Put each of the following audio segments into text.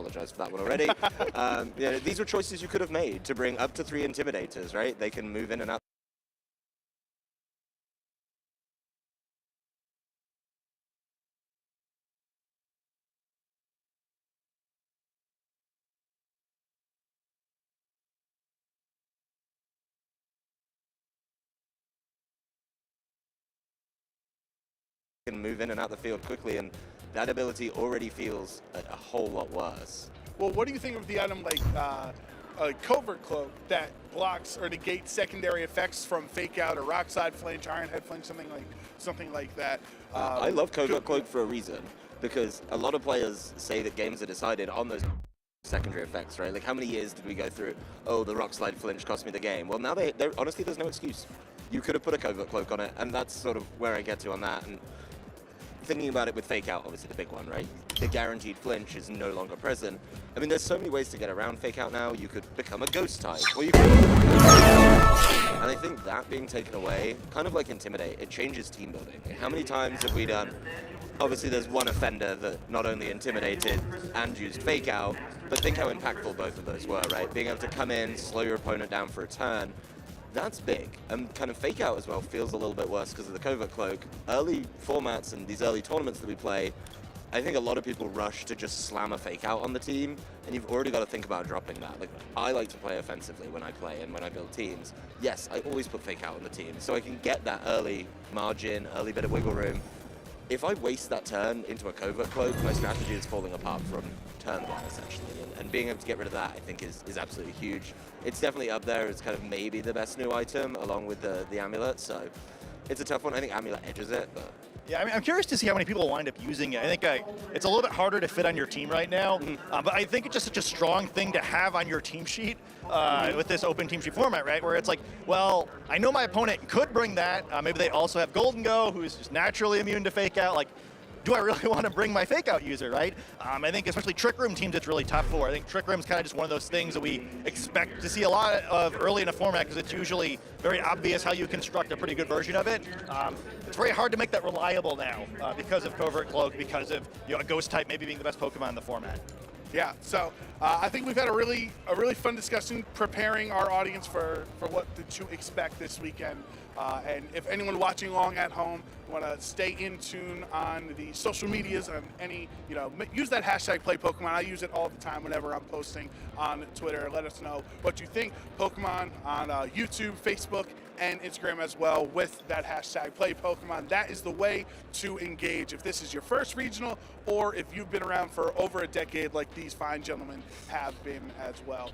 apologize for that one already. You know, these were choices you could have made to bring up to 3 Intimidators, right? They can move in and out. Can move in and out the field quickly, and that ability already feels a whole lot worse. Well, what do you think of the item like a covert cloak that blocks or negates secondary effects from fake out or rock side flinch, iron head flinch, something like that? I love covert cloak for a reason, because a lot of players say that games are decided on those secondary effects, right? Like, how many years did we go through? Oh, the rock slide flinch cost me the game. Well, now honestly, there's no excuse. You could have put a covert cloak on it, and that's sort of where I get to on that. And thinking about it with fake out, obviously the big one, right? The guaranteed flinch is no longer present. I mean, there's so many ways to get around fake out now. You could become a ghost type, or you could. And I think that being taken away, kind of like Intimidate, it changes team building. How many times have we done? Obviously, there's one offender that not only intimidated and used fake out, but think how impactful both of those were, right? Being able to come in, slow your opponent down for a turn. That's big, and kind of fake out as well feels a little bit worse because of the covert cloak. Early formats and these early tournaments that we play, I think a lot of people rush to just slam a fake out on the team, and you've already got to think about dropping that. Like, I like to play offensively when I play and when I build teams. Yes, I always put fake out on the team, so I can get that early margin, early bit of wiggle room. If I waste that turn into a covert cloak, my strategy is falling apart from turn one, essentially. And being able to get rid of that, I think, is absolutely huge. It's definitely up there. It's kind of maybe the best new item, along with the amulet. So it's a tough one. I think amulet edges it, but... Yeah, I mean, I'm curious to see how many people wind up using it. I think it's a little bit harder to fit on your team right now, but I think it's just such a strong thing to have on your team sheet with this open team sheet format, right? Where it's like, well, I know my opponent could bring that. Maybe they also have Golden Go, who's just naturally immune to fake out. Like, do I really want to bring my fake out user, right? I think especially Trick Room teams it's really tough for. I think Trick Room's kind of just one of those things that we expect to see a lot of early in a format because it's usually very obvious how you construct a pretty good version of it. It's very hard to make that reliable now because of Covert Cloak, because of a Ghost type maybe being the best Pokemon in the format. Yeah, so I think we've had a really fun discussion preparing our audience for what to expect this weekend. And if anyone watching along at home want to stay in tune on the social medias and use that hashtag #PlayPokemon. I use it all the time whenever I'm posting on Twitter. Let us know what you think. Pokemon on YouTube, Facebook, and Instagram as well with that hashtag #PlayPokemon. That is the way to engage if this is your first regional or if you've been around for over a decade like these fine gentlemen have been as well.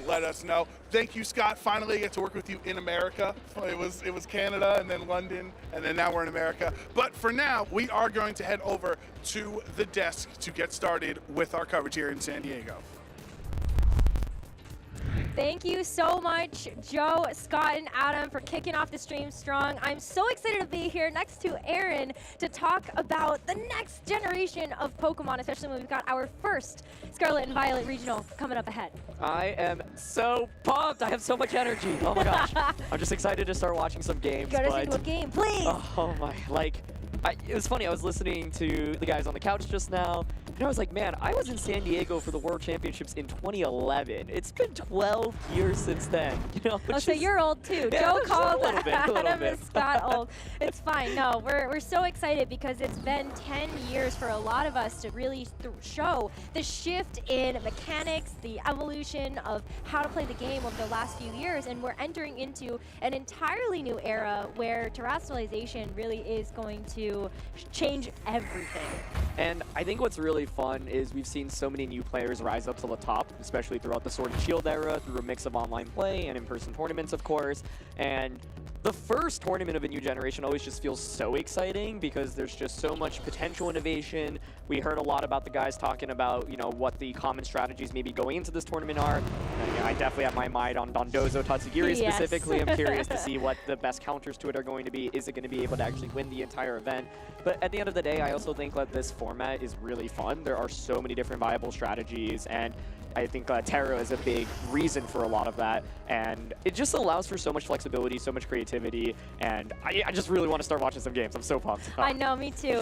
Let us know. Thank you, Scott. Finally, I get to work with you in America. It was Canada and then London and then now we're in America. But for now, we are going to head over to the desk to get started with our coverage here in San Diego. Thank you so much, Joe, Scott, and Adam, for kicking off the stream strong. I'm so excited to be here next to Aaron to talk about the next generation of Pokemon, especially when we've got our first Scarlet and Violet regional coming up ahead. I am so pumped. I have so much energy. Oh my gosh. I'm just excited to start watching some games. Get us into a game, please. Oh my, it was funny. I was listening to the guys on the couch just now, and I was like, man, I was in San Diego for the World Championships in 2011. It's been 12 years since then. So you're old too. Yeah, Joe called Adam and Scott old. It's fine. No, we're so excited because it's been 10 years for a lot of us to really show the shift in mechanics, the evolution of how to play the game over the last few years, and we're entering into an entirely new era where terrestrialization really is going to change everything. And I think what's really fun is we've seen so many new players rise up to the top, especially throughout the Sword and Shield era, through a mix of online play and in-person tournaments, of course. And the first tournament of a new generation always just feels so exciting because there's just so much potential innovation. We heard a lot about the guys talking about, what the common strategies maybe going into this tournament are. And, I definitely have my mind on Dondozo Tatsugiri specifically. I'm curious to see what the best counters to it are going to be. Is it going to be able to actually win the entire event? But at the end of the day, I also think that this format is really fun. There are so many different viable strategies, and I think Terra is a big reason for a lot of that, and it just allows for so much flexibility, so much creativity, and I just really want to start watching some games. I'm so pumped. I know, me too.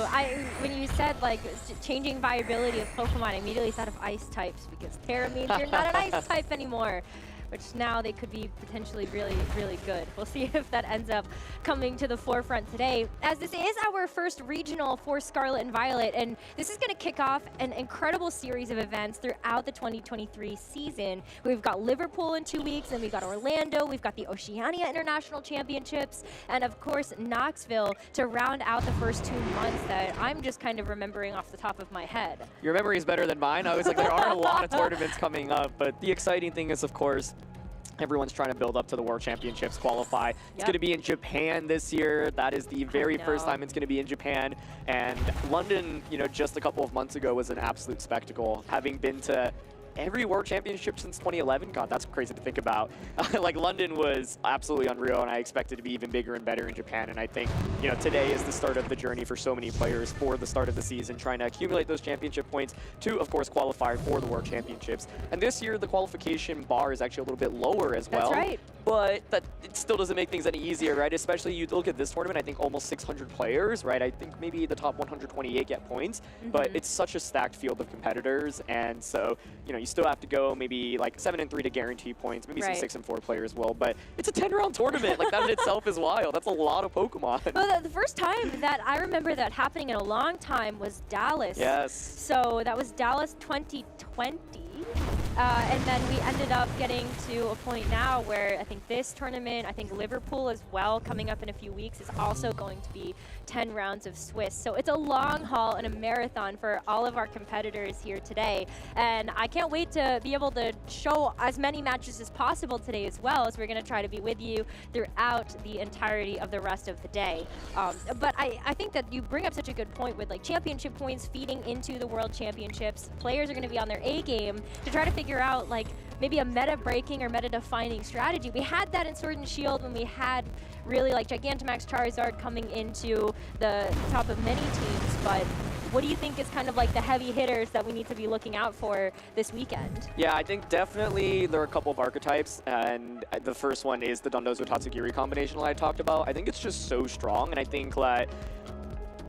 When you said like changing viability of Pokemon, I immediately thought of ice types because Terra means you're not an ice type anymore, which now they could be potentially really, really good. We'll see if that ends up coming to the forefront today, as this is our first regional for Scarlet and Violet, and this is going to kick off an incredible series of events throughout the 2023 season. We've got Liverpool in 2 weeks, and we've got Orlando, we've got the Oceania International Championships, and of course Knoxville to round out the first 2 months that I'm just kind of remembering off the top of my head. Your memory is better than mine. I was like, there are a lot of tournaments coming up, but the exciting thing is, of course, everyone's trying to build up to the World Championships, qualify. It's going to be in Japan this year. That is the very first time it's going to be in Japan. And London, you know, just a couple of months ago was an absolute spectacle. Having been to every World Championship since 2011, God, that's crazy to think about. Like, London was absolutely unreal, and I expect it to be even bigger and better in Japan. And I think, you know, today is the start of the journey for so many players for the start of the season, trying to accumulate those championship points to, of course, qualify for the World Championships. And this year, the qualification bar is actually a little bit lower as well. That's right. But that it still doesn't make things any easier, right? Especially you look at this tournament, I think almost 600 players, right? I think maybe the top 128 get points, but it's such a stacked field of competitors. And so, you know, you still have to go maybe like 7-3 to guarantee points, maybe some 6-4 players will, but it's a 10-round tournament. Like, that in itself is wild. That's a lot of Pokemon. Well, the first time that I remember that happening in a long time was Dallas. Yes. So that was Dallas 2020. And then we ended up getting to a point now where I think this tournament, I think Liverpool as well, coming up in a few weeks, is also going to be 10 rounds of Swiss. So it's a long haul and a marathon for all of our competitors here today. And I can't wait to be able to show as many matches as possible today as well, as we're going to try to be with you throughout the entirety of the rest of the day. But I think that you bring up such a good point with like championship points feeding into the World Championships. Players are going to be on their A game to try to figure out like maybe a meta-breaking or meta-defining strategy. We had that in Sword and Shield when we had really like Gigantamax Charizard coming into the top of many teams, but what do you think is kind of like the heavy hitters that we need to be looking out for this weekend? Yeah, I think definitely there are a couple of archetypes, and the first one is the Dondozo Tatsugiri combination that I talked about. I think it's just so strong, and I think that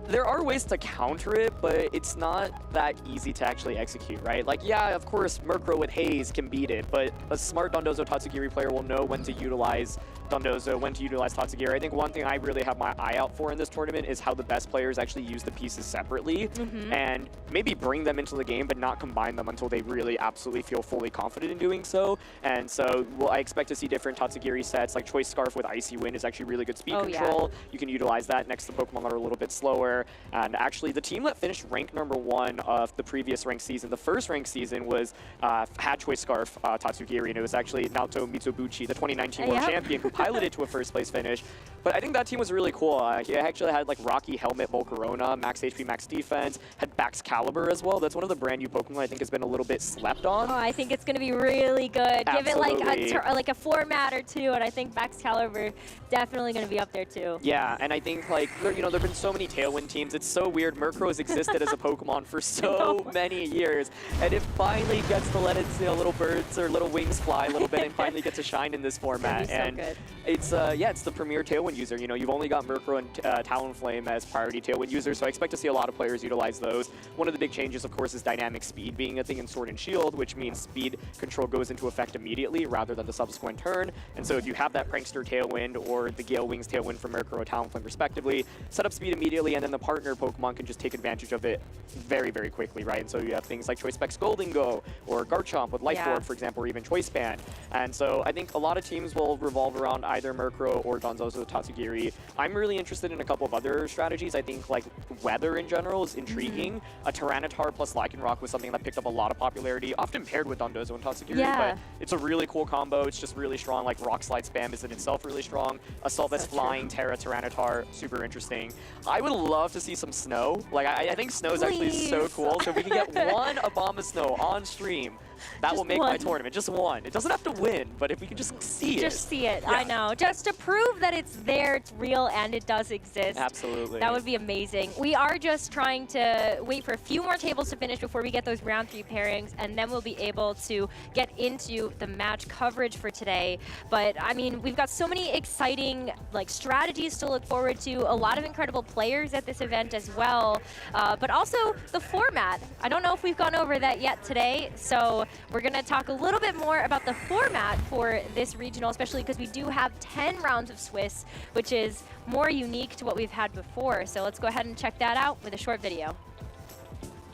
there are ways to counter it, but it's not that easy to actually execute, right? Like, yeah, of course, Murkrow with Haze can beat it, but a smart Dondozo Tatsugiri player will know when to utilize Dondozo, when to utilize Tatsugiri. I think one thing I really have my eye out for in this tournament is how the best players actually use the pieces separately and maybe bring them into the game, but not combine them until they really absolutely feel fully confident in doing so. And so, well, I expect to see different Tatsugiri sets, like Choice Scarf with Icy Wind is actually really good speed control. You can utilize that next to Pokemon that are a little bit slower. And actually, the team that finished ranked #1 of the previous ranked season, the first ranked season, was had Choice Scarf Tatsugiri, and it was actually Naoto Mitsubishi, the 2019 World Champion, who piloted to a first place finish. But I think that team was really cool. He actually had like Rocky Helmet, Volcarona, max HP, max defense, had Baxcalibur as well. That's one of the brand new Pokemon I think has been a little bit slept on. Oh, I think it's going to be really good. Absolutely. Give it like a format or two, and I think Baxcalibur definitely going to be up there too. Yeah, and I think like, you know, there have been so many Tailwind teams. It's so weird. Murkrow has existed as a Pokemon for so many years, and it finally gets to let its, you know, little birds or little wings fly a little bit and finally get to shine in this format. And it's it's the premier Tailwind user. You know, you've only got Murkrow and Talonflame as priority Tailwind users, so I expect to see a lot of players utilize those. One of the big changes, of course, is dynamic speed being a thing in Sword and Shield, which means speed control goes into effect immediately rather than the subsequent turn. And so if you have that Prankster Tailwind or the Gale Wings Tailwind from Murkrow or Talonflame respectively, set up speed immediately, and then the partner Pokemon can just take advantage of it very, very quickly, right? And so you have things like Choice Specs Golden Go or Garchomp with Life Orb, for example, or even Choice Band. And so I think a lot of teams will revolve around either Murkrow or Dondozo Tatsugiri. I'm really interested in a couple of other strategies. I think like Weather in general is intriguing. A Tyranitar plus Lycanroc was something that picked up a lot of popularity, often paired with Dondozo and Tatsugiri, but it's a really cool combo. It's just really strong. Like Rock Slide spam is in itself really strong. Assault Vest Flying, Terra, Tyranitar, super interesting. I would love to see some snow. Like I think snow is actually so cool. So if we can get one Abomasnow on stream, that will make my tournament. Just one. It doesn't have to win, but if we can just see it. Just see it. Yeah. I know. Just to prove that it's there, it's real, and it does exist. Absolutely. That would be amazing. We are just trying to wait for a few more tables to finish before we get those round 3 pairings, and then we'll be able to get into the match coverage for today. But I mean, we've got so many exciting strategies to look forward to, a lot of incredible players at this event as well, but also the format. I don't know if we've gone over that yet today, so we're going to talk a little bit more about the format for this regional, especially because we do have 10 rounds of Swiss, which is more unique to what we've had before. So let's go ahead and check that out with a short video.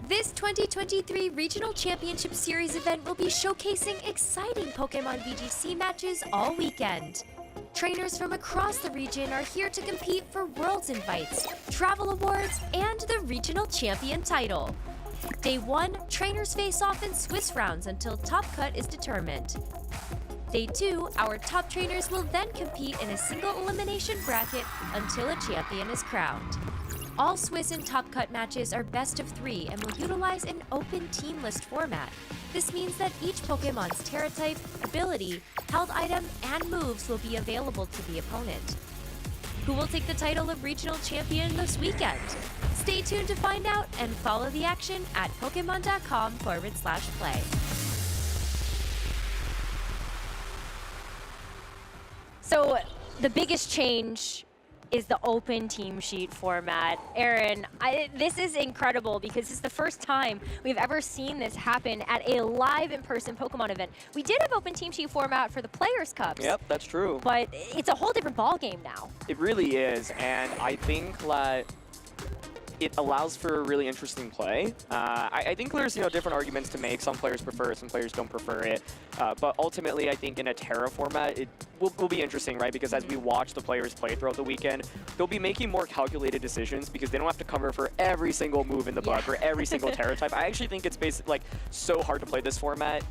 This 2023 Regional Championship Series event will be showcasing exciting Pokemon VGC matches all weekend. Trainers from across the region are here to compete for Worlds invites, travel awards, and the Regional Champion title. Day 1, trainers face off in Swiss rounds until top cut is determined. Day 2, our top trainers will then compete in a single elimination bracket until a champion is crowned. All Swiss and Top Cut matches are best of 3 and will utilize an open team list format. This means that each Pokemon's Terra type, ability, held item, and moves will be available to the opponent. Who will take the title of Regional Champion this weekend? Stay tuned to find out and follow the action at Pokemon.com/play. So the biggest change is the open team sheet format. Aaron, this is incredible because it's the first time we've ever seen this happen at a live in-person Pokemon event. We did have open team sheet format for the Players' Cups. Yep, that's true. But it's a whole different ballgame now. It really is, and I think that it allows for really interesting play. I think there's different arguments to make. Some players prefer it, some players don't prefer it. But ultimately, I think in a Terra format, it will be interesting, right? Because as we watch the players play throughout the weekend, they'll be making more calculated decisions because they don't have to cover for every single move in the book or every single Terra type. I actually think it's basically so hard to play this format,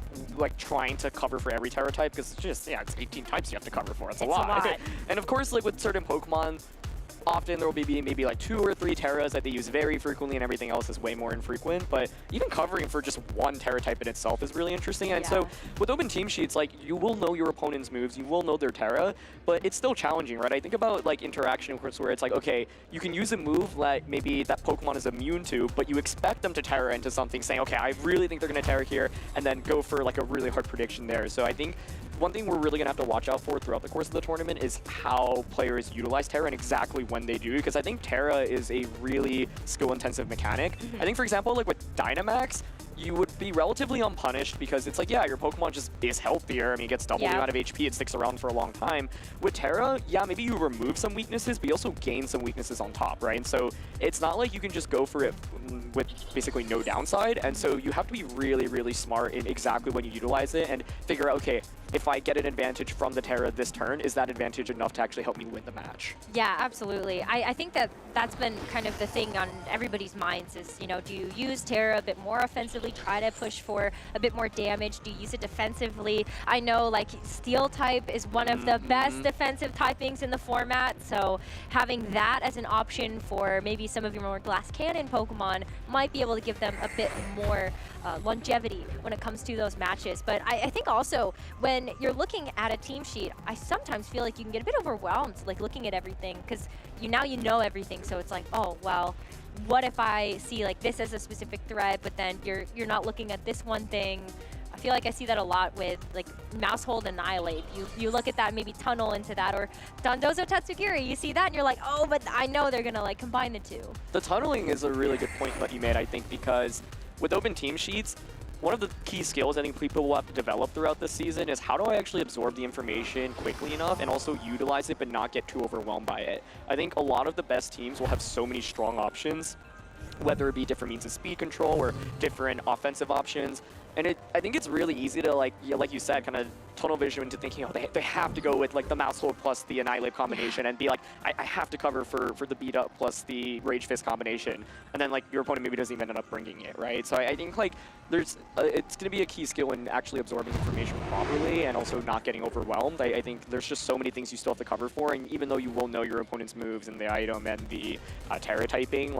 trying to cover for every Terra type because it's just, it's 18 types you have to cover for. It's a lot. And of course, with certain Pokemon, often there will be maybe 2 or 3 Terras that they use very frequently and everything else is way more infrequent, but even covering for just one Terra type in itself is really interesting. And so with open team sheets, you will know your opponent's moves, you will know their Terra, but it's still challenging, right? I think about interaction, of course, where it's okay, you can use a move that maybe that Pokemon is immune to, but you expect them to Terra into something, saying, okay, I really think they're going to Terra here, and then go for a really hard prediction there. So I think one thing we're really going to have to watch out for throughout the course of the tournament is how players utilize Terra and exactly when they do, because I think Terra is a really skill-intensive mechanic. I think, for example, with Dynamax, you would be relatively unpunished because it's your Pokemon just is healthier. I mean, it gets double the amount of HP, it sticks around for a long time. With Terra, maybe you remove some weaknesses, but you also gain some weaknesses on top, right? And so it's not like you can just go for it with basically no downside. And so you have to be really, really smart in exactly when you utilize it and figure out, okay, if I get an advantage from the Terra this turn, is that advantage enough to actually help me win the match? Yeah, absolutely. I think that's been kind of the thing on everybody's minds is, do you use Terra a bit more offensively, try to push for a bit more damage? Do you use it defensively? I know Steel type is one of the best defensive typings in the format, so having that as an option for maybe some of your more glass cannon Pokemon might be able to give them a bit more longevity when it comes to those matches. But I think also when you're looking at a team sheet, I sometimes feel like you can get a bit overwhelmed looking at everything because now you know everything, so it's oh well, what if I see this as a specific threat, but then you're not looking at this one thing. I feel like I see that a lot with Mouse Hold Annihilate. You look at that, maybe tunnel into that, or Dondozo Tatsugiri, you see that and you're oh, but I know they're gonna combine the two. The tunneling is a really good point that you made, I think, because with open team sheets, one of the key skills I think people will have to develop throughout this season is how do I actually absorb the information quickly enough and also utilize it but not get too overwhelmed by it. I think a lot of the best teams will have so many strong options, whether it be different means of speed control or different offensive options. And I think it's really easy to, like you said, kind of tunnel vision into thinking, oh, they have to go with the Mouse Hold plus the Annihilate combination and be I have to cover for the Beat Up plus the Rage Fist combination. And then your opponent maybe doesn't even end up bringing it, right? So I think there's it's going to be a key skill in actually absorbing information properly and also not getting overwhelmed. I think there's just so many things you still have to cover for, and even though you will know your opponent's moves and the item and the Terra typing,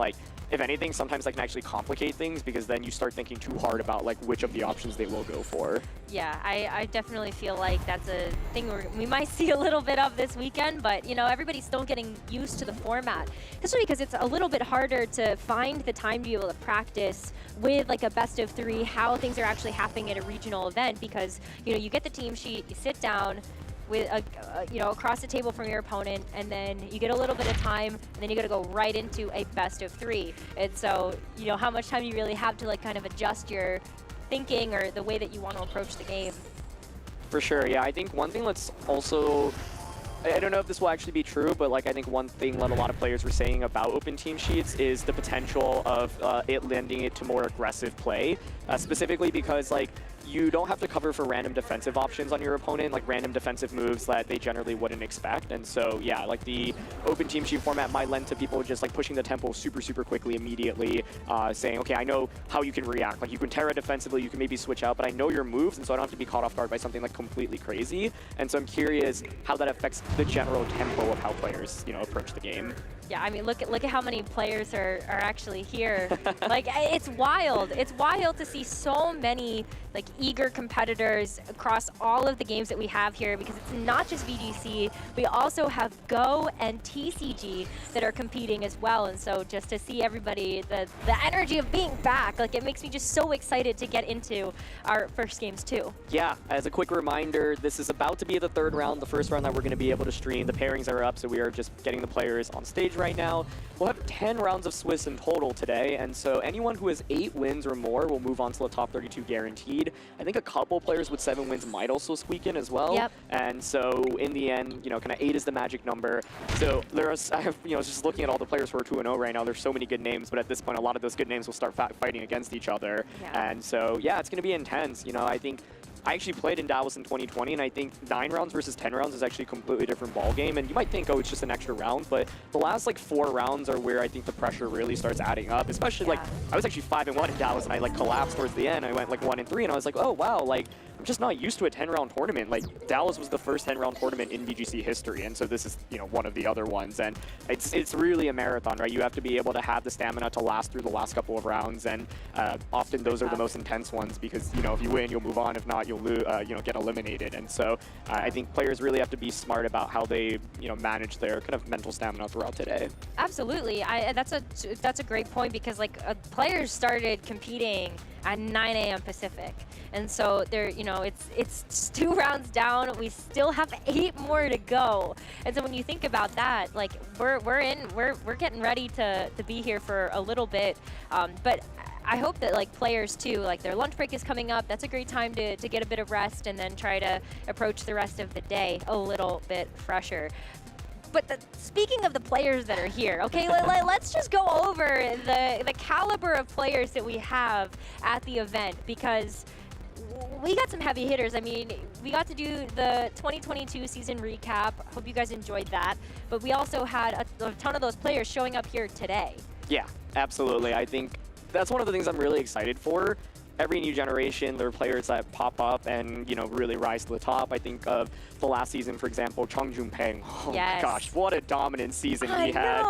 if anything, sometimes that can actually complicate things because then you start thinking too hard about which of the options they will go for. Yeah, I definitely feel like that's a thing we might see a little bit of this weekend, but you know, everybody's still getting used to the format, especially because it's a little bit harder to find the time to be able to practice with like a best of 3, how things are actually happening at a regional event, because you know, you get the team sheet, you sit down with you know, across the table from your opponent, and then you get a little bit of time, and then you got to go right into a best of 3. And so, you know, how much time you really have to like kind of adjust your thinking or the way that you want to approach the game. For sure, yeah. I think one thing that's also, I don't know if this will actually be true, but like I think one thing that a lot of players were saying about open team sheets is the potential of it lending it to more aggressive play, specifically because like you don't have to cover for random defensive options on your opponent, like random defensive moves that they generally wouldn't expect. And so, yeah, like the open team sheet format might lend to people just like pushing the tempo super, super quickly immediately, saying, okay, I know how you can react. Like you can Terra defensively, you can maybe switch out, but I know your moves, and so I don't have to be caught off guard by something like completely crazy. And so I'm curious how that affects the general tempo of how players, you know, approach the game. Yeah, I mean, look at how many players are actually here. Like, it's wild. It's wild to see so many like eager competitors across all of the games that we have here, because it's not just VGC. We also have Go and TCG that are competing as well. And so just to see everybody, the energy of being back, like it makes me just so excited to get into our first games too. Yeah, as a quick reminder, this is about to be the 3rd round, the first round that we're going to be able to stream. The pairings are up, so we are just getting the players on stage right now. We'll have 10 rounds of Swiss in total today, and so anyone who has 8 wins or more will move on to the top 32 guaranteed. I think a couple players with 7 wins might also squeak in as well. Yep. And so in the end, you know, kind of 8 is the magic number. So there's, I have, you know, just looking at all the players who are 2-0 right now, there's so many good names, but at this point, a lot of those good names will start fighting against each other. Yeah. And so, yeah, it's going to be intense. You know, I think I actually played in Dallas in 2020, and I think 9 rounds versus 10 rounds is actually a completely different ball game. And you might think, oh, it's just an extra round, but the last like 4 rounds are where I think the pressure really starts adding up. Especially like I was actually 5-1 in Dallas, and I like collapsed towards the end. I went like 1-3, and I was like, oh wow, like I'm just not used to a 10-round tournament. Like Dallas was the first 10-round tournament in VGC history, and so this is, you know, one of the other ones. And it's really a marathon, right? You have to be able to have the stamina to last through the last couple of rounds, and often those are the most intense ones because, you know, if you win, you'll move on. If not, you'll lose, you know, get eliminated. And so I think players really have to be smart about how they, you know, manage their kind of mental stamina throughout today. Absolutely. That's a great point, because like players started competing at 9 a.m. Pacific, and so they're, you know, it's 2 rounds down. We still have 8 more to go, and so when you think about that, like we're getting ready to be here for a little bit, but I hope that like players too, like their lunch break is coming up. That's a great time to get a bit of rest and then try to approach the rest of the day a little bit fresher. But speaking of the players that are here, okay, let's just go over the caliber of players that we have at the event, because we got some heavy hitters. I mean, we got to do the 2022 season recap. Hope you guys enjoyed that. But we also had a ton of those players showing up here today. Yeah, absolutely. I think that's one of the things I'm really excited for. Every new generation, there are players that pop up and, you know, really rise to the top. I think of the last season, for example, Chung Junpeng. Oh yes. My gosh, what a dominant season he had.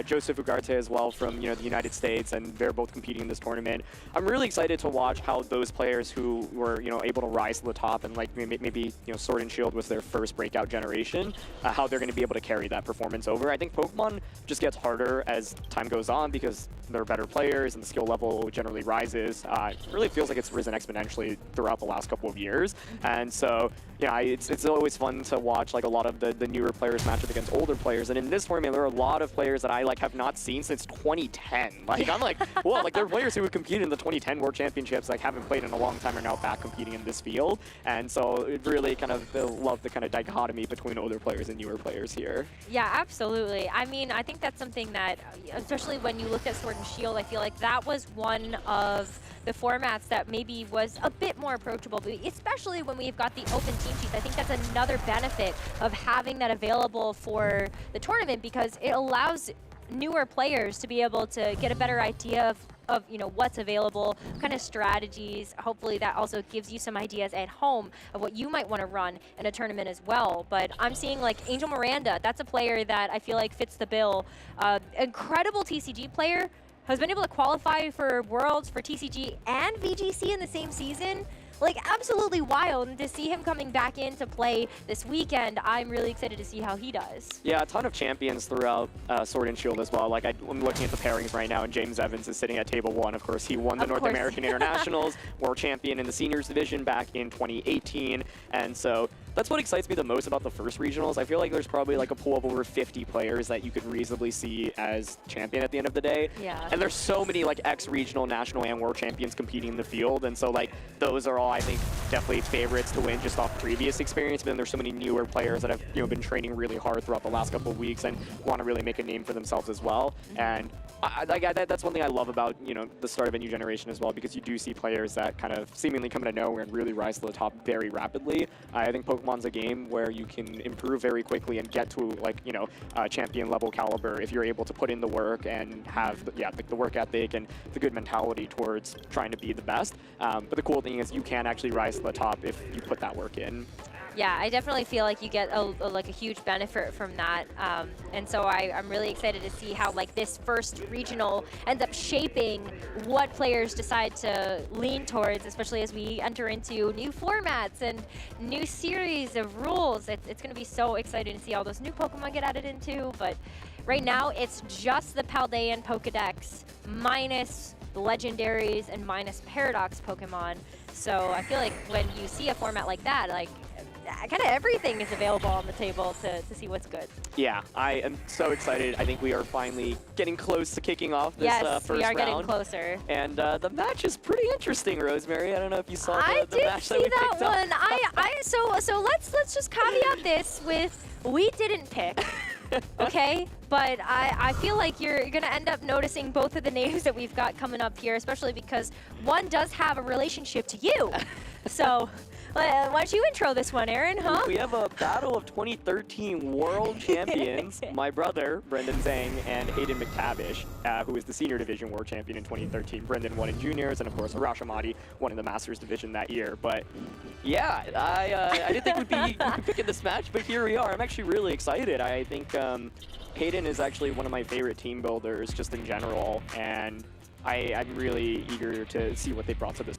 Joseph Ugarte as well from, you know, the United States, and they're both competing in this tournament. I'm really excited to watch how those players who were, you know, able to rise to the top, and like maybe you know, Sword and Shield was their first breakout generation, how they're going to be able to carry that performance over. I think Pokemon just gets harder as time goes on because they're better players and the skill level generally rises. It really feels like it's risen exponentially throughout the last couple of years. And so, yeah, it's always fun to watch like a lot of the newer players match up against older players. And in this tournament, there are a lot of players that I like have not seen since 2010. Like I'm like, whoa, like there are players who would compete in the 2010 World Championships like haven't played in a long time are now back competing in this field. And so it really kind of love the kind of dichotomy between older players and newer players here. Yeah, absolutely. I mean, I think that's something that, especially when you look at Sword and Shield, I feel like that was one of the formats that maybe was a bit more approachable, but especially when we've got the open team sheets. I think that's another benefit of having that available for the tournament, because it allows newer players to be able to get a better idea of you know, what's available, kind of strategies. Hopefully that also gives you some ideas at home of what you might want to run in a tournament as well. But I'm seeing like Angel Miranda, that's a player that I feel like fits the bill. Incredible TCG player, has been able to qualify for Worlds, for TCG, and VGC in the same season. Like, absolutely wild. And to see him coming back in to play this weekend, I'm really excited to see how he does. Yeah, a ton of champions throughout Sword and Shield as well. Like, I'm looking at the pairings right now, and James Evans is sitting at table 1. Of course, he won the North American Internationals, world champion in the seniors division back in 2018. And so that's what excites me the most about the first regionals. I feel like there's probably like a pool of over 50 players that you could reasonably see as champion at the end of the day. Yeah. And there's so many like ex-regional, national, and world champions competing in the field. And so like those are all, I think, definitely favorites to win just off previous experience. But then there's so many newer players that have been training really hard throughout the last couple of weeks and want to really make a name for themselves as well. And that's one thing I love about the start of a new generation as well, because you do see players that kind of seemingly come out of nowhere and really rise to the top very rapidly. I think Pokemon's a game where you can improve very quickly and get to like champion level caliber if you're able to put in the work and have the work ethic and the good mentality towards trying to be the best. But the cool thing is you can actually rise to the top if you put that work in. Yeah, I definitely feel like you get a huge benefit from that, and so I'm really excited to see how like this first regional ends up shaping what players decide to lean towards, especially as we enter into new formats and new series of rules. It's going to be so exciting to see all those new Pokemon get added into, but right now it's just the Paldean Pokedex minus the legendaries and minus Paradox Pokemon. So I feel like when you see a format like that, like kind of everything is available on the table to see what's good. Yeah, I am so excited. I think we are finally getting close to kicking off this first round. Yes, we are getting closer. And the match is pretty interesting, Rosemary. I don't know if you saw the match that we picked I did see that one. So let's just caveat this with we didn't pick. Okay, but I feel like you're going to end up noticing both of the names that we've got coming up here, especially because one does have a relationship to you. So why don't you intro this one, Aaron, huh? We have a battle of 2013 world champions, my brother, Brendan Zhang, and Hayden McTavish, who is the senior division world champion in 2013. Brendan won in juniors, and of course, Arash Ahmadi won in the masters division that year. But yeah, I didn't think we'd be picking this match, but here we are. I'm actually really excited. I think Hayden is actually one of my favorite team builders just in general, and I'm really eager to see what they brought to this.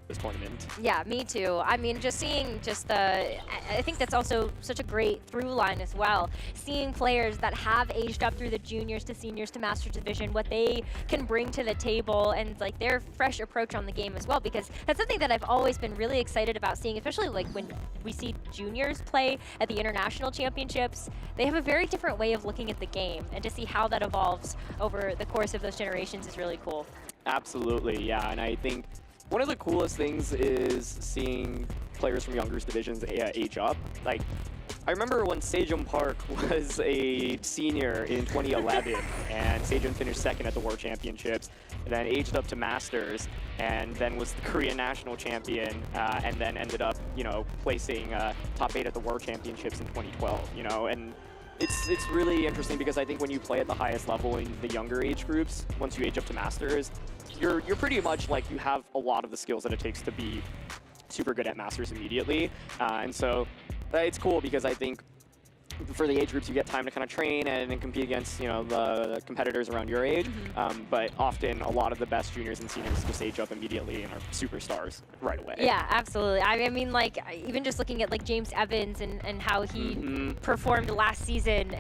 this tournament. Yeah, me too. I mean, just seeing I think that's also such a great through line as well. Seeing players that have aged up through the juniors to seniors to Masters Division, what they can bring to the table and like their fresh approach on the game as well, because that's something that I've always been really excited about seeing, especially like when we see juniors play at the international championships. They have a very different way of looking at the game, and to see how that evolves over the course of those generations is really cool. Absolutely, yeah, and I think one of the coolest things is seeing players from younger divisions age up. Like, I remember when Sejong Park was a senior in 2011, and Sejong finished second at the World Championships, and then aged up to Masters, and then was the Korean national champion, and then ended up, you know, placing top 8 at the World Championships in 2012, you know, and it's really interesting because I think when you play at the highest level in the younger age groups, once you age up to Masters, you're pretty much like you have a lot of the skills that it takes to be super good at Masters immediately, and so it's cool because I think for the age groups you get time to kind of train and compete against, you know, the competitors around your age, but often a lot of the best juniors and seniors just age up immediately and are superstars right away. Yeah, absolutely. I mean, like, even just looking at like James Evans and how he performed last season,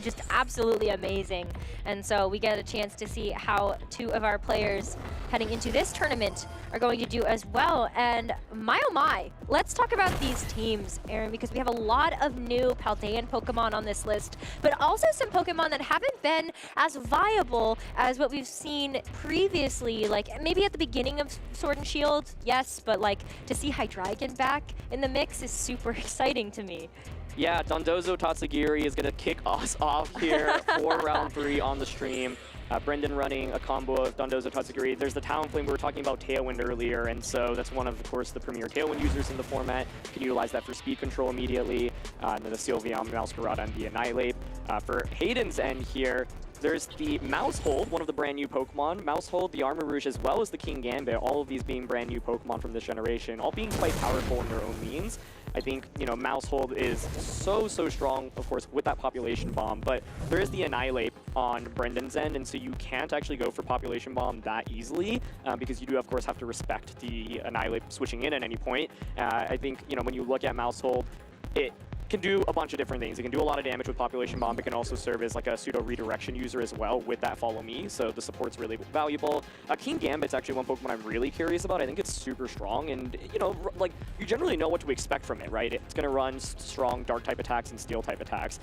just absolutely amazing. And so we get a chance to see how 2 of our players heading into this tournament are going to do as well. And my oh my, let's talk about these teams, Aaron, because we have a lot of new Paldean Pokemon on this list, but also some Pokemon that haven't been as viable as what we've seen previously. Like, maybe at the beginning of Sword and Shield, yes, but like to see Hydreigon back in the mix is super exciting to me. Yeah, Dondozo Tatsugiri is going to kick us off here for round 3 on the stream. Brendan running a combo of Dondozo Tatsugiri. There's the Talonflame, we were talking about Tailwind earlier, and so that's one of course, the premier Tailwind users in the format. You can utilize that for speed control immediately. And then the Sylveon, Masquerada, and the Annihilate. For Hayden's end here, there's the Mousehold, one of the brand new Pokemon. Mousehold, the Armor Rouge, as well as the King Gambit, all of these being brand new Pokemon from this generation, all being quite powerful in their own means. I think, you know, Mousehold is so strong, of course, with that Population Bomb, but there is the Annihilate on Brendan's end, and so you can't actually go for Population Bomb that easily, because you do, of course, have to respect the Annihilate switching in at any point. I think, you know, when you look at Mousehold, it can do a bunch of different things. It can do a lot of damage with Population Bomb. It can also serve as like a pseudo redirection user as well with that Follow Me, so the support's really valuable. King Gambit's actually one Pokemon I'm really curious about. I think it's super strong, and you know, like, you generally know what to expect from it, right? It's gonna run strong Dark type attacks and Steel type attacks,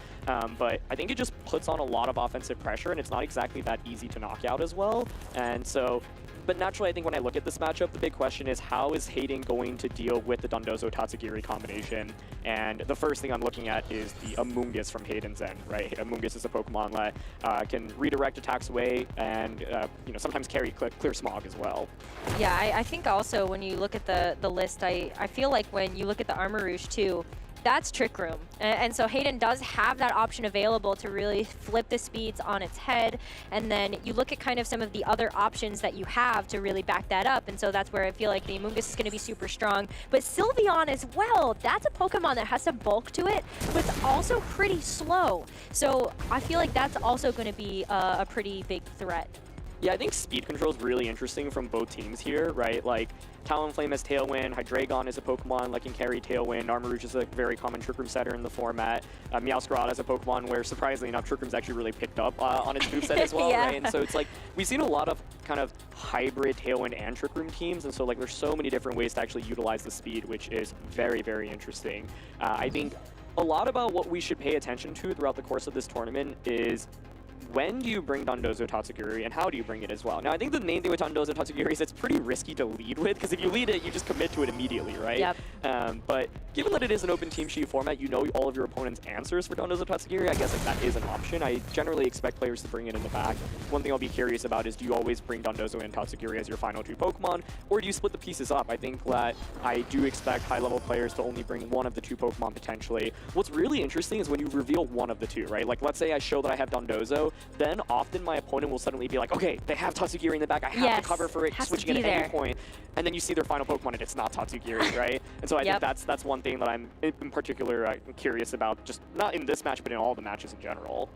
but I think it just puts on a lot of offensive pressure, and it's not exactly that easy to knock out as well, and so. But naturally, I think when I look at this matchup, the big question is how is Hayden going to deal with the Dondozo Tatsugiri combination? And the first thing I'm looking at is the Amoonguss from Hayden's end, right? Amoonguss is a Pokemon that can redirect attacks away and you know, sometimes carry clear Smog as well. Yeah, I think also when you look at the list, I feel like when you look at the Armor Rouge too, that's Trick Room. And so Hayden does have that option available to really flip the speeds on its head. And then you look at kind of some of the other options that you have to really back that up. And so that's where I feel like the Amoonguss is going to be super strong. But Sylveon as well, that's a Pokemon that has some bulk to it, but it's also pretty slow. So I feel like that's also going to be a pretty big threat. Yeah, I think speed control is really interesting from both teams here, right? Like, Talonflame has Tailwind, Hydreigon is a Pokemon that can carry Tailwind, Armor Rouge is a very common Trick Room setter in the format, Meowscarada is a Pokemon where, surprisingly enough, Trick Room's actually really picked up on its moveset as well, Yeah. right? And so it's like, we've seen a lot of kind of hybrid Tailwind and Trick Room teams, and so like there's so many different ways to actually utilize the speed, which is very interesting. I think a lot about what we should pay attention to throughout the course of this tournament is when do you bring Dondozo Tatsugiri, and how do you bring it as well? Now, I think the main thing with Dondozo Tatsugiri is it's pretty risky to lead with, because if you lead it, you just commit to it immediately, right? Yep. But given that it is an open team sheet format, you know all of your opponent's answers for Dondozo Tatsugiri. I guess like, that is an option. I generally expect players to bring it in the back. One thing I'll be curious about is, do you always bring Dondozo and Tatsugiri as your final 2 Pokemon, or do you split the pieces up? I think that I do expect high-level players to only bring one of the 2 Pokemon potentially. What's really interesting is when you reveal one of the 2, right? Like, let's say I show that I have Dondozo, then often my opponent will suddenly be like, okay, they have Tatsugiri in the back, I have to cover for it, switching at any point. and then you see their final Pokemon and it's not Tatsugiri, right? And so I think that's one thing that I'm in particular curious about, just not in this match, but in all the matches in general.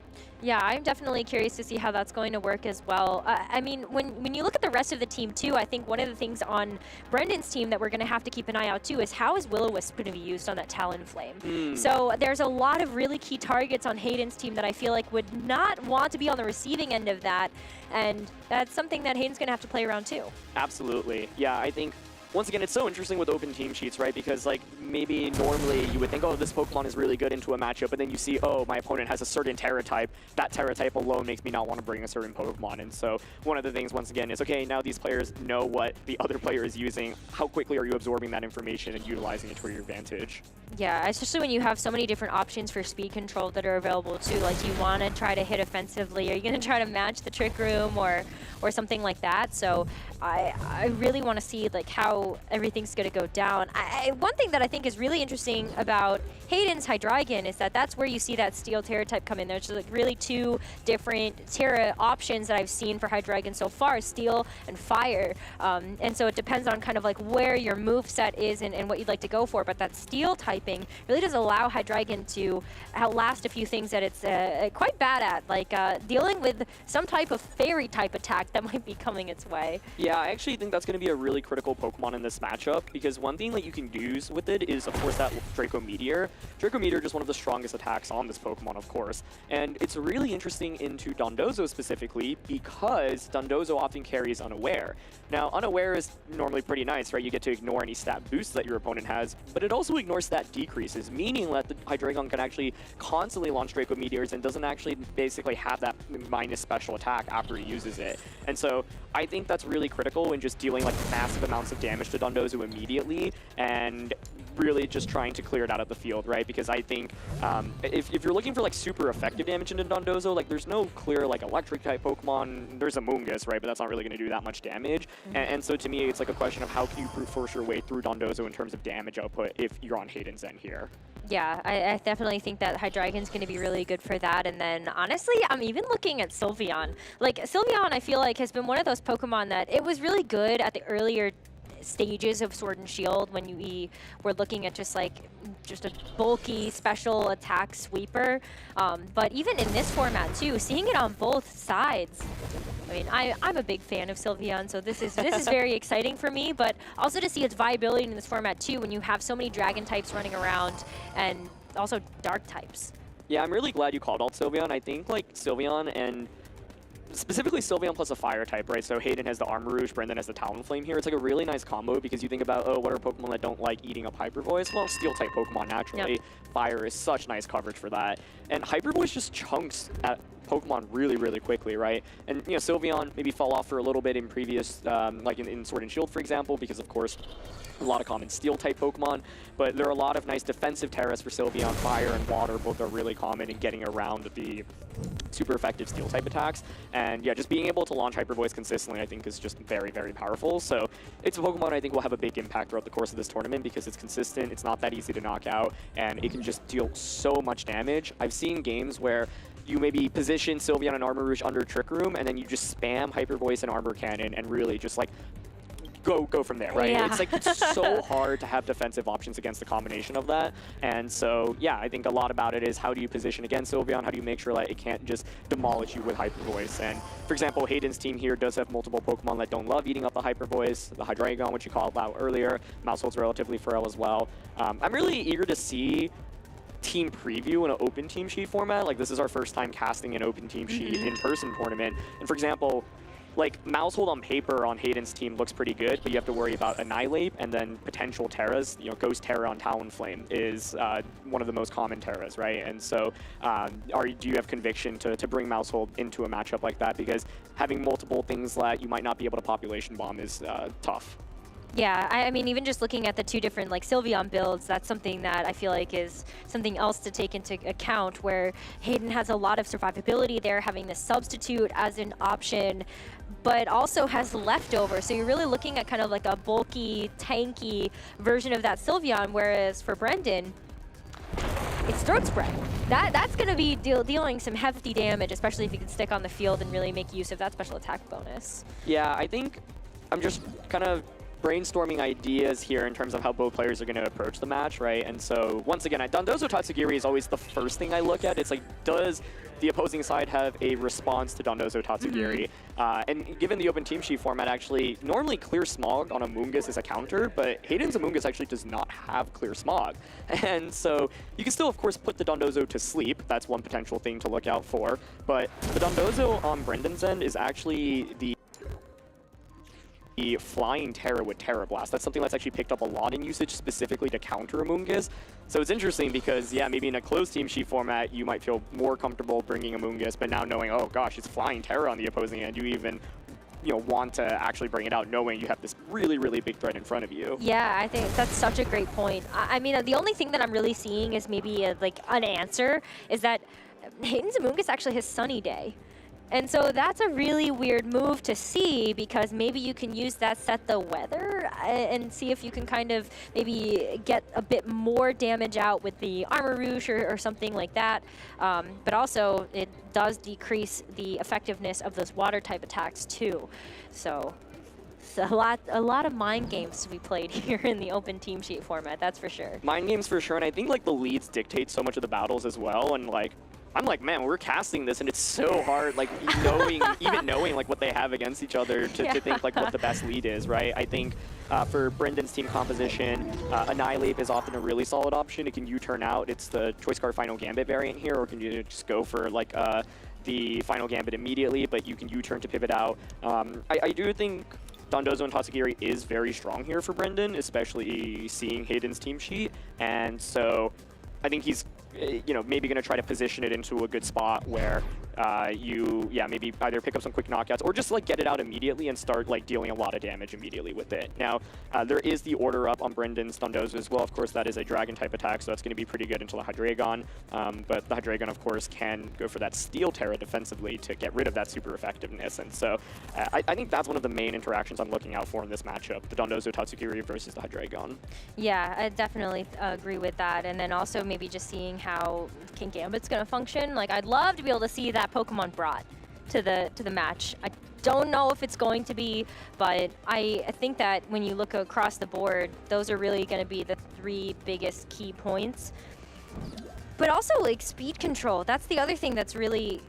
Yeah, I'm definitely curious to see how that's going to work as well. I mean, when you look at the rest of the team too, I think one of the things on Brendan's team that we're going to have to keep an eye out too is how is Will-O-Wisp going to be used on that Talonflame. So there's a lot of really key targets on Hayden's team that I feel like would not want to be on the receiving end of that, and that's something that Hayden's going to have to play around too. Absolutely. Yeah, I think once again, it's so interesting with open team sheets, right? Because like maybe normally you would think, oh, this Pokemon is really good into a matchup, but then you see, oh, my opponent has a certain Terra type. That Terra type alone makes me not want to bring a certain Pokemon. And so one of the things, once again, is, okay, now these players know what the other player is using. How quickly are you absorbing that information and utilizing it to your advantage? Yeah, especially when you have so many different options for speed control that are available too. Like, do you want to try to hit offensively? Are you going to try to match the Trick Room or something like that? So I really want to see like how everything's going to go down. One thing that I think is really interesting about Hayden's Hydreigon is that that's where you see that Steel Terra type come in. There's like really two different Terra options that I've seen for Hydreigon so far, Steel and Fire. And so it depends on kind of like where your move set is and what you'd like to go for. But that Steel typing really does allow Hydreigon to outlast a few things that it's quite bad at, like dealing with some type of fairy type attack that might be coming its way. Yeah, I actually think that's going to be a really critical Pokemon in this matchup, because one thing that you can use with it is, of course, that Draco Meteor. Draco Meteor is one of the strongest attacks on this Pokemon, of course, and it's really interesting into Dondozo specifically because Dondozo often carries Unaware. Now, Unaware is normally pretty nice, right? You get to ignore any stat boosts that your opponent has, but it also ignores stat decreases, meaning that the Hydreigon can actually constantly launch Draco Meteors and doesn't actually basically have that minus special attack after he uses it. And so I think that's really critical in just dealing like massive amounts of damage to Dondozo immediately and really just trying to clear it out of the field, right? Because I think if you're looking for like super effective damage into Dondozo, like there's no clear like electric type Pokemon. There's a Moongus, right? But that's not really going to do that much damage. And so to me, it's like a question of how can you brute force your way through Dondozo in terms of damage output if you're on Hayden's end here. Yeah, I definitely think that Hydreigon's going to be really good for that. And then, honestly, I'm even looking at Sylveon. Like, Sylveon, I feel like, has been one of those Pokemon that it was really good at the earlier stages of Sword and Shield when we were looking at just a bulky special attack sweeper. But even in this format, too, seeing it on both sides, I mean, I'm a big fan of Sylveon, so this is very exciting for me, but also to see its viability in this format, too, when you have so many dragon types running around and also dark types. Yeah, I'm really glad you called out Sylveon. I think, like, Sylveon and specifically Sylveon plus a fire type, right? So Hayden has the Armor Rouge, Brendan has the Talonflame here. It's like a really nice combo because you think about, oh, what are Pokemon that don't like eating up Hyper Voice? Well, Steel type Pokemon naturally. Yep. Fire is such nice coverage for that. And Hyper Voice just chunks at Pokemon really, really quickly, right? And, you know, Sylveon maybe fell off for a little bit in previous, like in Sword and Shield, for example, because, of course, a lot of common Steel-type Pokemon, but there are a lot of nice defensive Terras for Sylveon. Fire and Water both are really common in getting around the super effective Steel-type attacks. And yeah, just being able to launch Hyper Voice consistently, I think, is just very, very powerful. So it's a Pokemon I think will have a big impact throughout the course of this tournament because it's consistent, it's not that easy to knock out, and it can just deal so much damage. I've seen games where you maybe position Sylveon and Armor Rouge under Trick Room, and then you just spam Hyper Voice and Armor Cannon and really just like go from there, right? Yeah. It's so hard to have defensive options against the combination of that. And so, yeah, I think a lot about it is how do you position against Sylveon? How do you make sure that it can't just demolish you with Hyper Voice? And for example, Hayden's team here does have multiple Pokemon that don't love eating up the Hyper Voice. The Hydreigon, which you called out earlier. Maushold's relatively frail as well. I'm really eager to see team preview in an open team sheet format. Like, this is our first time casting an open team sheet in-person tournament. And for example, like, Maushold on paper on Hayden's team looks pretty good, but you have to worry about Annihilate and then potential Terras. You know, Ghost Terra on Talonflame is one of the most common Terras, right? And so do you have conviction to bring Maushold into a matchup like that? Because having multiple things that you might not be able to population bomb is tough. Yeah, I mean, even just looking at the two different like Sylveon builds, that's something that I feel like is something else to take into account, where Hayden has a lot of survivability there, having the substitute as an option, but also has leftover. So you're really looking at kind of like a bulky, tanky version of that Sylveon, whereas for Brendan, it's Throat Spray. That's going to be dealing some hefty damage, especially if you can stick on the field and really make use of that special attack bonus. Yeah, I think I'm just kind of brainstorming ideas here in terms of how both players are going to approach the match, right? And so, once again, Dondozo Tatsugiri is always the first thing I look at. It's like, does the opposing side have a response to Dondozo Tatsugiri? And given the open team sheet format, actually, normally Clear Smog on Amoonguss is a counter, but Hayden's Amoonguss actually does not have Clear Smog. And so you can still, of course, put the Dondozo to sleep. That's one potential thing to look out for. But the Dondozo on Brendan's end is actually the Flying Terra with Terra Blast. That's something that's actually picked up a lot in usage specifically to counter Amoonguss. So it's interesting because, yeah, maybe in a closed team sheet format, you might feel more comfortable bringing Amoonguss, but now knowing, oh gosh, it's Flying Terra on the opposing end, you even want to actually bring it out knowing you have this really, really big threat in front of you. Yeah, I think that's such a great point. I mean, the only thing that I'm really seeing is maybe an answer is that Hayden's Amoonguss actually has Sunny Day. And so that's a really weird move to see because maybe you can use that, set the weather, and see if you can kind of maybe get a bit more damage out with the Armor Rouge or something like that. But also, it does decrease the effectiveness of those water type attacks too. So it's a lot of mind games to be played here in the open team sheet format, that's for sure. Mind games for sure, and I think like the leads dictate so much of the battles as well, and like I'm like, man, we're casting this, and it's so hard, like, even knowing, like, what they have against each other to think, like, what the best lead is, right? I think for Brendan's team composition, Annihilate is often a really solid option. It can U-turn out. It's the Choice Card Final Gambit variant here, or can you just go for, like, the Final Gambit immediately, but you can U-turn to pivot out. I do think Dondozo and Tatsugiri is very strong here for Brendan, especially seeing Hayden's team sheet, and so I think he's maybe going to try to position it into a good spot where maybe either pick up some quick knockouts or just like get it out immediately and start like dealing a lot of damage immediately with it. Now, there is the order up on Brendan's Dondozo as well. Of course, that is a dragon type attack, so that's going to be pretty good until the Hydreigon. But the Hydreigon, of course, can go for that Steel Terra defensively to get rid of that super effectiveness. And so I think that's one of the main interactions I'm looking out for in this matchup, the Dondozo Tatsugiri versus the Hydreigon. Yeah, I definitely agree with that. And then also maybe just seeing how King Gambit's going to function. Like, I'd love to be able to see that Pokemon brought to the match. I don't know if it's going to be, but I think that when you look across the board, those are really going to be the three biggest key points. But also, like, speed control. That's the other thing that's really,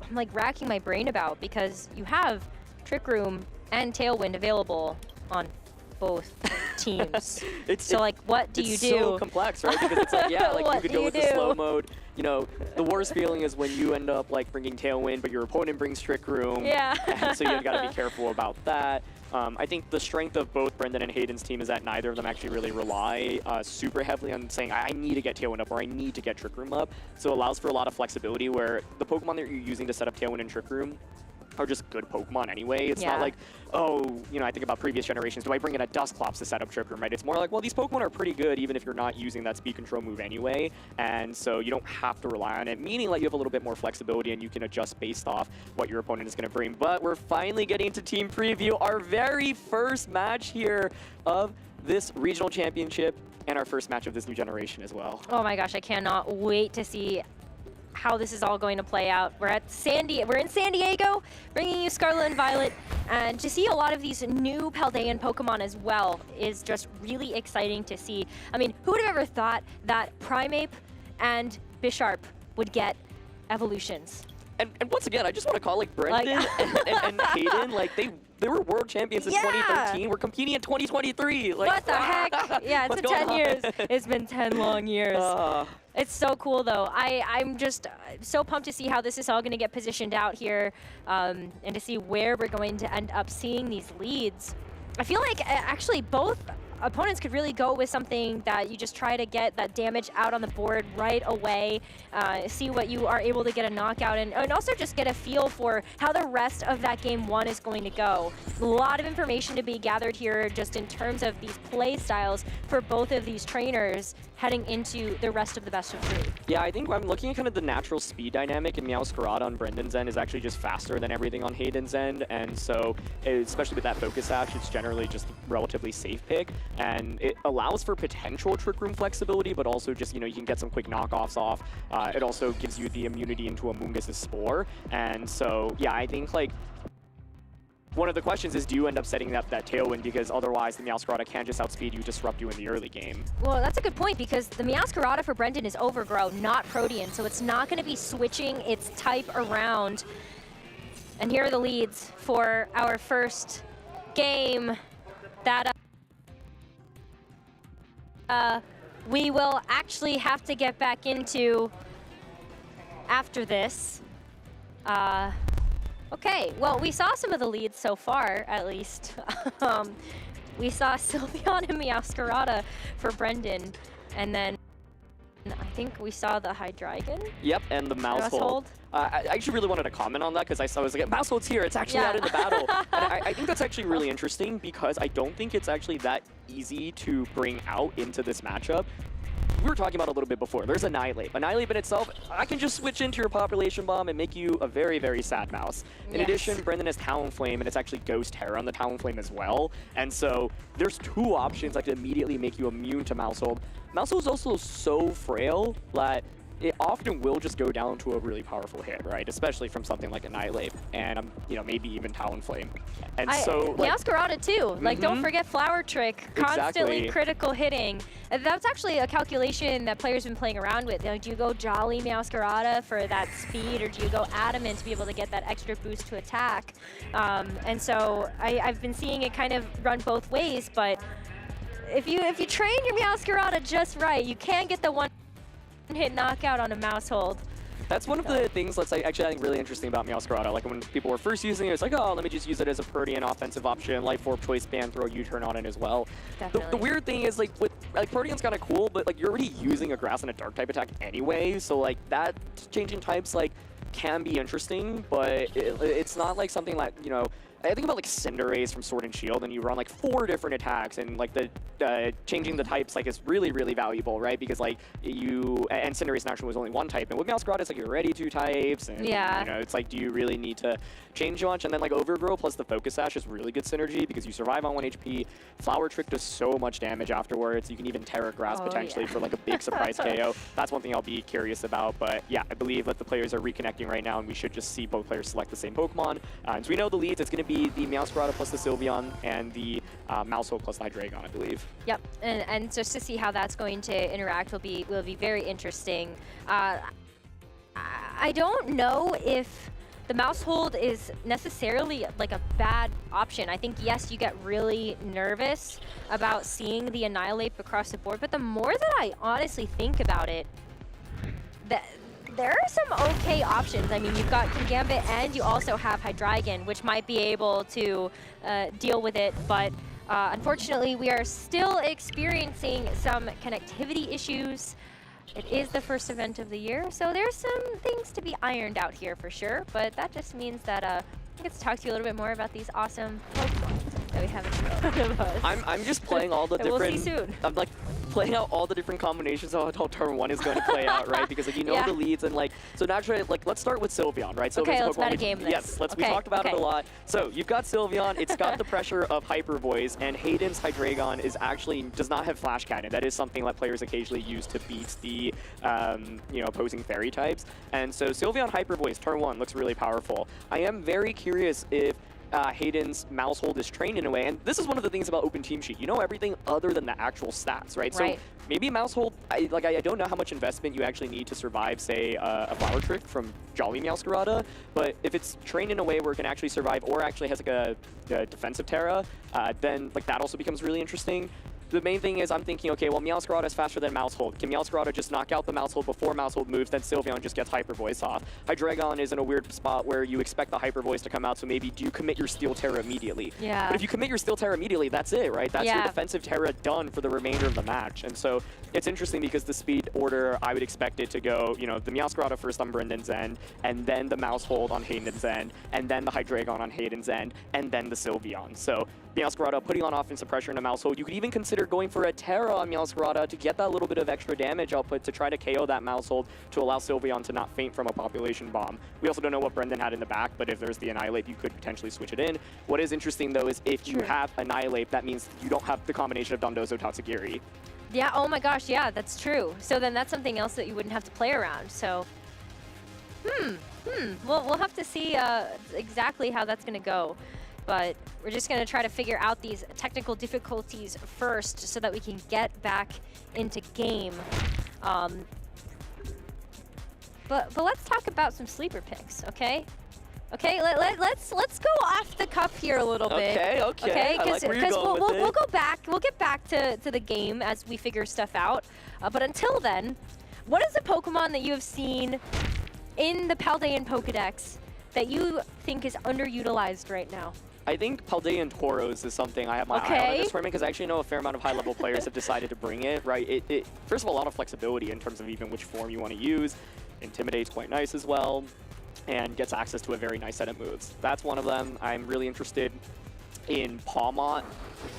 I'm like racking my brain about, because you have Trick Room and Tailwind available on both teams. So like, what do you do? It's so complex, right? Because it's like, yeah, like you could go with the slow mode. You know, the worst feeling is when you end up like bringing Tailwind, but your opponent brings Trick Room. Yeah. And so you got to be careful about that. I think the strength of both Brendan and Hayden's team is that neither of them actually really rely super heavily on saying, I need to get Tailwind up or I need to get Trick Room up. So it allows for a lot of flexibility where the Pokemon that you're using to set up Tailwind and Trick Room are just good Pokemon anyway. It's not like, oh, I think about previous generations, do I bring in a Dusclops to set up Trick Room, right? It's more like, well, these Pokemon are pretty good even if you're not using that speed control move anyway, and so you don't have to rely on it, meaning like you have a little bit more flexibility and you can adjust based off what your opponent is going to bring. But we're finally getting to team preview, our very first match here of this regional championship and our first match of this new generation as well. Oh my gosh, I cannot wait to see how this is all going to play out. We're in San Diego, bringing you Scarlet and Violet, and to see a lot of these new Paldean Pokemon as well is just really exciting to see. I mean, who would have ever thought that Primeape and Bisharp would get evolutions? And once again, I just want to call like Brendan and Hayden, like they were world champions in 2013. We're competing in 2023. Like, what the heck? Yeah, it's been 10 years. It's been 10 long years. It's so cool, though. I'm just so pumped to see how this is all going to get positioned out here, and to see where we're going to end up seeing these leads. I feel like actually both opponents could really go with something that you just try to get that damage out on the board right away, see what you are able to get a knockout, and also just get a feel for how the rest of that game one is going to go. A lot of information to be gathered here just in terms of these play styles for both of these trainers heading into the rest of the best of 3. Yeah, I think I'm looking at kind of the natural speed dynamic, and Meowscarada on Brendan's end is actually just faster than everything on Hayden's end, and so especially with that Focus Sash, it's generally just a relatively safe pick, and it allows for potential Trick Room flexibility, but also just, you can get some quick knockoffs off. It also gives you the immunity into Amoonguss' Spore, and so, yeah, I think, like, one of the questions is, do you end up setting up that tailwind, because otherwise the Meowscarada can just outspeed you, disrupt you in the early game? Well, that's a good point, because the Meowscarada for Brendan is Overgrow, not Protean, so it's not going to be switching its type around. And here are the leads for our first game that we will actually have to get back into after this. Okay, well, we saw some of the leads so far, at least. We saw Sylveon and Meowscarada for Brendan, and then I think we saw the Hydreigon. Yep, and the Maushold. I actually really wanted to comment on that, because I was like, Maushold's here, it's actually out in the battle. And I think that's actually really interesting, because I don't think it's actually that easy to bring out into this matchup. We were talking about a little bit before. There's Annihilate. Annihilate in itself, I can just switch into your Population Bomb and make you a very, very sad mouse. In addition, Brendan has Talonflame, and it's actually Ghost Terror on the Talonflame as well. And so there's two options that can immediately make you immune to Maushold. Maushold is also so frail that it often will just go down to a really powerful hit, right? Especially from something like Annihilate and maybe even Talonflame. And so Meowscarada too. Like, don't forget Flower Trick, constantly critical hitting. That's actually a calculation that players have been playing around with. Like, do you go Jolly Meowscarada for that speed, or do you go Adamant to be able to get that extra boost to attack? And so I've been seeing it kind of run both ways, but if you train your Meowscarada just right, you can get the one-hit knockout on a Maushold. That's one of the things that's actually I think really interesting about Meowscarada. Like, when people were first using it, it's like, oh, let me just use it as a Protean offensive option, Life Orb, Choice Band, throw U-turn on it as well. The weird thing is, like, Protean's kind of cool, but like, you're already using a Grass and a Dark type attack anyway, so like that changing types like can be interesting, but it's not like something like, I think about like Cinderace from Sword and Shield, and you run like 4 different attacks, and like the changing the types like is really, really valuable, right? Because like and Cinderace naturally was only 1 type, and with Meowscarada it's like you're already 2 types, and it's like, do you really need to change much? And then like Overgrow plus the Focus Sash is really good synergy, because you survive on 1 HP. Flower Trick does so much damage afterwards. You can even Terra Grass potentially for like a big surprise KO. That's one thing I'll be curious about, but yeah, I believe that the players are reconnecting right now, and we should just see both players select the same Pokemon. So we know the leads, it's going to be the Meowscarada plus the Sylveon, and the Maushold plus the Hydreigon, I believe. Yep, and just to see how that's going to interact will be very interesting. I don't know if the Maushold is necessarily like a bad option. I think, yes, you get really nervous about seeing the Annihilate across the board, but the more that I honestly think about it, there are some okay options. I mean, you've got Kingambit, and you also have Hydreigon, which might be able to deal with it, but unfortunately, we are still experiencing some connectivity issues. It is the first event of the year, so there's some things to be ironed out here for sure, but that just means that I get to talk to you a little bit more about these awesome Pokemon that we have in front of us. I'm just playing all the different... We'll see soon. I'm like playing out all the different combinations of how turn 1 is going to play out, right? Because like the leads, and like, so naturally, like, let's start with Sylveon, right? Okay, let's metagame this. Yes, we talked about it a lot. So you've got Sylveon, it's got the pressure of Hyper Voice, and Hayden's Hydreigon does not have Flash Cannon. That is something that players occasionally use to beat the opposing fairy types. And so Sylveon Hyper Voice, turn 1, looks really powerful. I am very curious if Hayden's Maushold is trained in a way, and this is one of the things about Open Team Sheet. You know everything other than the actual stats, right? So maybe Maushold, I don't know how much investment you actually need to survive, say, a Flower Trick from Jolly Meowscarada, but if it's trained in a way where it can actually survive, or actually has like a defensive Terra, then like that also becomes really interesting. The main thing is I'm thinking, okay, well, Meowscarada is faster than Maushold. Can Meowscarada just knock out the Maushold before Maushold moves, then Sylveon just gets Hyper Voice off? Hydreigon is in a weird spot where you expect the Hyper Voice to come out, so maybe do you commit your Steel Terra immediately? Yeah. But if you commit your Steel Terra immediately, that's it, right? That's your defensive Terra done for the remainder of the match. And so it's interesting, because the speed order, I would expect it to go, the Meowscarada first on Brendan's end, and then the Maushold on Hayden's end, and then the Hydreigon on Hayden's end, and then the Sylveon. So Meowscarada putting on offensive pressure into Maushold. You could even consider going for a Terra on Meowscarada to get that little bit of extra damage output to try to KO that Maushold to allow Sylveon to not faint from a Population Bomb. We also don't know what Brendan had in the back, but if there's the Annihilate, you could potentially switch it in. What is interesting, though, is if you have Annihilate, that means you don't have the combination of Dondozo Tatsugiri. Yeah, oh my gosh, yeah, that's true. So then that's something else that you wouldn't have to play around, so... We'll have to see exactly how that's going to go. but we're just going to try to figure out these technical difficulties first so that we can get back into game. But let's talk about some sleeper picks, okay? Okay, let's go off the cuff here a little bit. Okay. I like where you're going with it. We'll go back. We'll get back to the game as we figure stuff out. But until then, what is a Pokemon that you have seen in the Paldean Pokedex that you think is underutilized right now? I think Paldean Tauros is something I have my eye on in this tournament because I actually know a fair amount of high-level players have decided to bring it, right? First of all, a lot of flexibility in terms of even which form you want to use. Intimidate's quite nice as well, and gets access to a very nice set of moves. That's one of them. I'm really interested in Pawmot,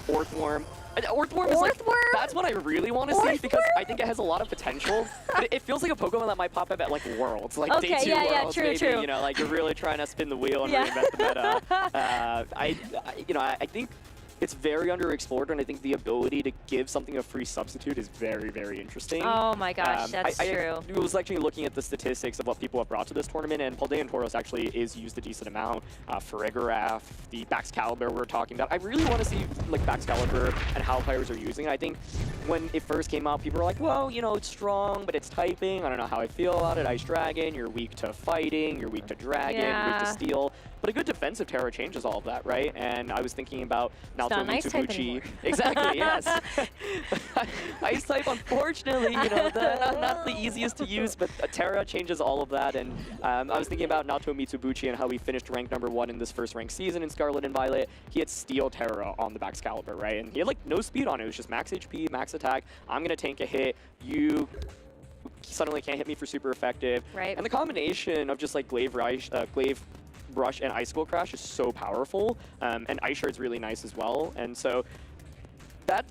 Orthworm. Orthworm is like, that's what I really want to see because I think it has a lot of potential. But it feels like a Pokemon that might pop up at like Worlds, like Day 2 Worlds, maybe. True. You know, like you're really trying to spin the wheel and reinvent the meta. I think it's very underexplored, and I think the ability to give something a free substitute is very, very interesting. Oh my gosh, that's true. I was actually looking at the statistics of what people have brought to this tournament, and Paldean Tauros actually is used a decent amount. Farigiraf, the Baxcalibur we're talking about. I really want to see like Baxcalibur and how players are using it. I think when it first came out, people were like, well, you know, it's strong, but it's typing. I don't know how I feel about it. Ice Dragon, you're weak to fighting, you're weak to Dragon, weak to Steel. But a good defensive Terra changes all of that, right? And I was thinking about Naoto Mitsubishi. Exactly, yes. Ice type, unfortunately, you know, not the easiest to use, but Terra changes all of that. And I was thinking about Naoto Mitsubishi and how he finished ranked #1 in this first ranked season in Scarlet and Violet. He had Steel Terra on the Baxcalibur, right? And he had like no speed on it. It was just max HP, max attack. I'm gonna tank a hit. You suddenly can't hit me for super effective. Right. And the combination of just like Glaive Brush and Icicle Crash is so powerful, and Ice Shard's really nice as well. And so that,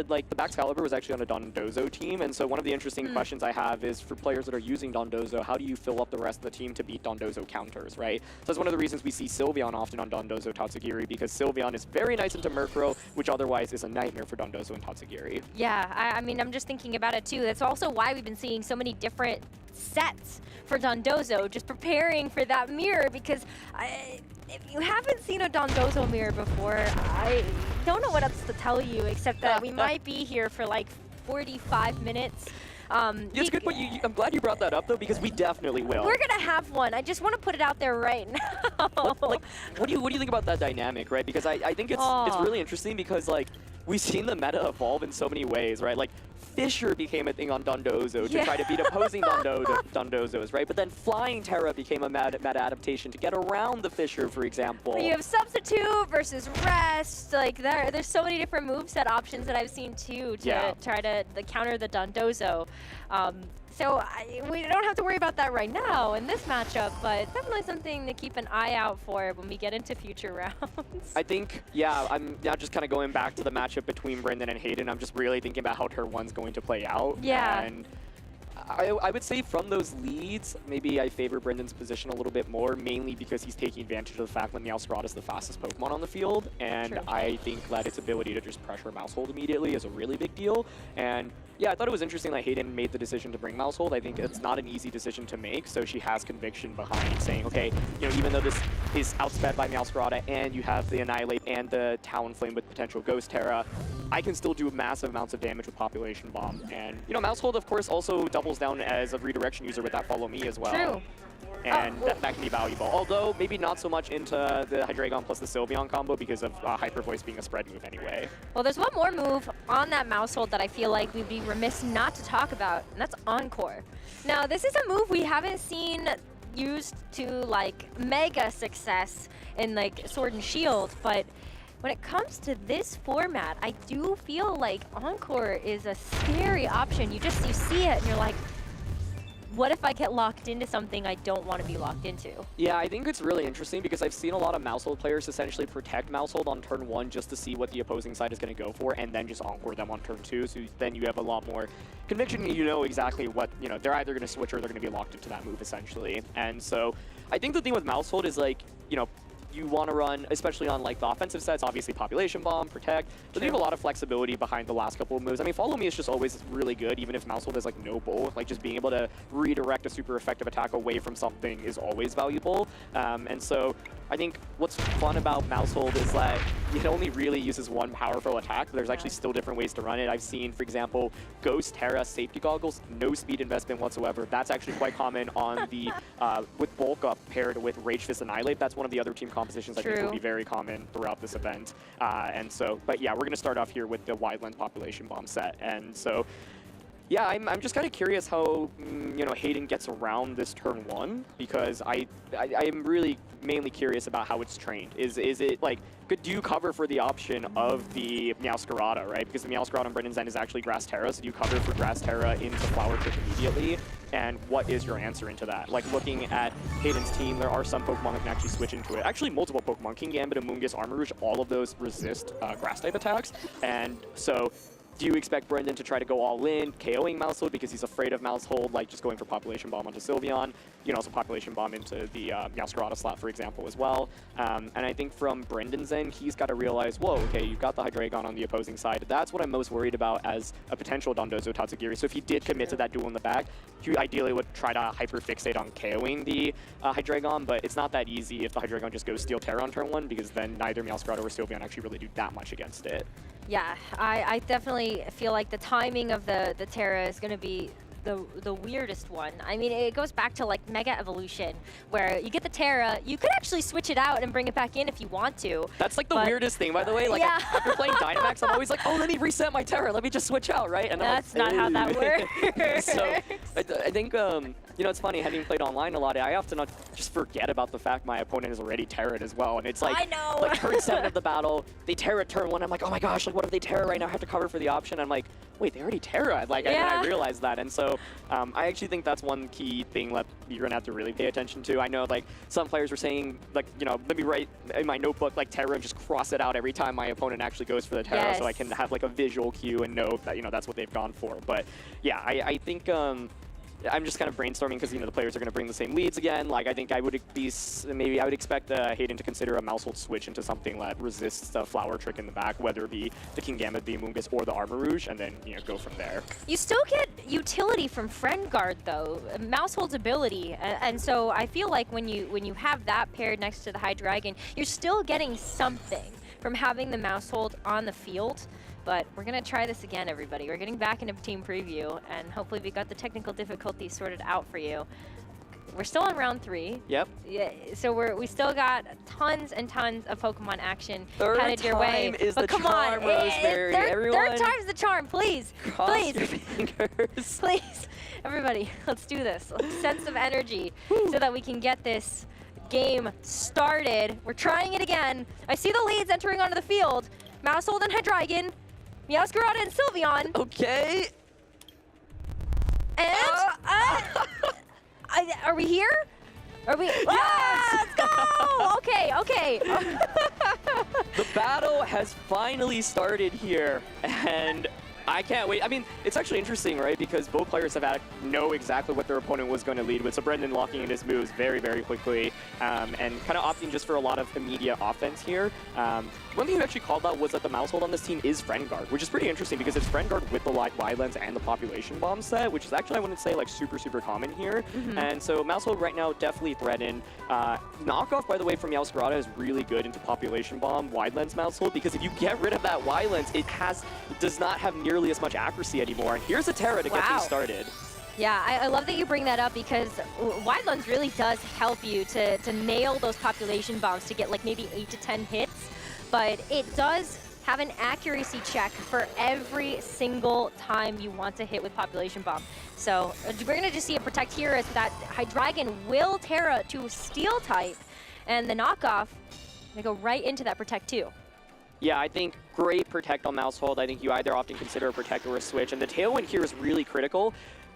like, the Baxcalibur was actually on a Dondozo team, and so one of the interesting questions I have is for players that are using Dondozo, how do you fill up the rest of the team to beat Dondozo counters, right? So that's one of the reasons we see Sylveon often on Dondozo Tatsugiri, because Sylveon is very nice into Murkrow, which otherwise is a nightmare for Dondozo and Tatsugiri. Yeah, I mean, I'm just thinking about it too. That's also why we've been seeing so many different sets for Dondozo, just preparing for that mirror, because if you haven't seen a Dondozo mirror before, I don't know what else to tell you except that we might be here for like 45 minutes. It's good, but I'm glad you brought that up though, because we definitely will. We're gonna have one. I just want to put it out there right now. What do you think about that dynamic, right? Because I think it's really interesting because like we've seen the meta evolve in so many ways, right? Like Fisher became a thing on Dondozo to try to beat opposing Dondozos, right? But then Flying Terra became a meta adaptation to get around the Fisher, for example. You have Substitute versus Rest. Like there's so many different moveset options that I've seen too to try to counter the Dondozo. So we don't have to worry about that right now in this matchup, but it's definitely something to keep an eye out for when we get into future rounds. I think, I'm now just kind of going back to the matchup between Brendan and Hayden. I'm just really thinking about how turn 1's going to play out. Yeah. And I would say from those leads, maybe I favor Brendan's position a little bit more, mainly because he's taking advantage of the fact that Meowscarada is the fastest Pokemon on the field, and I think that its ability to just pressure Maushold immediately is a really big deal. And yeah, I thought it was interesting that Hayden made the decision to bring Maushold. I think it's not an easy decision to make, so she has conviction behind saying, okay, you know, even though this is outsped by Meowscarada and you have the Annihilate and the Talonflame with potential Ghost Terra, I can still do massive amounts of damage with Population Bomb. And, you know, Maushold, of course, also doubles down as a redirection user with that Follow Me as well. True. And that can be valuable. Although, maybe not so much into the Hydreigon plus the Sylveon combo because of Hyper Voice being a spread move anyway. Well, there's one more move on that Maushold that I feel like we'd be remiss not to talk about, and that's Encore. Now, this is a move we haven't seen used to, like, mega success in, like, Sword and Shield, but when it comes to this format, I do feel like Encore is a scary option. You see it, and you're like, what if I get locked into something I don't want to be locked into? Yeah, I think it's really interesting because I've seen a lot of Maushold players essentially protect Maushold on turn 1 just to see what the opposing side is going to go for, and then just Encore them on turn 2, so then you have a lot more conviction. You know exactly what, you know, they're either going to switch or they're going to be locked into that move, essentially. And so I think the thing with Maushold is, like, you know, you want to run, especially on like the offensive sets, obviously Population Bomb, Protect, but you have a lot of flexibility behind the last couple of moves. I mean, Follow Me is just always really good, even if Maushold has like no bowl. Like just being able to redirect a super effective attack away from something is always valuable. And so I think what's fun about Mousehold is that it only really uses one powerful attack. There's actually still different ways to run it. I've seen, for example, Ghost Terra safety goggles, no speed investment whatsoever. That's actually quite common on the with Bulk Up paired with Rage Fist Annihilate. That's one of the other team compositions I think will be very common throughout this event. And so, but yeah, we're going to start off here with the Wide Lens Population Bomb set. And so, yeah, I'm just kind of curious how Hayden gets around this turn 1, because I'm really mainly curious about how it's trained. Is it like, do you cover for the option of the Meowscarada, right? Because the Meowscarada on Brendan's end is actually Grass Terra, so do you cover for Grass Terra into Flower Trick immediately? And what is your answer into that? Like, looking at Hayden's team, there are some Pokemon that can actually switch into it. Actually, multiple Pokemon. King Gambit, Amoonguss, Armarouge, all of those resist Grass-type attacks. And so, do you expect Brendan to try to go all in, KOing Mousehold because he's afraid of Mousehold, like just going for Population Bomb onto Sylveon? You can also Population Bomb into the Meowscarada slot, for example, as well. And I think from Brendan's end, he's got to realize, whoa, okay, you've got the Hydreigon on the opposing side. That's what I'm most worried about as a potential Dondozo Tatsugiri. So if he did commit to that duel in the back, he ideally would try to hyper-fixate on KOing the Hydreigon, but it's not that easy if the Hydreigon just goes Steel Terra on turn 1, because then neither Meowscarada or Sylveon actually really do that much against it. Yeah, I definitely feel like the timing of the Terra is going to be the weirdest one. I mean, it goes back to like Mega Evolution, where you get the Terra, you could actually switch it out and bring it back in if you want to. That's like the weirdest thing, by the way. Like, yeah. After playing Dynamax, I'm always like, oh, let me reset my Terra. Let me just switch out, right? And that's like, not how that works. So I think, it's funny, having played online a lot, I often just forget about the fact my opponent is already Terra'd as well. And it's like, I know. Like turn 7 of the battle, they Terra turn 1. I'm like, oh my gosh, like what if they Terra right now? I have to cover for the option. I'm like, wait, they already Terra. Like, yeah. I realized that. And so I actually think that's one key thing that you're going to have to really pay attention to. I know, like, some players were saying, like, let me write in my notebook, like, Terra and just cross it out every time my opponent actually goes for the Terra, so I can have, like, a visual cue and know that, that's what they've gone for. But, yeah, I think I'm just kind of brainstorming because, the players are going to bring the same leads again. Like, I think I would expect Hayden to consider a Mousehold switch into something that resists the Flower Trick in the back, whether it be the King Gambit, the Amoonguss, or the Armarouge, and then, go from there. You still get utility from Friend Guard, though, Mousehold's ability, and so I feel like when you have that paired next to the Hydreigon, you're still getting something from having the Mousehold on the field. But we're going to try this again, everybody. We're getting back into team preview, and hopefully we got the technical difficulties sorted out for you. We're still on round 3. Yep. Yeah, so we still got tons and tons of Pokemon action Third headed your way. Is but the come charm, on, Rosemary. third time's the charm, please. Cross please. your fingers. Please. Everybody, let's do this. Sense of energy so that we can get this game started. We're trying it again. I see the leads entering onto the field. Mousehold and Hydreigon. Meowscarada and Sylveon. Okay. And are we here? Are we? Yes! Let's go! Okay. The battle has finally started here, and I can't wait. I mean, it's actually interesting, right? Because both players have had to know exactly what their opponent was going to lead with. So Brendan locking in his moves very, very quickly, and kind of opting just for a lot of immediate offense here. One thing you actually called out was that the Mousehold on this team is Friend Guard, which is pretty interesting because it's Friend Guard with the Wide Lens and the Population Bomb set, which is actually, I wouldn't say, like, super, super common here. And so Mousehold right now definitely threatened. Knockoff, by the way, from Meowscarada is really good into Population Bomb, Wide Lens Mousehold, because if you get rid of that Wide Lens, it does not have nearly as much accuracy anymore. And here's a Terra to get things started. Yeah, I love that you bring that up because Wide Lens really does help you to nail those Population Bombs to get like maybe 8 to 10 hits, but it does have an accuracy check for every single time you want to hit with Population Bomb. So we're going to just see it protect here as that Hydreigon will Terra to Steel type, and the knockoff, they go right into that Protect too. Yeah, I think great Protect on Mousehold. I think you either often consider a Protect or a Switch, and the Tailwind here is really critical.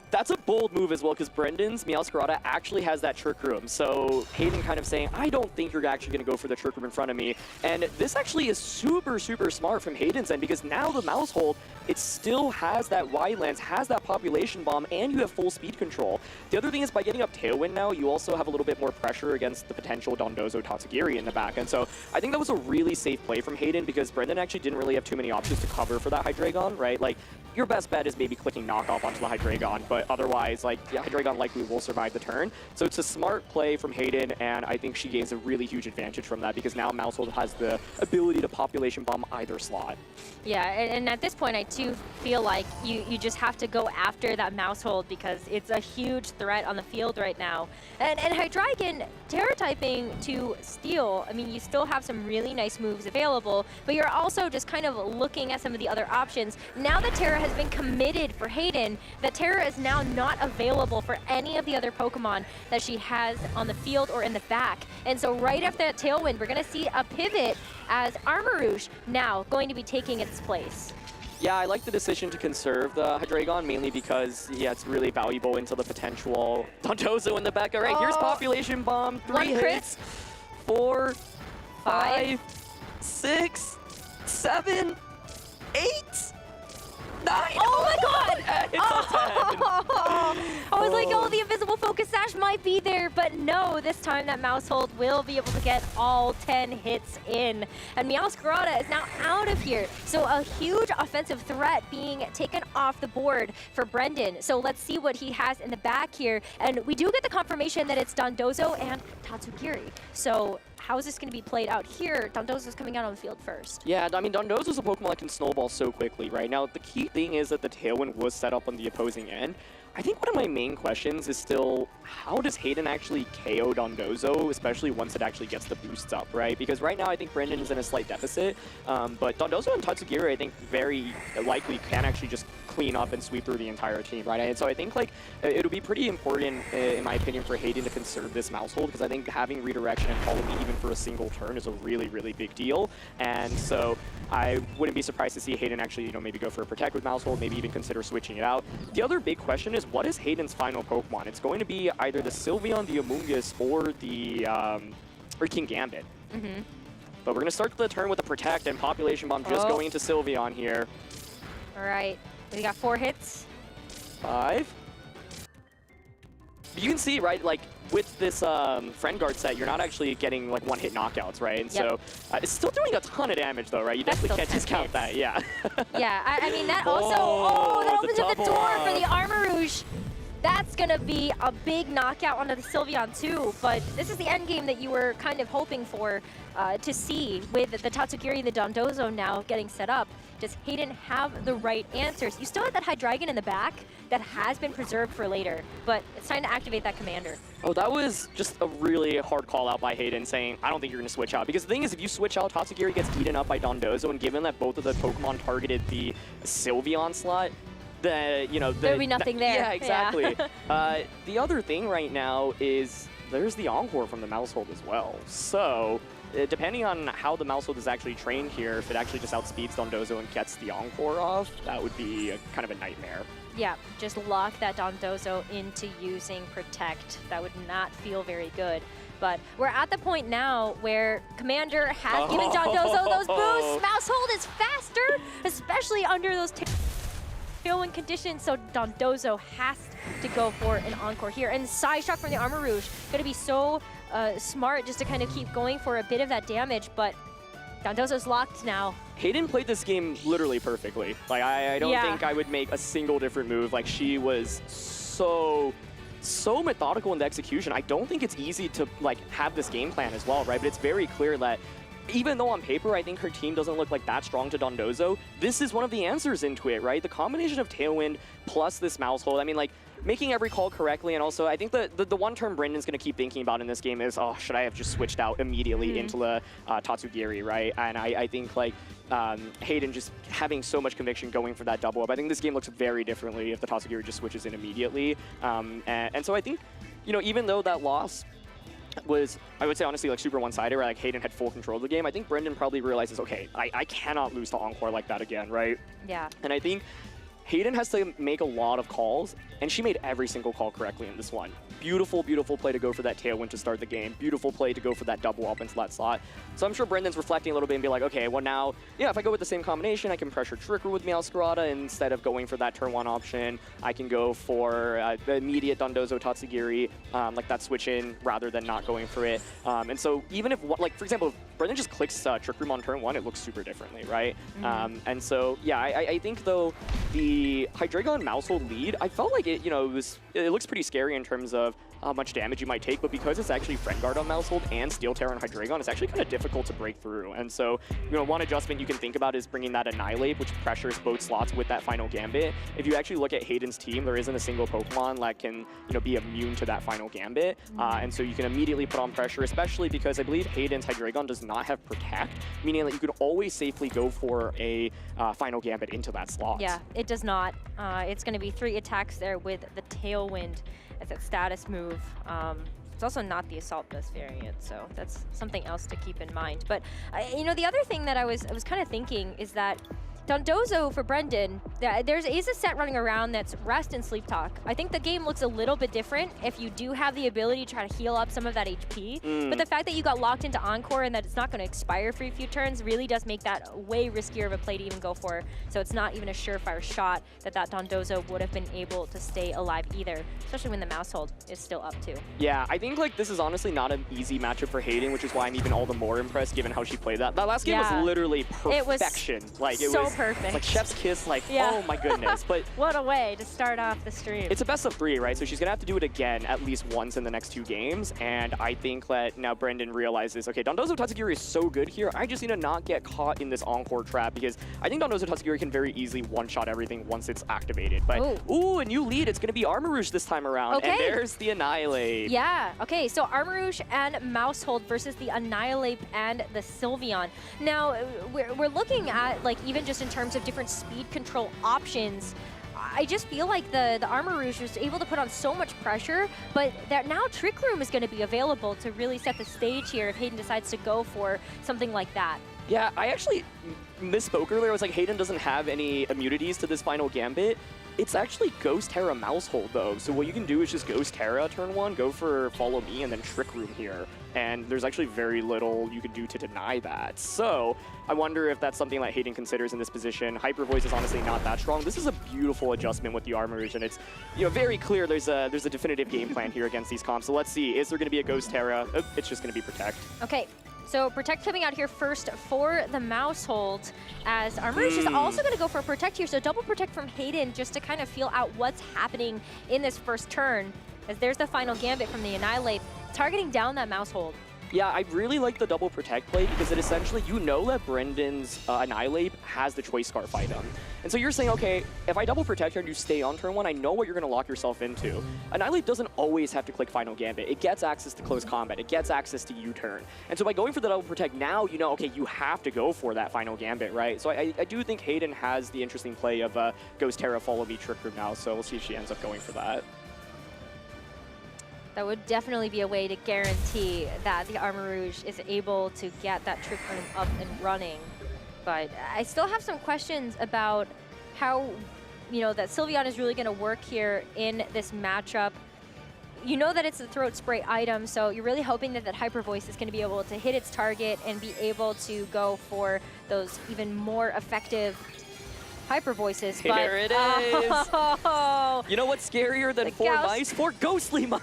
That's a bold move as well, because Brendan's Meowscarada actually has that Trick Room. So Hayden kind of saying, I don't think you're actually going to go for the Trick Room in front of me. And this actually is super, super smart from Hayden's end, because now the Mousehold, it still has that Wide Lens, has that Population Bomb, and you have full speed control. The other thing is, by getting up Tailwind now, you also have a little bit more pressure against the potential Dondozo Tatsugiri in the back. And so I think that was a really safe play from Hayden, because Brendan actually didn't really have too many options to cover for that Hydreigon, right? Like, your best bet is maybe clicking Knockoff onto the Hydreigon, but otherwise, otherwise, like, yeah, Hydreigon likely will survive the turn. So it's a smart play from Hayden, and I think she gains a really huge advantage from that because now Mousehold has the ability to population bomb either slot. Yeah, and at this point, I too feel like you just have to go after that Mousehold because it's a huge threat on the field right now. And Hydreigon, Terra typing to Steel, I mean, you still have some really nice moves available, but you're also just kind of looking at some of the other options. Now that Terra has been committed for Hayden, that Terra is now not available for any of the other Pokemon that she has on the field or in the back. And so right after that Tailwind, we're going to see a pivot as Armarouge now going to be taking its place. Yeah, I like the decision to conserve the Hydreigon, mainly because, yeah, it's really valuable into the potential Dondozo in the back. All right, here's Population Bomb. 3 hits. 4, 5, 6, 7, 8, 9. Oh my god! It's a 10. I was like, oh, the invisible focus sash might be there, but no, this time that Mousehold will be able to get all 10 hits in. And Meowscarada is now out of here. So a huge offensive threat being taken off the board for Brendan. So let's see what he has in the back here. And we do get the confirmation that it's Dondozo and Tatsugiri. So how is this going to be played out here? Dondozo's coming out on the field first. Yeah, I mean, Dondozo's a Pokemon that can snowball so quickly, right? Now, the key thing is that the Tailwind was set up on the opposing end. I think one of my main questions is still, how does Hayden actually KO Dondozo, especially once it actually gets the boosts up, right? Because right now I think Brendan's in a slight deficit, but Dondozo and Tatsugiri I think very likely can actually just clean up and sweep through the entire team, right? And so I think like it'll be pretty important, in my opinion, for Hayden to conserve this Mousehold because I think having redirection and follow me even for a single turn is a really, really big deal. And so I wouldn't be surprised to see Hayden actually, you know, maybe go for a Protect with Mousehold, maybe even consider switching it out. The other big question is, what is Hayden's final Pokemon? It's going to be either the Sylveon, the Amoonguss, or the or King Gambit. But we're going to start the turn with a Protect and Population Bomb just going into Sylveon here. All right, we got 4 hits. 5. You can see, right, like, with this Friend Guard set, you're not actually getting, like, one-hit knockouts, right? And so it's still doing a ton of damage, though, right? You definitely can't discount that, yeah. Yeah, I mean, that also, that opens up the door for the Armarouge. That's going to be a big knockout onto the Sylveon, too. But this is the end game that you were kind of hoping for to see with the Tatsugiri and the Dondozo now getting set up. Does Hayden have the right answers? You still have that Hydreigon in the back that has been preserved for later, but it's time to activate that commander. Oh, that was just a really hard call out by Hayden saying, I don't think you're going to switch out. Because the thing is, if you switch out, Tatsugiri gets eaten up by Dondozo, and given that both of the Pokemon targeted the Sylveon slot, there'd be nothing there. Yeah, exactly. Yeah. The other thing right now is there's the Encore from the Mousehold as well. So depending on how the Mousehold is actually trained here, if it actually just outspeeds Dondozo and gets the Encore off, that would be kind of a nightmare. Yeah, just lock that Dondozo into using Protect. That would not feel very good. But we're at the point now where Commander has given Dondozo those boosts. Mousehold is faster, especially under those Tailwind conditions, so Dondozo has to go for an Encore here. And Side Shock from the Armarouge, gonna be so smart just to kind of keep going for a bit of that damage, but Dondozo's locked now. Hayden played this game literally perfectly. Like, I don't think I would make a single different move. Like, she was so methodical in the execution. I don't think it's easy to, like, have this game plan as well, right? But it's very clear that even though on paper I think her team doesn't look like that strong to Dondozo, this is one of the answers into it, right? The combination of Tailwind plus this Mousehold, I mean, like, making every call correctly, and also I think the one term Brendan's going to keep thinking about in this game is, oh, should I have just switched out immediately into the Tatsugiri, right? And I think, like, Hayden just having so much conviction going for that double up. I think this game looks very differently if the Tatsugiri just switches in immediately. And so I think, you know, even though that loss was, I would say, honestly, like, super one-sided, where, like, Hayden had full control of the game, I think Brendan probably realizes, okay, I cannot lose to Encore like that again, right? Yeah. And I think Hayden has to make a lot of calls, and she made every single call correctly in this one. Beautiful, beautiful play to go for that Tailwind to start the game. Beautiful play to go for that double up into that slot. So I'm sure Brendan's reflecting a little bit and be like, okay, well now, yeah, if I go with the same combination, I can pressure Trickery with Meowscarada instead of going for that turn 1 option. I can go for the immediate Dondozo Tatsugiri, like that switch in rather than not going for it. And so even if, like, for example, Brendan just clicks Trick Room on turn 1, it looks super differently, right? And so, yeah, I think, though, the Hydreigon Mousehold lead, I felt like it, it looks pretty scary in terms of how much damage you might take, but because it's actually Friend Guard on Mousehold and Steel Terror on Hydreigon, it's actually kind of difficult to break through. And so, one adjustment you can think about is bringing that Annihilate, which pressures both slots with that final Gambit. If you actually look at Hayden's team, there isn't a single Pokemon that can, be immune to that final Gambit. And so you can immediately put on pressure, especially because I believe Hayden's Hydreigon does not have Protect, meaning that you could always safely go for a final Gambit into that slot. Yeah, it does not. It's going to be 3 attacks there with the Tailwind as that status move. It's also not the Assault Vest variant, so that's something else to keep in mind. But, the other thing that I was kind of thinking is that Dondozo for Brendan, there is a set running around that's Rest and Sleep Talk. I think the game looks a little bit different if you do have the ability to try to heal up some of that HP. But the fact that you got locked into Encore and that it's not going to expire for a few turns really does make that way riskier of a play to even go for. So it's not even a surefire shot that Dondozo would have been able to stay alive either, especially when the Mousehold is still up too. Yeah, I think this is honestly not an easy matchup for Hayden, which is why I'm even all the more impressed given how she played that. That last game was literally perfection. It was perfect. Like chef's kiss, oh my goodness. But what a way to start off the stream. It's a best of 3, right? So she's gonna have to do it again at least once in the next 2 games. And I think that now Brendan realizes, okay, Dondozo Tatsugiri is so good here. I just need to not get caught in this Encore trap because I think Dondozo Tatsugiri can very easily one-shot everything once it's activated. But ooh, a new lead. It's gonna be Armarouge this time around. Okay. And there's the Annihilate. Yeah. Okay. So Armarouge and Mousehold versus the Annihilate and the Sylveon. Now we're looking at even just in terms of different speed control options. I just feel like the Armarouge was able to put on so much pressure, but that now Trick Room is going to be available to really set the stage here if Hayden decides to go for something like that. Yeah, I actually misspoke earlier. I was like, Hayden doesn't have any immunities to this final Gambit. It's actually Ghost Terra Mousehold, though. So what you can do is just Ghost Terra turn 1, go for Follow Me, and then Trick Room here. And there's actually very little you can do to deny that. So I wonder if that's something that Hayden considers in this position. Hyper Voice is honestly not that strong. This is a beautiful adjustment with the Armarouge, and it's very clear there's a definitive game plan here against these comps. So let's see, is there going to be a Ghost Terra? Oh, it's just going to be Protect. Okay. So Protect coming out here first for the Mousehold, as Armarouge is also going to go for Protect here. So double Protect from Hayden just to kind of feel out what's happening in this first turn, as there's the final Gambit from the Annihilate, targeting down that Mousehold. Yeah, I really like the double Protect play because it essentially, that Brendan's Annihilate has the Choice Scarf item. And so you're saying, okay, if I double Protect here and you stay on turn 1, I know what you're going to lock yourself into. Annihilate doesn't always have to click Final Gambit. It gets access to Close Combat. It gets access to U-Turn. And so by going for the double Protect now, okay, you have to go for that Final Gambit, right? So I do think Hayden has the interesting play of Ghost Terra, Follow Me, Trick Room now. So we'll see if she ends up going for that. That would definitely be a way to guarantee that the Armarouge is able to get that Trick Room up and running. But I still have some questions about how, that Sylveon is really going to work here in this matchup. You know that it's a Throat Spray item, so you're really hoping that Hyper Voice is going to be able to hit its target and be able to go for those even more effective Hyper Voices. There it is. Oh, you know what's scarier than 4 mice? 4 ghostly mice.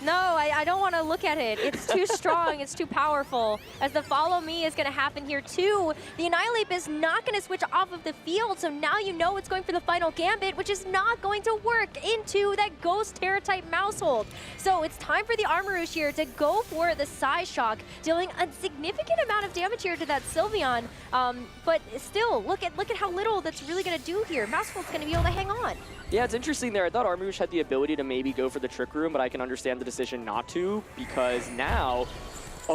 No, I don't want to look at it. It's too strong. It's too powerful. As the Follow Me is going to happen here too. The Annihilate is not going to switch off of the field, so now you know it's going for the final Gambit, which is not going to work into that Ghost Terra type Mousehold. So it's time for the Armarouge here to go for the Size Shock, dealing a significant amount of damage here to that Sylveon. But still, look at how little that's really going to do here. Mousehold's going to be able to hang on. Yeah, it's interesting there. I thought Armarouge had the ability to maybe go for the Trick Room, but I can understand the decision not to, because now,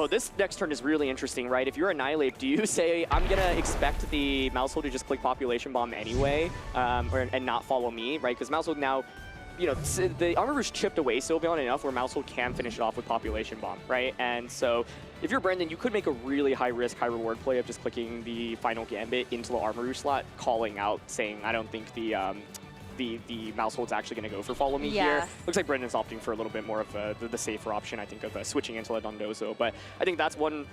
this next turn is really interesting, right? If you're Annihilate, do you say, I'm going to expect the Mousehold to just click Population Bomb anyway, and not Follow Me, right? Because Mousehold now, the Armarouge chipped away Sylveon enough where Mousehold can finish it off with Population Bomb, right? And so if you're Brendan, you could make a really high-risk, high-reward play of just clicking the final Gambit into the Armarouge slot, calling out, saying, I don't think the Mousehold's actually going to go for Follow Me here. Looks like Brendan's opting for a little bit more of the safer option, I think, of switching into a Dondozo. But I think that's one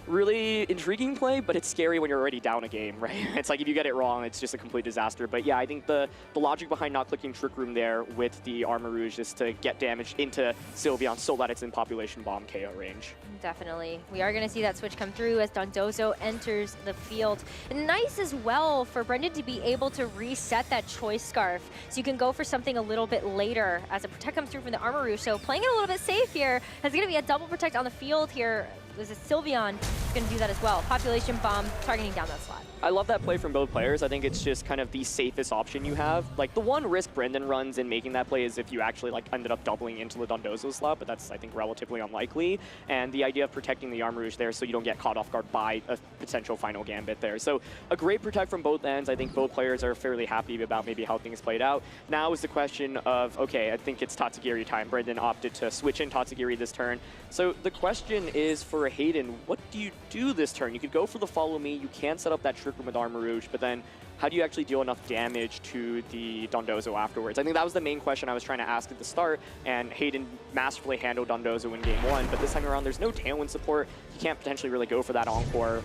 really intriguing play, but it's scary when you're already down a game, right? It's like if you get it wrong, it's just a complete disaster. But yeah, I think the logic behind not clicking Trick Room there with the Armor Rouge is to get damage into Sylveon so that it's in Population Bomb KO range. Definitely. We are going to see that switch come through as Dondozo enters the field. And nice as well for Brendan to be able to reset that Choice Scarf. So you can go for something a little bit later as a Protect comes through from the Armor Rouge. So playing it a little bit safe here. There's going to be a double Protect on the field here. There's a Sylveon going to do that as well. Population Bomb targeting down that slot. I love that play from both players. I think it's just kind of the safest option you have. Like, the one risk Brendan runs in making that play is if you actually, like, ended up doubling into the Dondozo slot, but that's, I think, relatively unlikely. And the idea of protecting the Armor Rouge there so you don't get caught off guard by a potential final Gambit there. So, a great protect from both ends. I think both players are fairly happy about maybe how things played out. Now is the question of, okay, I think it's Tatsugiri time. Brendan opted to switch in Tatsugiri this turn. So, the question is for Hayden, what do you do this turn? You could go for the Follow Me. You can set up that Trick Room with Armor Rouge, but then how do you actually deal enough damage to the Dondozo afterwards? I think that was the main question I was trying to ask at the start, and Hayden masterfully handled Dondozo in game 1, but this time around there's no Tailwind support. You can't potentially really go for that Encore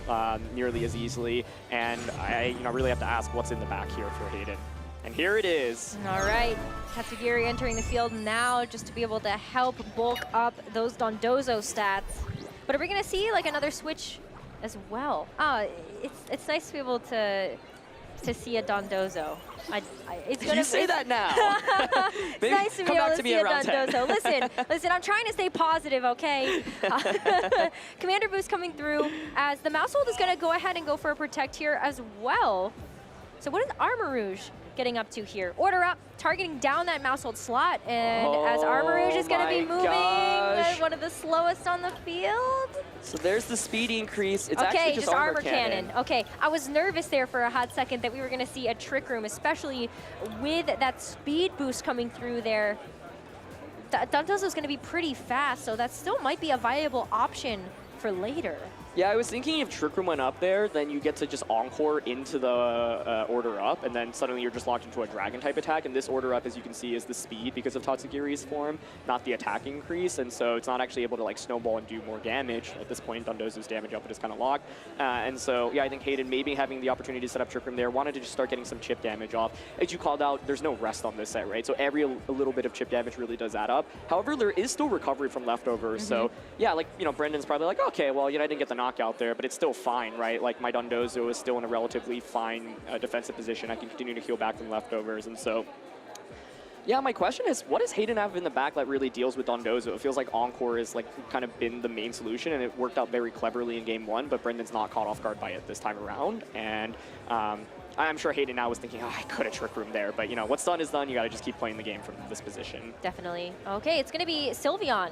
nearly as easily, and I really have to ask what's in the back here for Hayden. And here it is. All right, Tatsugiri entering the field now just to be able to help bulk up those Dondozo stats. But are we going to see like another switch as well? It's nice to be able to see a Dondozo. It's gonna, you say that now. It's nice to be able to see a Dondozo. Listen, I'm trying to stay positive, okay? Commander Boost coming through as the Mousehold is going to go ahead and go for a Protect here as well. So what is Armor Rouge getting up to here? Order Up, targeting down that Mousehold slot, and as Armor Rouge is going to be moving, one of the slowest on the field. So there's the speed increase. It's okay, actually just Armor Cannon. Okay, I was nervous there for a hot second that we were going to see a Trick Room, especially with that speed boost coming through there. Dondozo is going to be pretty fast, so that still might be a viable option for later. Yeah, I was thinking if Trick Room went up there, then you get to just Encore into the Order Up, and then suddenly you're just locked into a Dragon-type attack, and this Order Up, as you can see, is the speed because of Tatsugiri's form, not the attack increase, and so it's not actually able to like snowball and do more damage. At this point, Dondozo's damage output is kind of locked, and so, yeah, I think Hayden maybe having the opportunity to set up Trick Room there, wanted to just start getting some chip damage off. As you called out, there's no rest on this set, right? So every a little bit of chip damage really does add up. However, there is still recovery from leftovers, so, yeah, like, Brendan's probably like, okay, well, I didn't get the knockout there, but it's still fine, right? Like, my Dondozo is still in a relatively fine defensive position. I can continue to heal back from leftovers, and so, yeah, my question is, what does Hayden have in the back that really deals with Dondozo? It feels like Encore has like kind of been the main solution, and it worked out very cleverly in game 1, but Brendan's not caught off guard by it this time around, and I'm sure Hayden now was thinking, oh, I could have Trick Room there, but what's done is done. You got to just keep playing the game from this position. Definitely. Okay, it's going to be Sylveon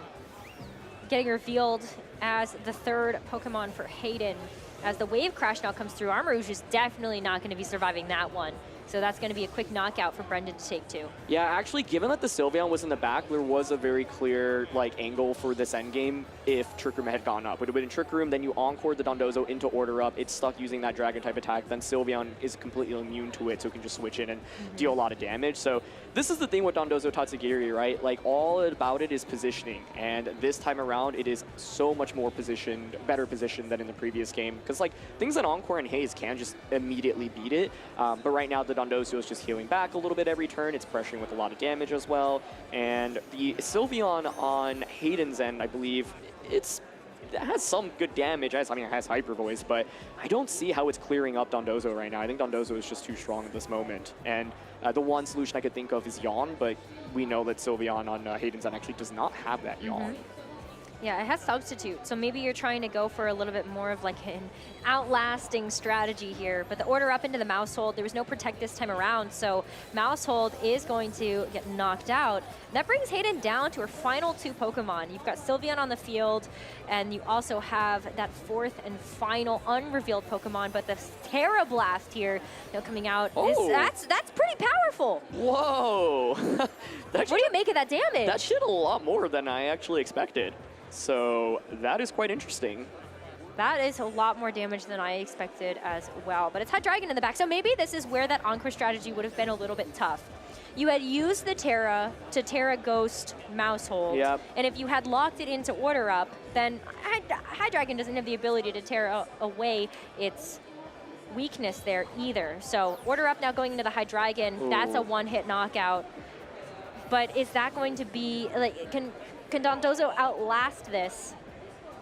getting revealed as the third Pokemon for Hayden. As the Wave Crash now comes through, Armor Rouge is definitely not going to be surviving that one. So that's going to be a quick knockout for Brendan to take too. Yeah, actually, given that the Sylveon was in the back, there was a very clear angle for this endgame if Trick Room had gone up. It would have been in Trick Room, then you Encore the Dondozo into Order Up. It's stuck using that Dragon-type attack. Then Sylveon is completely immune to it, so it can just switch in and deal a lot of damage. So this is the thing with Dondozo Tatsugiri, right? Like, all about it is positioning. And this time around, it is so much more better positioned than in the previous game. Because, things that Encore and Haze can just immediately beat it. But right now, the Dondozo is just healing back a little bit every turn. It's pressuring with a lot of damage as well. And the Sylveon on Hayden's end, I believe, it has some good damage. It has Hyper Voice, but I don't see how it's clearing up Dondozo right now. I think Dondozo is just too strong at this moment. And the one solution I could think of is Yawn, but we know that Sylveon on Hayden's end actually does not have that Yawn. Yeah, it has Substitute, so maybe you're trying to go for a little bit more of an outlasting strategy here. But the Order Up into the Mousehold, there was no Protect this time around, so Mousehold is going to get knocked out. And that brings Hayden down to her final 2 Pokemon. You've got Sylveon on the field, and you also have that 4th and final unrevealed Pokemon. But the Terra Blast here, coming out, that's pretty powerful. Whoa! What do you make of that damage? That shit a lot more than I actually expected. So that is quite interesting. That is a lot more damage than I expected as well. But it's had Dragon in the back, so maybe this is where that Encore strategy would have been a little bit tough. you had used the Terra to Terra Ghost mouse hold. Yep. And if you had locked it into order up, then High Dragon doesn't have the ability to tear away its weakness there either. So order up now going into the High Dragon, that's a one-hit knockout. But is that going to be, like, can Dondozo outlast this?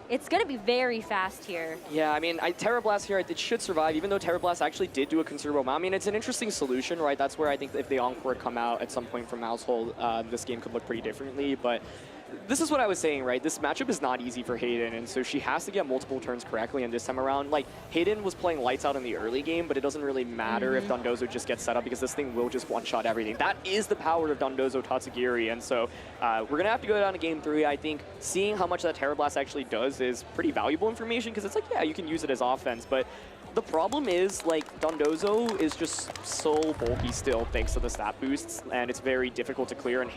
It's going to be very fast here. Yeah, I mean, Terra Blast here, it should survive, even though Terra Blast actually did do a considerable amount. I mean, it's an interesting solution, right? That's where I think if the Encore come out at some point from Household, this game could look pretty differently. But this is what I was saying, right? This matchup is not easy for Hayden, and so she has to get multiple turns correctly, and this time around, like, Hayden was playing lights out in the early game, but it doesn't really matter if Dondozo just gets set up, because this thing will just one-shot everything. That is the power of Dondozo Tatsugiri, and so we're going to have to go down to Game 3. I think seeing how much that Terra Blast actually does is pretty valuable information, because it's like, yeah, you can use it as offense, but the problem is, like, Dondozo is just so bulky still thanks to the stat boosts, and it's very difficult to clear. And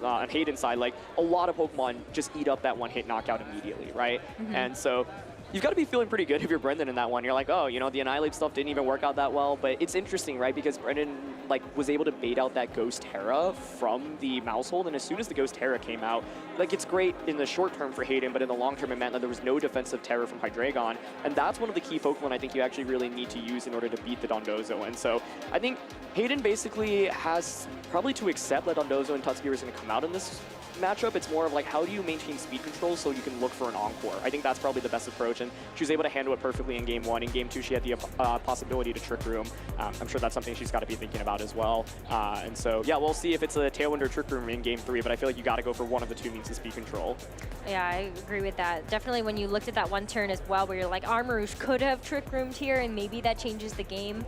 on Hayden's side, like, a lot of Pokemon just eat up that one-hit knockout immediately, right? And so you've got to be feeling pretty good if you're Brendan in that one. You're like, oh, you know, the Annihilate stuff didn't even work out that well, but it's interesting, right? Because Brendan, like, was able to bait out that Ghost Terra from the mouse hold, and as soon as the Ghost Terra came out, like, it's great in the short term for Hayden, but in the long term it meant that there was no defensive Terra from Hydreigon, and that's one of the key Pokemon I think you actually really need to use in order to beat the Dondozo. And so I think Hayden basically has probably to accept that Dondozo and Tatsugiri is going to come out in this matchup. It's more of like, how do you maintain speed control so you can look for an Encore? I think that's probably the best approach, and she was able to handle it perfectly in Game 1. In Game 2, she had the possibility to Trick Room. I'm sure that's something she's got to be thinking about as well. And so, yeah, we'll see if it's a Tailwind or Trick Room in Game 3, but I feel like you got to go for one of the two means of speed control. Yeah, I agree with that. Definitely when you looked at that one turn as well, where you're like, Armarouge could have Trick Roomed here, and maybe that changes the game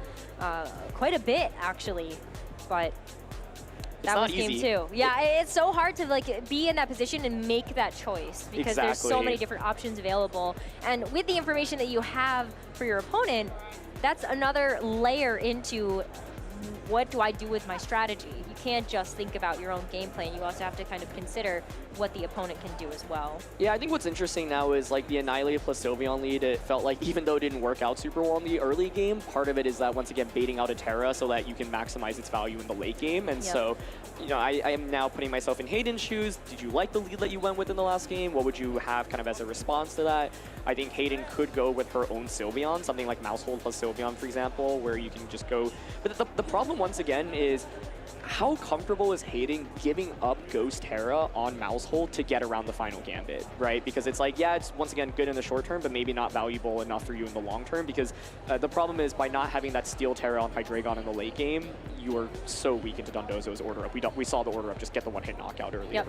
quite a bit, actually. But that was Game 2. Yeah, it's so hard to, like, be in that position and make that choice because there's so many different options available. And with the information that you have for your opponent, that's another layer into what do I do with my strategy. You can't just think about your own game plan. You also have to kind of consider what the opponent can do as well. Yeah, I think what's interesting now is, like, the Annihilate plus Sylveon lead, it felt like even though it didn't work out super well in the early game, part of it is that, once again, baiting out a Terra so that you can maximize its value in the late game. And so, you know, I am now putting myself in Hayden's shoes. Did you like the lead that you went with in the last game? What would you have kind of as a response to that? I think Hayden could go with her own Sylveon, something like Mousehold plus Sylveon, for example, where you can just go. But the problem, once again, is how comfortable is Hayden giving up Ghost Terra on Mousehold to get around the final Gambit, right? Because it's like, yeah, it's once again good in the short term, but maybe not valuable enough for you in the long term, because the problem is by not having that Steel Terra on Hydreigon in the late game, you are so weak into Dondozo's order up. We saw the order up just get the one-hit knockout earlier. Yep.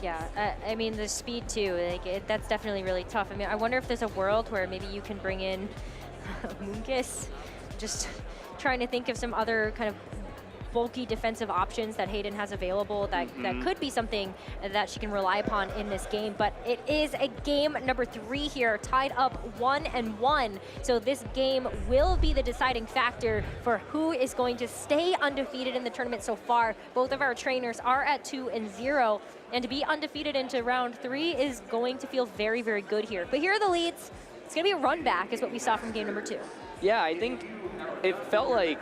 Yeah, I mean, the speed too, like, that's definitely really tough. I mean, I wonder if there's a world where maybe you can bring in Moonkiss. Just trying to think of some other kind of bulky defensive options that Hayden has available that could be something that she can rely upon in this game. But it is a game number 3 here, tied up 1-1. So this game will be the deciding factor for who is going to stay undefeated in the tournament so far. Both of our trainers are at 2-0, and to be undefeated into round 3 is going to feel very, very good here. But here are the leads. It's going to be a run back is what we saw from game number 2. Yeah, I think it felt like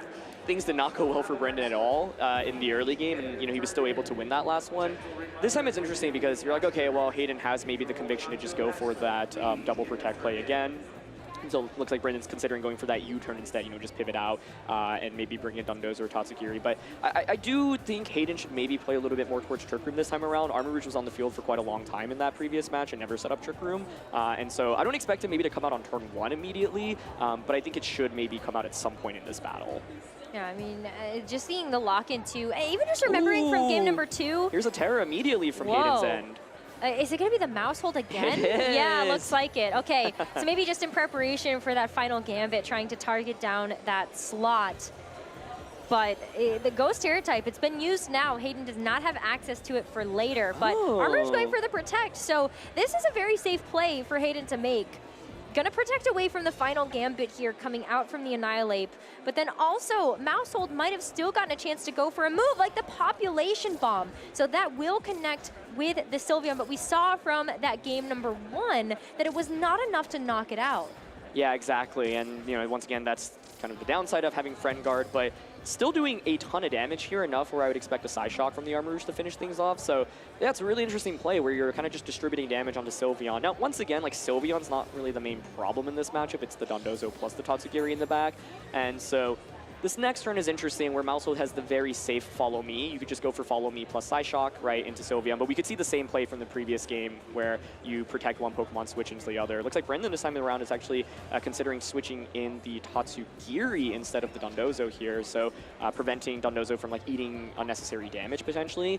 things did not go well for Brendan at all in the early game, and, you know, he was still able to win that last one. This time it's interesting because you're like, okay, well, Hayden has maybe the conviction to just go for that double protect play again. So it looks like Brendan's considering going for that U-turn instead, you know, just pivot out and maybe bring in Dondozo or Tatsugiri. But I do think Hayden should maybe play a little bit more towards Trick Room this time around. Armarouge was on the field for quite a long time in that previous match and never set up Trick Room. And so I don't expect him maybe to come out on turn 1 immediately, but I think it should maybe come out at some point in this battle. Yeah, I mean, just seeing the lock-in too, even just remembering from game number 2. Here's a Terra immediately from Hayden's end. Is it going to be the mouse hold again? Yeah, looks like it. Okay, so maybe just in preparation for that final Gambit, trying to target down that slot. But the Ghost Terra type, it's been used now. Hayden does not have access to it for later, but Armarouge's going for the Protect. So this is a very safe play for Hayden to make. Gonna protect away from the final Gambit here coming out from the Annihilate, but then also Mousehold might have still gotten a chance to go for a move like the Population Bomb. So that will connect with the Sylveon, but we saw from that game number 1 that it was not enough to knock it out. Yeah, exactly. And, you know, once again, that's kind of the downside of having Friend Guard, but still doing a ton of damage here, enough where I would expect a Psy Shock from the Armor Rouge to finish things off. So yeah, it's a really interesting play where you're kind of just distributing damage onto Sylveon. Now, once again, like, Sylveon's not really the main problem in this matchup. It's the Dondozo plus the Tatsugiri in the back. And so this next turn is interesting where Mousehold has the very safe Follow Me. You could just go for Follow Me plus Psyshock right into Sylveon, but we could see the same play from the previous game where you protect one Pokemon, switch into the other. It looks like Brendan this time around is actually considering switching in the Tatsugiri instead of the Dondozo here, so preventing Dondozo from like eating unnecessary damage potentially.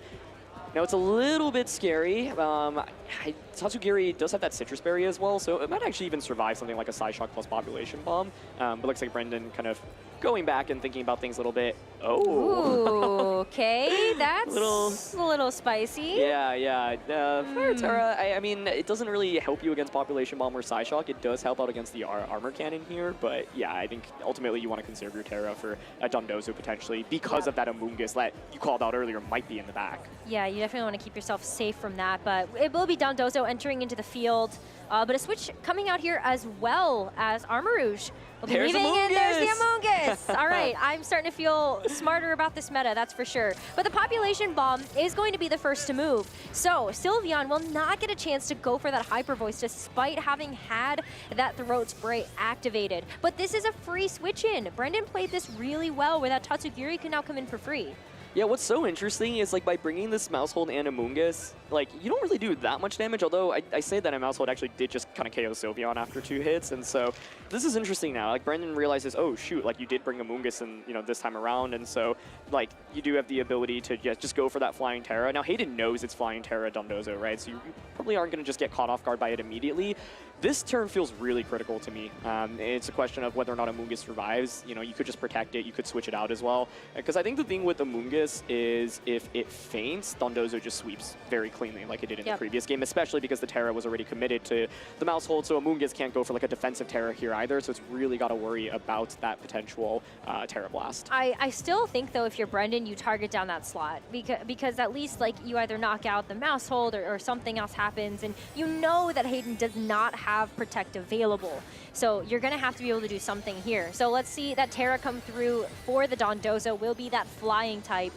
Now, it's a little bit scary. Tatsugiri does have that Citrus Berry as well, so it might actually even survive something like a Psyshock plus Population Bomb. But looks like Brendan kind of going back and thinking about things a little bit. Oh. Ooh, okay, that's a little spicy. Yeah. Fire Terra, I mean, it doesn't really help you against Population Bomb or Psyshock. It does help out against the Armor Cannon here, but yeah, I think ultimately you want to conserve your Terra for a Dondozo potentially because of that Amoonguss that you called out earlier might be in the back. Yeah, you definitely want to keep yourself safe from that, but it will be Dondozo entering into the field. But a switch coming out here as well as Armor Rouge. We'll be leaving in. There's the Amoonguss. All right, I'm starting to feel smarter about this meta, that's for sure. But the Population Bomb is going to be the first to move. So Sylveon will not get a chance to go for that Hyper Voice despite having had that Throat Spray activated. But this is a free switch in. Brendan played this really well where that Tatsugiri can now come in for free. Yeah, what's so interesting is, like, by bringing this Mousehold and Amoonguss, like, you don't really do that much damage, although I say that a Mousehold actually did just kind of KO Sylveon after 2 hits, and so this is interesting now. Like, Brendan realizes, oh, shoot, like, you did bring Amoonguss in, you know, this time around, and so, like, you do have the ability to just go for that Flying Terra. Now, Hayden knows it's Flying Terra Dondozo, right? So you probably aren't going to just get caught off guard by it immediately. This turn feels really critical to me. It's a question of whether or not Amoonguss survives. You know, you could just protect it. You could switch it out as well. Because I think the thing with Amoonguss is if it faints, Dondozo just sweeps very cleanly like it did in the previous game, especially because the Terra was already committed to the Mousehold, so Amoonguss can't go for like a defensive Terra here either, so it's really got to worry about that potential Terra Blast. I still think, though, if you're Brendan, you target down that slot because at least like you either knock out the Mousehold or something else happens, and you know that Hayden does not have Protect available. So you're going to have to be able to do something here. So let's see that Terra come through for the Dondozo. Will be that flying type.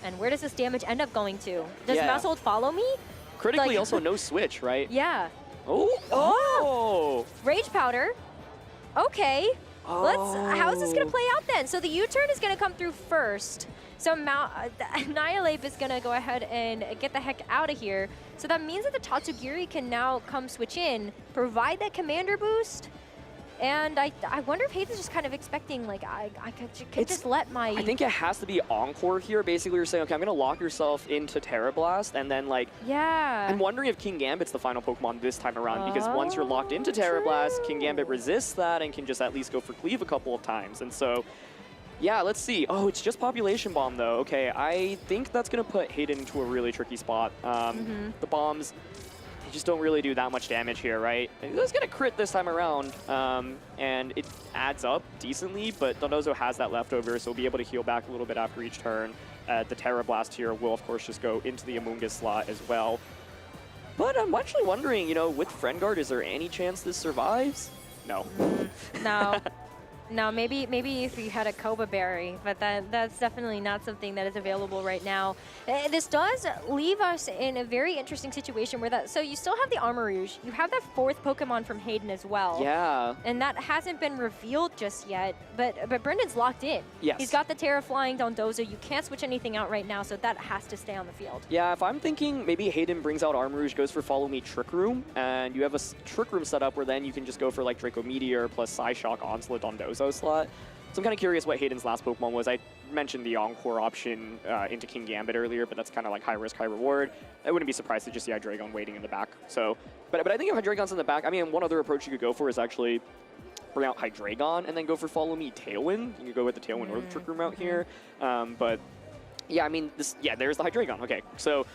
And where does this damage end up going to? Does Mousehold follow me? Critically, like, also no switch, right? Yeah. Oh! Rage Powder. Okay. How is this going to play out then? So the U-turn is going to come through first. So Annihilate is going to go ahead and get the heck out of here. So that means that the Tatsugiri can now come switch in, provide that commander boost. And I wonder if Hayden's just kind of expecting, like, I could just let my... I think it has to be Encore here. Basically, you're saying, okay, I'm going to lock yourself into Terra Blast, and then, like... Yeah. I'm wondering if King Gambit's the final Pokemon this time around, because once you're locked into Terra Blast, King Gambit resists that and can just at least go for Cleave a couple of times. And so... yeah, let's see. Oh, it's just Population Bomb, though. Okay, I think that's going to put Hayden into a really tricky spot. The bombs, they just don't really do that much damage here, right? It's going to crit this time around, and it adds up decently, but Dondozo has that leftover, so we'll be able to heal back a little bit after each turn. The Terra Blast here will, of course, just go into the Amoonguss slot as well. But I'm actually wondering, you know, with Friend Guard, is there any chance this survives? No. No. No, maybe if you had a Koba Berry, but that's definitely not something that is available right now. This does leave us in a very interesting situation where so you still have the Armor Rouge, you have that 4th Pokemon from Hayden as well. Yeah. And that hasn't been revealed just yet, but Brendan's locked in. Yes. He's got the Terra Flying Dondozo. You can't switch anything out right now, so that has to stay on the field. Yeah, if I'm thinking maybe Hayden brings out Armor Rouge, goes for Follow Me Trick Room, and you have a Trick Room set up where then you can just go for like Draco Meteor plus Psyshock onto the Dondozo slot. So I'm kind of curious what Hayden's last Pokemon was. I mentioned the Encore option into King Gambit earlier, but that's kind of like high risk, high reward. I wouldn't be surprised to just see Hydreigon waiting in the back. So, but I think if Hydreigon's in the back, I mean, one other approach you could go for is actually bring out Hydreigon and then go for Follow Me Tailwind. You could go with the Tailwind or the Trick Room out here. But yeah, I mean, there's the Hydreigon. Okay, so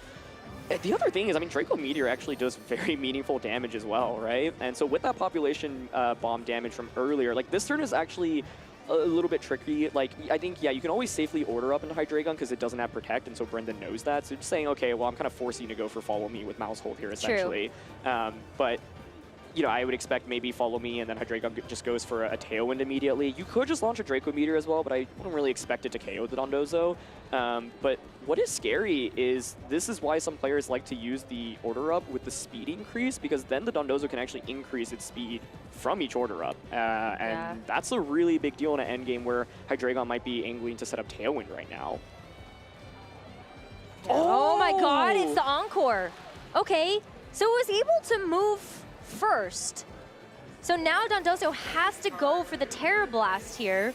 the other thing is, I mean, Draco Meteor actually does very meaningful damage as well, right? And so with that Population Bomb damage from earlier, like this turn is actually a little bit tricky. Like, I think, yeah, you can always safely order up into Hydreigon because it doesn't have Protect, and so Brendan knows that. So just saying, okay, well, I'm kind of forcing you to go for Follow Me with Mousehold here, essentially. But you know, I would expect maybe follow me and then Hydreigon just goes for a Tailwind immediately. You could just launch a Draco Meteor as well, but I wouldn't really expect it to KO the Dondozo. But what is scary is this is why some players like to use the order up with the speed increase, because then the Dondozo can actually increase its speed from each order up. And that's a really big deal in an endgame where Hydreigon might be angling to set up Tailwind right now. Oh my god, it's the Encore. Okay, so it was able to move first. So now Dondozo has to go for the Terra Blast here.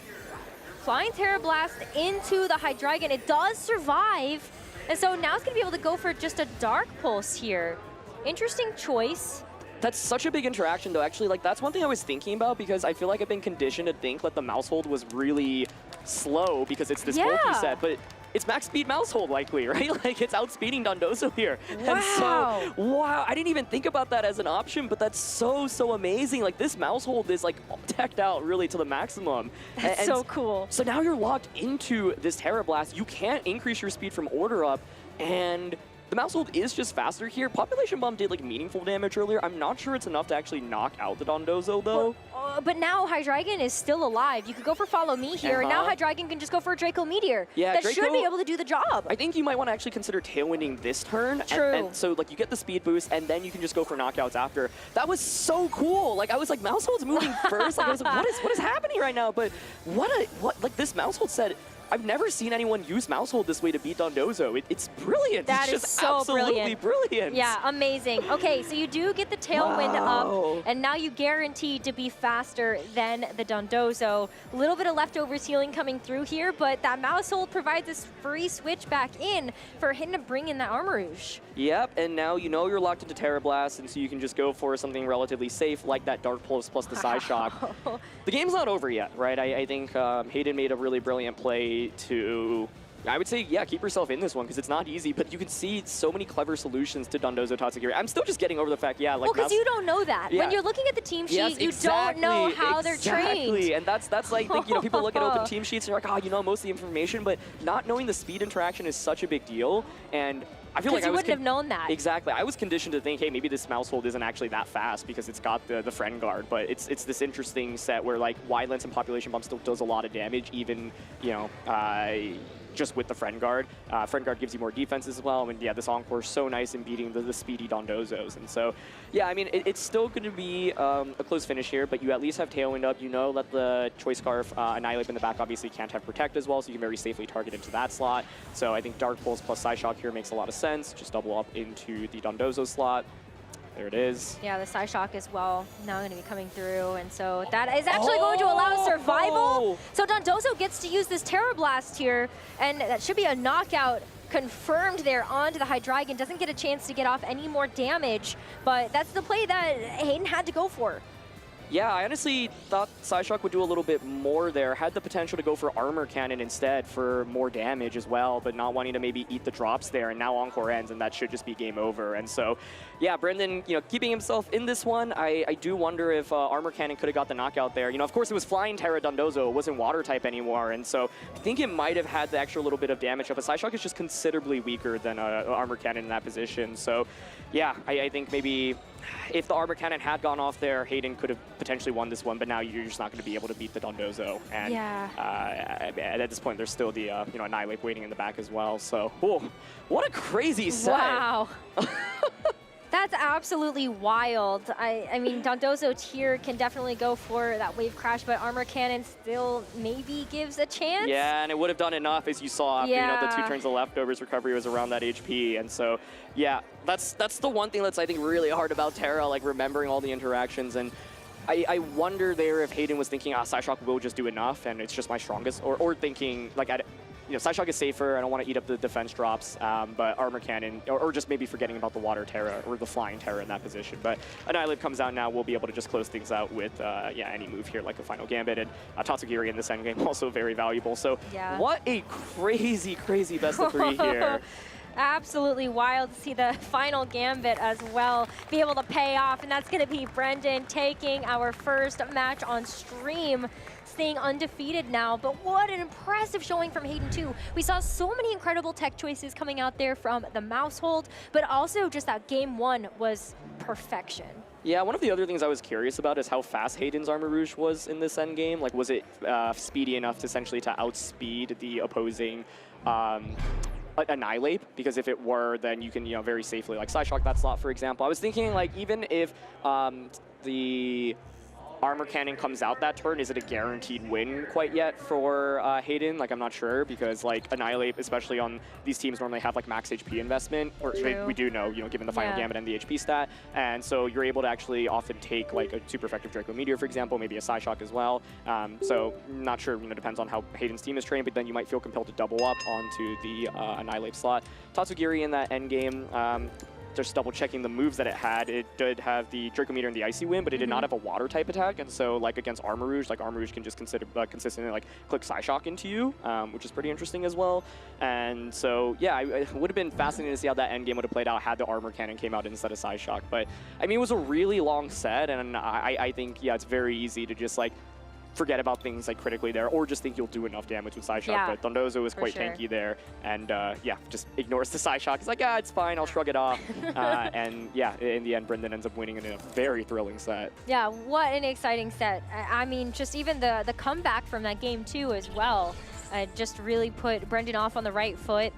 Flying Terra Blast into the Hydreigon. It does survive. And so now it's going to be able to go for just a Dark Pulse here. Interesting choice. That's such a big interaction, though. Actually, like, that's one thing I was thinking about, because I feel like I've been conditioned to think that the mouse hold was really slow because it's this bulky set, but it's max speed mouse hold likely, right? Like, it's outspeeding Dondozo here. Wow. And so, wow, I didn't even think about that as an option, but that's so, so amazing. Like, this mouse hold is, like, decked out really to the maximum. That's so cool. So now you're locked into this Terra Blast. You can't increase your speed from order up, and the mouse hold is just faster here. Population Bomb did like meaningful damage earlier. I'm not sure it's enough to actually knock out the Dondozo though. But now Hydreigon is still alive. You could go for Follow Me here, and now Hydreigon can just go for a Draco Meteor. Yeah, that Draco should be able to do the job. I think you might want to actually consider Tailwinding this turn. True. And so like you get the speed boost, and then you can just go for knockouts after. That was so cool. Like I was like, mouse hold's moving first. Like I was like, what is happening right now? But what like this mouse hold said. I've never seen anyone use mouse hold this way to beat Dondozo. It's brilliant. That it's is just so absolutely brilliant. Yeah, amazing. Okay, so you do get the Tailwind up, and now you guaranteed to be faster than the Dondozo. A little bit of leftovers healing coming through here, but that mouse hold provides this free switch back in for him to bring in that Armor Rouge. Yep, and now you know you're locked into Terra Blast, and so you can just go for something relatively safe like that Dark Pulse plus the Side Shock. The game's not over yet, right? I think Hayden made a really brilliant play to, I would say, yeah, keep yourself in this one because it's not easy, but you can see so many clever solutions to Dondozo Tatsugiri. I'm still just getting over the fact, yeah, like, well, because you don't know that. Yeah. When you're looking at the team sheet, yes, you don't know how they're trained. And that's like, I think, you know, people look at open team sheets and they're like, oh, you know most of the information, but not knowing the speed interaction is such a big deal. And I feel like you wouldn't have known that. Exactly. I was conditioned to think, hey, maybe this mouse hold isn't actually that fast because it's got the friend guard, but it's this interesting set where like wide lens and population bomb still does a lot of damage, even, you know, just with the friend guard. Friend guard gives you more defense as well. And yeah, this Encore is so nice in beating the speedy Dondozos. And so, yeah, I mean, it's still going to be a close finish here, but you at least have Tailwind up. You know that the Choice Scarf Annihilate in the back obviously can't have Protect as well, so you can very safely target into that slot. So I think Dark Pulse plus Side Shock here makes a lot of sense. Just double up into the Dondozo slot. There it is. Yeah, the Side Shock as well now going to be coming through, and so that is actually going to allow survival. So Dondozo gets to use this Terra Blast here, and that should be a knockout confirmed there onto the Hydreigon. Doesn't get a chance to get off any more damage, but that's the play that Hayden had to go for. Yeah, I honestly thought Psyshock would do a little bit more there. Had the potential to go for Armor Cannon instead for more damage as well, but not wanting to maybe eat the drops there, and now Encore ends, and that should just be game over. And so, yeah, Brendan, you know, keeping himself in this one, I do wonder if Armor Cannon could have got the knockout there. You know, of course, it was Flying Terra Dondozo. It wasn't Water type anymore, and so I think it might have had the extra little bit of damage, but Psyshock is just considerably weaker than Armor Cannon in that position. So, yeah, I think maybe if the Armor Cannon had gone off there, Hayden could have potentially won this one, but now you're just not going to be able to beat the Dondozo. And at this point, there's still the you know, Annihilate waiting in the back as well. So, whoa, what a crazy set! Wow. That's absolutely wild. I mean, Dondozo here can definitely go for that Wave Crash, but Armor Cannon still maybe gives a chance. Yeah, and it would have done enough, as you saw after you know, the 2 turns of leftovers. Recovery was around that HP, and so yeah, that's the one thing that's I think really hard about Terra, like remembering all the interactions. And I wonder there if Hayden was thinking, Psyshock will just do enough, and it's just my strongest, or thinking like you know, Psyshock is safer, I don't want to eat up the defense drops, but Armor Cannon, or just maybe forgetting about the Water Terra or the Flying Terra in that position. But Annihilate comes out now, we'll be able to just close things out with, yeah, any move here like a Final Gambit, and Tatsugiri in this endgame also very valuable. So what a crazy, crazy best of 3 here. Absolutely wild to see the Final Gambit as well be able to pay off, and that's going to be Brendan taking our first match on stream, staying undefeated now. But what an impressive showing from Hayden too. We saw so many incredible tech choices coming out there from the mouse hold, but also just that game 1 was perfection. Yeah, one of the other things I was curious about is how fast Hayden's Armor Rouge was in this endgame. Like, was it speedy enough to essentially to outspeed the opposing Annihilate? Because if it were, then you can, you know, very safely like Psyshock that slot, for example. I was thinking, like, even if the Armor Cannon comes out that turn, is it a guaranteed win quite yet for Hayden? Like, I'm not sure, because like Annihilate, especially on these teams, normally have like max HP investment, or we do know, you know, given the final Gambit and the HP stat, and so you're able to actually often take like a super effective Draco Meteor, for example, maybe a Psyshock as well. So not sure, you know, depends on how Hayden's team is trained, but then you might feel compelled to double up onto the Annihilate slot. Tatsugiri in that endgame, just double checking the moves that it had. It did have the Draco Meteor and the Icy Wind, but it did not have a water type attack, and so like against Armor Rouge, like Armor Rouge can just consistently like click Psyshock into you, which is pretty interesting as well. And so yeah, it would have been fascinating to see how that end game would have played out had the Armor Cannon came out instead of Psyshock. But I mean, it was a really long set, and I think yeah, it's very easy to just like forget about things like critically there, or just think you'll do enough damage with Psyshock. Yeah, but Dondozo was quite tanky there, and yeah, just ignores the Psyshock. It's like, ah, it's fine, I'll shrug it off. And yeah, in the end, Brendan ends up winning in a very thrilling set. Yeah, what an exciting set. I mean, just even the comeback from that game too as well, just really put Brendan off on the right foot.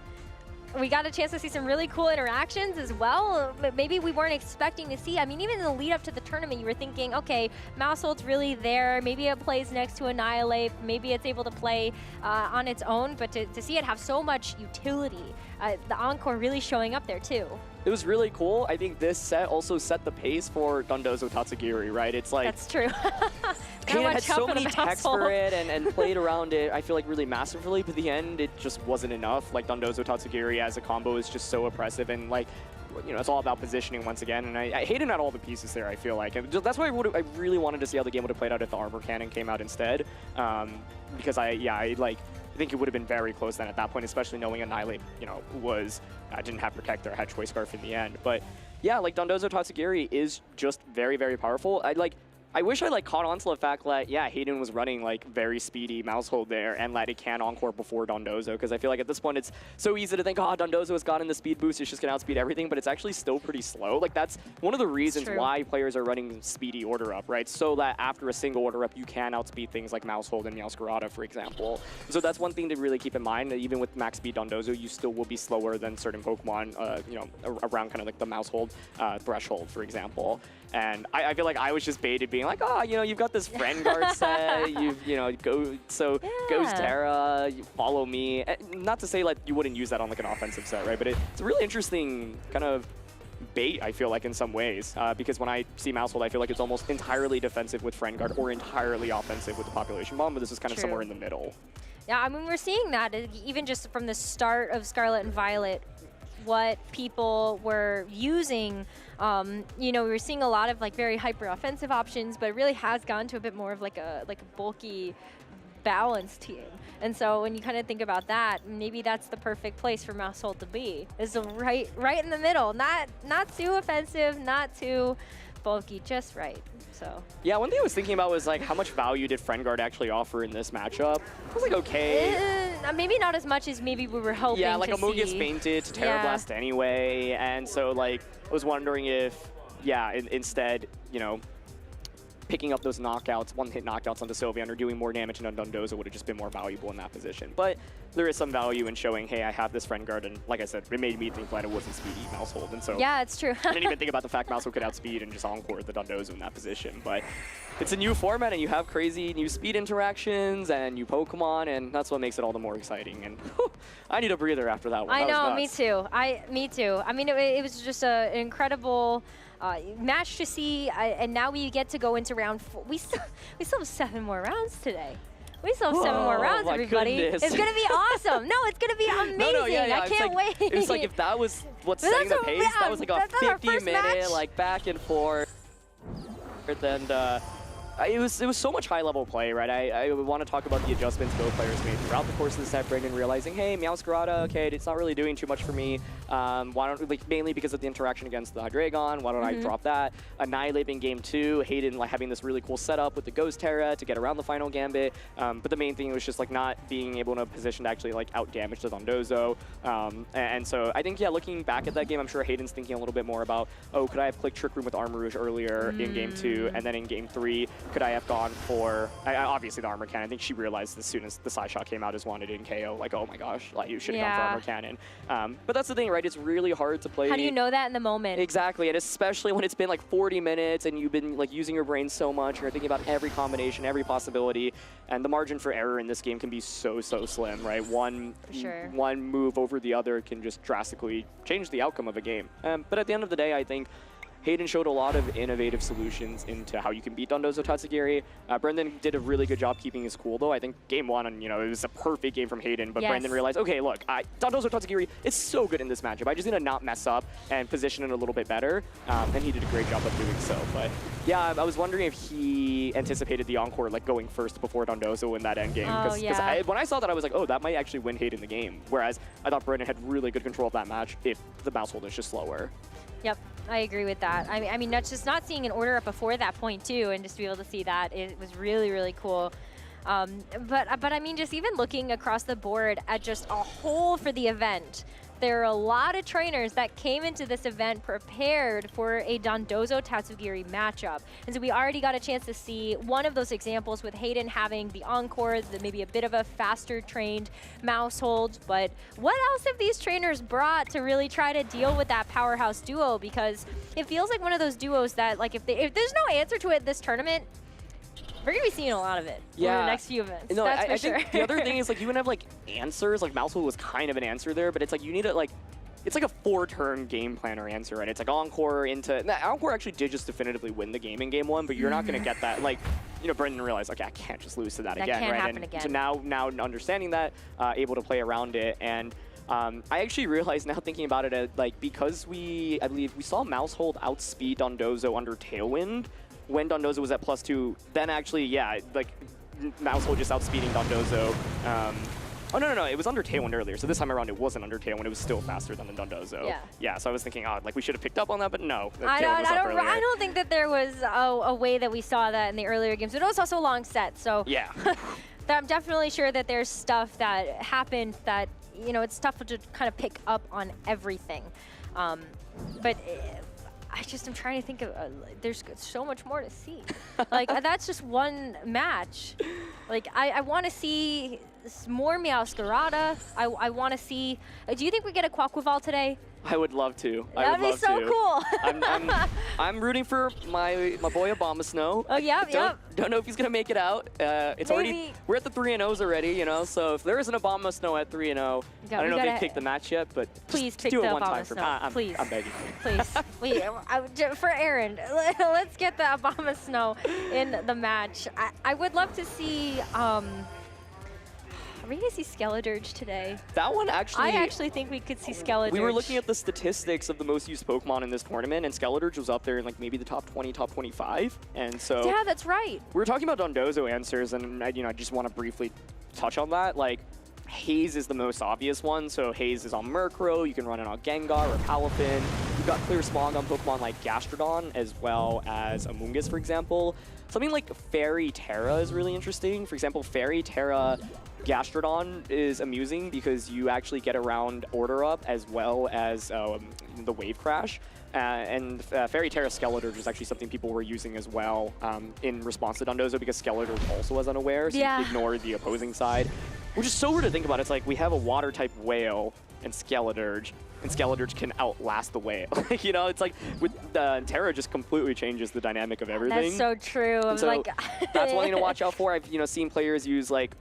We got a chance to see some really cool interactions as well, but maybe we weren't expecting to see. I mean, even in the lead up to the tournament, you were thinking, okay, Mousehold's really there. Maybe it plays next to Annihilate. Maybe it's able to play on its own, but to see it have so much utility, the Encore really showing up there too. It was really cool. I think this set also set the pace for Dondozo Tatsugiri, right? It's like... That's true. Hayden had so many techs for it and played around it, I feel like, really masterfully, but at the end, it just wasn't enough. Like, Dondozo Tatsugiri as a combo is just so oppressive, and like, you know, it's all about positioning once again, and Hayden had all the pieces there, I feel like. And that's why I really wanted to see how the game would have played out if the Armor Cannon came out instead, because I think it would have been very close then at that point, especially knowing Annihilate, you know, didn't have Protector, had Choice Scarf in the end. But yeah, like, Dondozo Tatsugiri is just very, very powerful. I wish I like caught on to the fact that, yeah, Hayden was running like very speedy mouse hold there and that it can Encore before Dondozo, because I feel like at this point it's so easy to think, oh, Dondozo has gotten the speed boost, it's just going to outspeed everything, but it's actually still pretty slow. Like, that's one of the reasons why players are running speedy order up, right? So that after a single order up, you can outspeed things like mouse hold and Meowscarada, for example. So that's one thing to really keep in mind, that even with max speed Dondozo, you still will be slower than certain Pokemon, you know, around kind of like the mouse hold threshold, for example. And I feel like I was just baited, being like, oh, you know, you've got this friend guard set, you know, Ghost Terra, you follow me. Not to say like you wouldn't use that on like an offensive set, right? But it's a really interesting kind of bait, I feel like, in some ways, because when I see Mousehold, I feel like it's almost entirely defensive with friend guard or entirely offensive with the population bomb, but this is kind of somewhere in the middle. Yeah, I mean, we're seeing that even just from the start of Scarlet and Violet, what people were using. You know, we were seeing a lot of like very hyper offensive options, but it really has gone to a bit more of like a bulky, balanced team. And so when you kind of think about that, maybe that's the perfect place for Mousehold to be. Is right in the middle, not too offensive, not too bulky, just right. So yeah, one thing I was thinking about was like, how much value did Friend Guard actually offer in this matchup? I was like, okay. Maybe not as much as maybe we were hoping. Yeah, like Amogia's fainted to Terra Blast anyway, and so like I was wondering if, yeah, instead, you know, picking up those knockouts, one-hit knockouts onto Sylveon or doing more damage in Dondozo would have just been more valuable in that position. But there is some value in showing, hey, I have this friend guard, and like I said, it made me think that it wasn't speedy Mousehold, and so yeah, it's true. I didn't even think about the fact Mousehold could outspeed and just encore the Dondozo in that position. But it's a new format, and you have crazy new speed interactions and new Pokemon, and that's what makes it all the more exciting. And whew, I need a breather after that one. I know, me too. Me too. I mean, it was just an incredible match to see, and now we get to go into round 4. We still have 7 more rounds today. We still have 7 more rounds, everybody. Goodness. It's gonna be awesome. No, it's gonna be amazing. I can't wait. It was like, if that was what's setting the pace, that was like a 50-minute like back and forth. And it was so much high-level play, right? I want to talk about the adjustments both players made throughout the course of the set. Brendan realizing, hey, Meowscarada, okay, it's not really doing too much for me. Why don't, like, mainly because of the interaction against the Hydreigon, why don't I drop that? Annihilate in game 2, Hayden like having this really cool setup with the Ghost Terra to get around the final Gambit. But the main thing was just like not being able in a position to actually like out-damage the Dondozo. And so I think, yeah, looking back at that game, I'm sure Hayden's thinking a little bit more about, oh, could I have clicked Trick Room with Armor Rouge earlier in game 2, and then in game 3, could I have gone for, obviously the Armor Cannon. I think she realized as soon as the side shot came out as wanted in KO, like, oh my gosh, like you should have gone for Armor Cannon. But that's the thing, right? It's really hard to play. How do you know that in the moment? Exactly, and especially when it's been like 40 minutes and you've been like using your brain so much, and you're thinking about every combination, every possibility, and the margin for error in this game can be so slim, right? One move over the other can just drastically change the outcome of a game. But at the end of the day, I think Hayden showed a lot of innovative solutions into how you can beat Dondozo Tatsugiri. Brendan did a really good job keeping his cool, though. I think game 1, you know, it was a perfect game from Hayden, but Brendan realized, okay, look, Dondozo Tatsugiri is so good in this matchup. I just need to not mess up and position it a little bit better, and he did a great job of doing so. But yeah, I was wondering if he anticipated the Encore like going first before Dondozo in that end game. Because when I saw that, I was like, oh, that might actually win Hayden the game. Whereas I thought Brendan had really good control of that match if the mouse hold is just slower. Yep, I agree with that. I mean, just not seeing an order up before that point too, and just to be able to see that, it was really cool. But I mean, just even looking across the board at just a whole for the event, there are a lot of trainers that came into this event prepared for a Dondozo Tatsugiri matchup. And so we already got a chance to see one of those examples with Hayden having the Encore, maybe a bit of a faster trained mouse hold. But what else have these trainers brought to really try to deal with that powerhouse duo? Because it feels like one of those duos that, like, if there's no answer to it this tournament, we're going to be seeing a lot of it in the next few events. No, that's for I sure. think the other thing is, like, you can have, like, answers. Like, Mousehold was kind of an answer there, but it's like you need to, like, it's like a 4-turn game planner answer, right? It's like Encore into... Encore actually did just definitively win the game in game 1, but you're not going to get that. Like, you know, Brendan realized, okay, I can't just lose to that again, can't right? happen again. So now understanding that, able to play around it, and I actually realized now thinking about it, like, because I believe we saw Mousehold outspeed Dondozo under Tailwind, when Dondozo was at +2, then actually, yeah, like, Mousehold just outspeeding Dondozo. Oh, no, it was under Tailwind earlier, so this time around it wasn't under Tailwind, it was still faster than the Dondozo. Yeah, so I was thinking, oh, like, we should have picked up on that, but no. I don't think that there was a way that we saw that in the earlier games. It was also a long set, so yeah. I'm definitely sure that there's stuff that happened that, you know, it's tough to kind of pick up on everything. But I'm trying to think of, there's so much more to see. Like, that's just one match. Like, I want to see more Meowscarada. I want to see, do you think we get a Quaquaval today? I would love to. That'd be so cool. I'm rooting for my boy Abomasnow. Oh, yeah, Don't know if he's gonna make it out. It's already, we're at the 3-0s already, you know. So if there is an Abomasnow at 3-0, I don't know if they picked the match yet, but please pick do the it one time for please. I'm begging. Please, for Aaron, let's get the Abomasnow in the match. I would love to see. Are we going to see Skeledirge today? That one actually... I actually think we could see Skeledirge. We were looking at the statistics of the most used Pokemon in this tournament, and Skeledirge was up there in like maybe the top 20, top 25. And so... Yeah, that's right. We were talking about Dondozo answers, and I just want to briefly touch on that. Like, Haze is the most obvious one, so Haze is on Murkrow, you can run it on Gengar or Palafin. You've got Clear Smog on Pokemon like Gastrodon, as well as Amoonguss, for example. Something like Fairy Terra is really interesting. For example, Fairy Terra Gastrodon is amusing because you actually get around Order Up as well as the Wave Crash. And Fairy Terra Skeledirge is actually something people were using as well in response to Dondozo because Skeledirge also was unaware, so you ignore the opposing side. Which is so weird to think about. It's like we have a water-type whale and Skeledirge can outlast the whale. You know, it's like with Terra just completely changes the dynamic of everything. That's so true. So like that's one thing to watch out for. I've seen players use like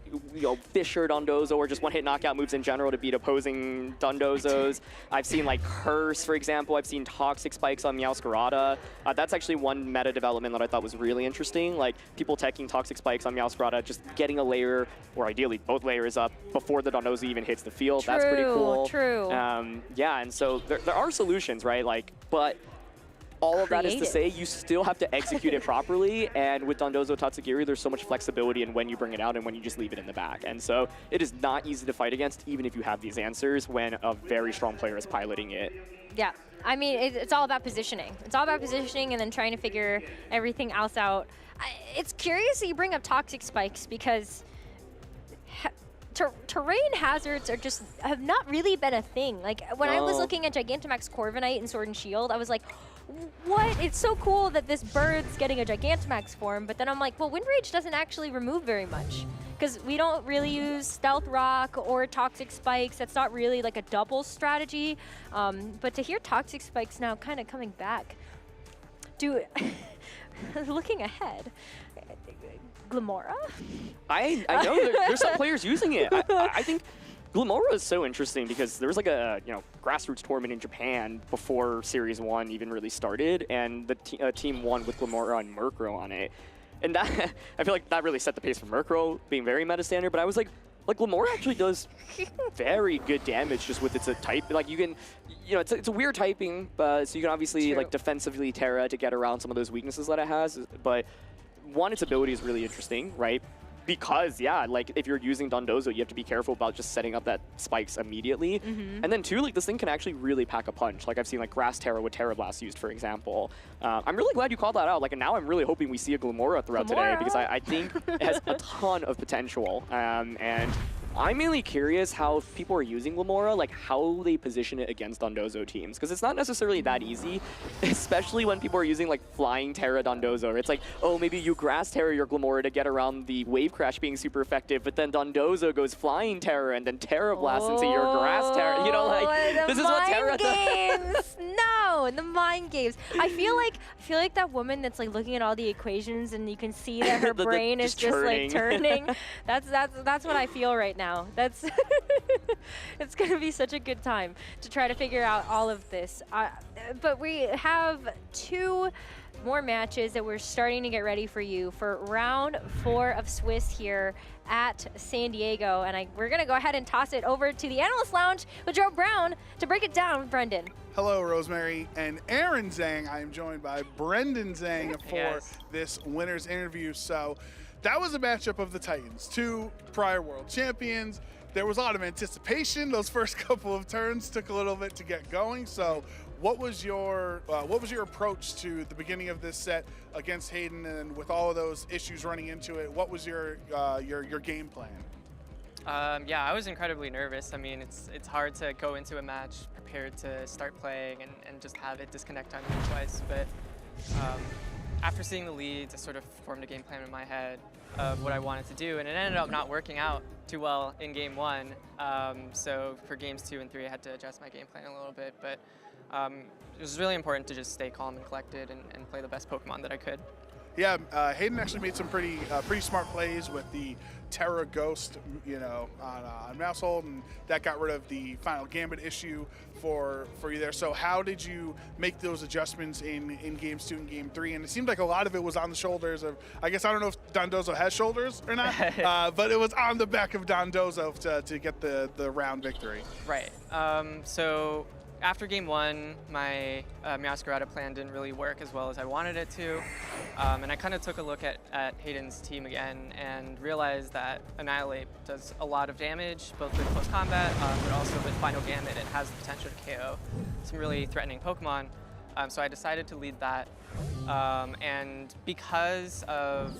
Fisher Dondozo or just one-hit knockout moves in general to beat opposing Dondozos. I've seen like Curse, for example. I've seen Toxic Spikes on Meowscarada. That's actually one meta development that I thought was really interesting. Like people teching Toxic Spikes on Meowscarada, just getting a layer, or ideally both layers up before the Dondozo even hits the field. That's pretty cool. True. Yeah, and so there are solutions, right? Like, but all of that is to creative. say, you still have to execute it properly, and with Dondozo Tatsugiri, there's so much flexibility in when you bring it out and when you just leave it in the back. And so it is not easy to fight against, even if you have these answers, when a very strong player is piloting it. Yeah, I mean, it's all about positioning. It's all about positioning and then trying to figure everything else out. It's curious that you bring up toxic spikes because terrain hazards have not really been a thing. Like when I was looking at Gigantamax Corviknight in Sword and Shield, I was like, what? It's so cool that this bird's getting a Gigantamax form, but then I'm like, well, Wind Rage doesn't actually remove very much because we don't really use Stealth Rock or Toxic Spikes. That's not really like a double strategy. But to hear Toxic Spikes now kind of coming back, looking ahead, Glamora? I know there's some players using it. I think Glamora is so interesting because there was like a grassroots tournament in Japan before Series 1 even really started, and the team won with Glamora and Murkrow on it. And that I feel like that really set the pace for Murkrow being very meta standard, but I was like Glamora actually does very good damage just with its type. Like you can, it's a weird typing, so you can obviously like defensively Terra to get around some of those weaknesses that it has, but one, its ability is really interesting, right? Because, yeah, like, if you're using Dondozo, you have to be careful about just setting up that spikes immediately. And then, two, like, this thing can actually really pack a punch. Like, I've seen, like, Grass Terra with Terra Blast used, for example. I'm really glad you called that out. Like, and now I'm really hoping we see a Glamora throughout today because I think it has a ton of potential. And I'm mainly curious how people are using Glamora, like how they position it against Dondozo teams, because it's not necessarily that easy, especially when people are using like Flying Terra Dondozo. It's like, oh, maybe you Grass Terra your Glamora to get around the Wave Crash being super effective, but then Dondozo goes Flying Terra and then Terra Blast into your Grass Terra. Like, this is what Terra does. No, the mind games. I feel like that woman that's like looking at all the equations and you can see that her brain is just like turning. That's what I feel right now. That's it's gonna be such a good time to try to figure out all of this. But we have 2 more matches that we're starting to get ready for you for round 4 of Swiss here at San Diego, and we're gonna go ahead and toss it over to the Analyst Lounge with Joe Brown to break it down with Brendan. Hello, Rosemary and Aaron Zhang. I am joined by Brendan Zhang for this winner's interview. So that was a matchup of the Titans, 2 prior world champions. There was a lot of anticipation. Those first couple of turns took a little bit to get going. So what was your approach to the beginning of this set against Hayden, and with all of those issues running into it, what was your game plan? Yeah, I was incredibly nervous. I mean, it's hard to go into a match prepared to start playing and just have it disconnect on you twice. But after seeing the leads, I sort of formed a game plan in my head of what I wanted to do, and it ended up not working out too well in game 1. So for games 2 and 3, I had to adjust my game plan a little bit. But it was really important to just stay calm and collected and play the best Pokemon that I could. Yeah, Hayden actually made some pretty smart plays with the Terra Ghost, on Mousehold, and that got rid of the final Gambit issue for you there. So how did you make those adjustments in games 2 and game 3? And it seemed like a lot of it was on the shoulders of, I guess, I don't know if Dondozo has shoulders or not, but it was on the back of Dondozo to get the round victory. Right. So after game 1, my Meowscarada plan didn't really work as well as I wanted it to. And I kind of took a look at Hayden's team again and realized that Annihilate does a lot of damage, both with close combat, but also with Final Gambit. It has the potential to KO some really threatening Pokemon. So I decided to lead that. And because of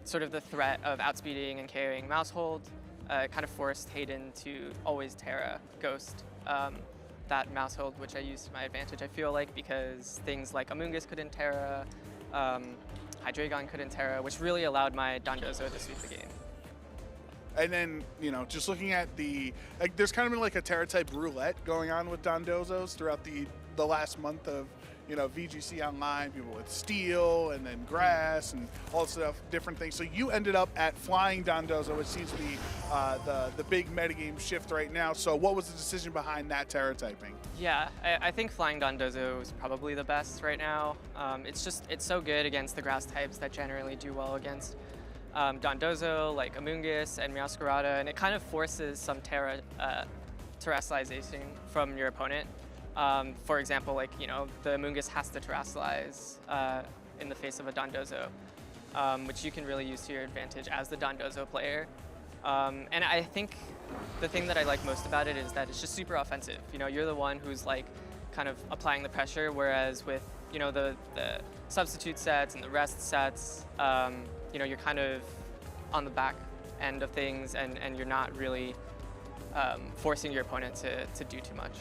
sort of the threat of outspeeding and KOing Mousehold, it kind of forced Hayden to always Terra Ghost that Mousehold, which I used to my advantage, I feel like, because things like Amoonguss couldn't Terra, Hydreigon couldn't Terra, which really allowed my Dondozo to sweep the game. And then, just looking at there's kind of been like a Terra type roulette going on with Dondozos throughout the last month of, VGC Online, people with Steel and then Grass and all stuff, different things. So you ended up at Flying Dondozo, which seems to be the big metagame shift right now. So what was the decision behind that Terra typing? Yeah, I think Flying Dondozo is probably the best right now. It's so good against the grass types that generally do well against Dondozo, like Amoonguss and Meowscarada, and it kind of forces some Terrestrialization from your opponent. For example, like, you know, the Mungus has to terrestrialize in the face of a Dondozo, which you can really use to your advantage as the Dondozo player. And I think the thing that I like most about it is that it's just super offensive. You know, you're the one who's like kind of applying the pressure, whereas with, you know, the substitute sets and the rest sets, you know, you're kind of on the back end of things, and you're not really forcing your opponent to do too much.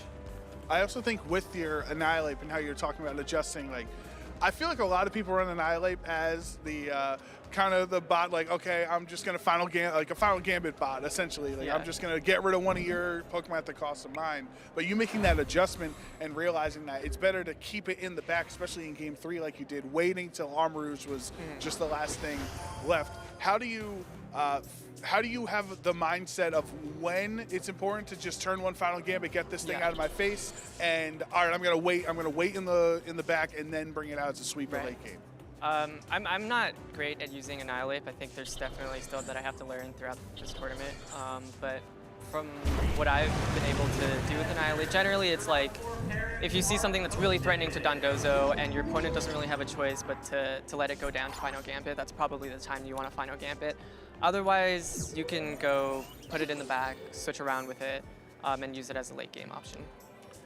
I also think with your Annihilate and how you're talking about adjusting, like, I feel like a lot of people run Annihilate as the kind of the bot, like, okay, I'm just gonna like a final gambit bot, essentially. Like, Yeah. I'm just gonna get rid of one of your Pokemon at the cost of mine. But you making that adjustment and realizing that it's better to keep it in the back, especially in Game 3 like you did, waiting till Armarouge was just the last thing left. How do you have the mindset of when it's important to just turn one final gambit, get this thing out of my face, and all right, I'm gonna wait in the back and then bring it out as a sweeper late game? I'm not great at using Annihilate. I think there's definitely still that I have to learn throughout this tournament. But from what I've been able to do with Annihilate, generally it's like if you see something that's really threatening to Dondozo and your opponent doesn't really have a choice but to let it go down to Final Gambit, that's probably the time you want to Final Gambit. Otherwise, you can go put it in the back, switch around with it, and use it as a late game option.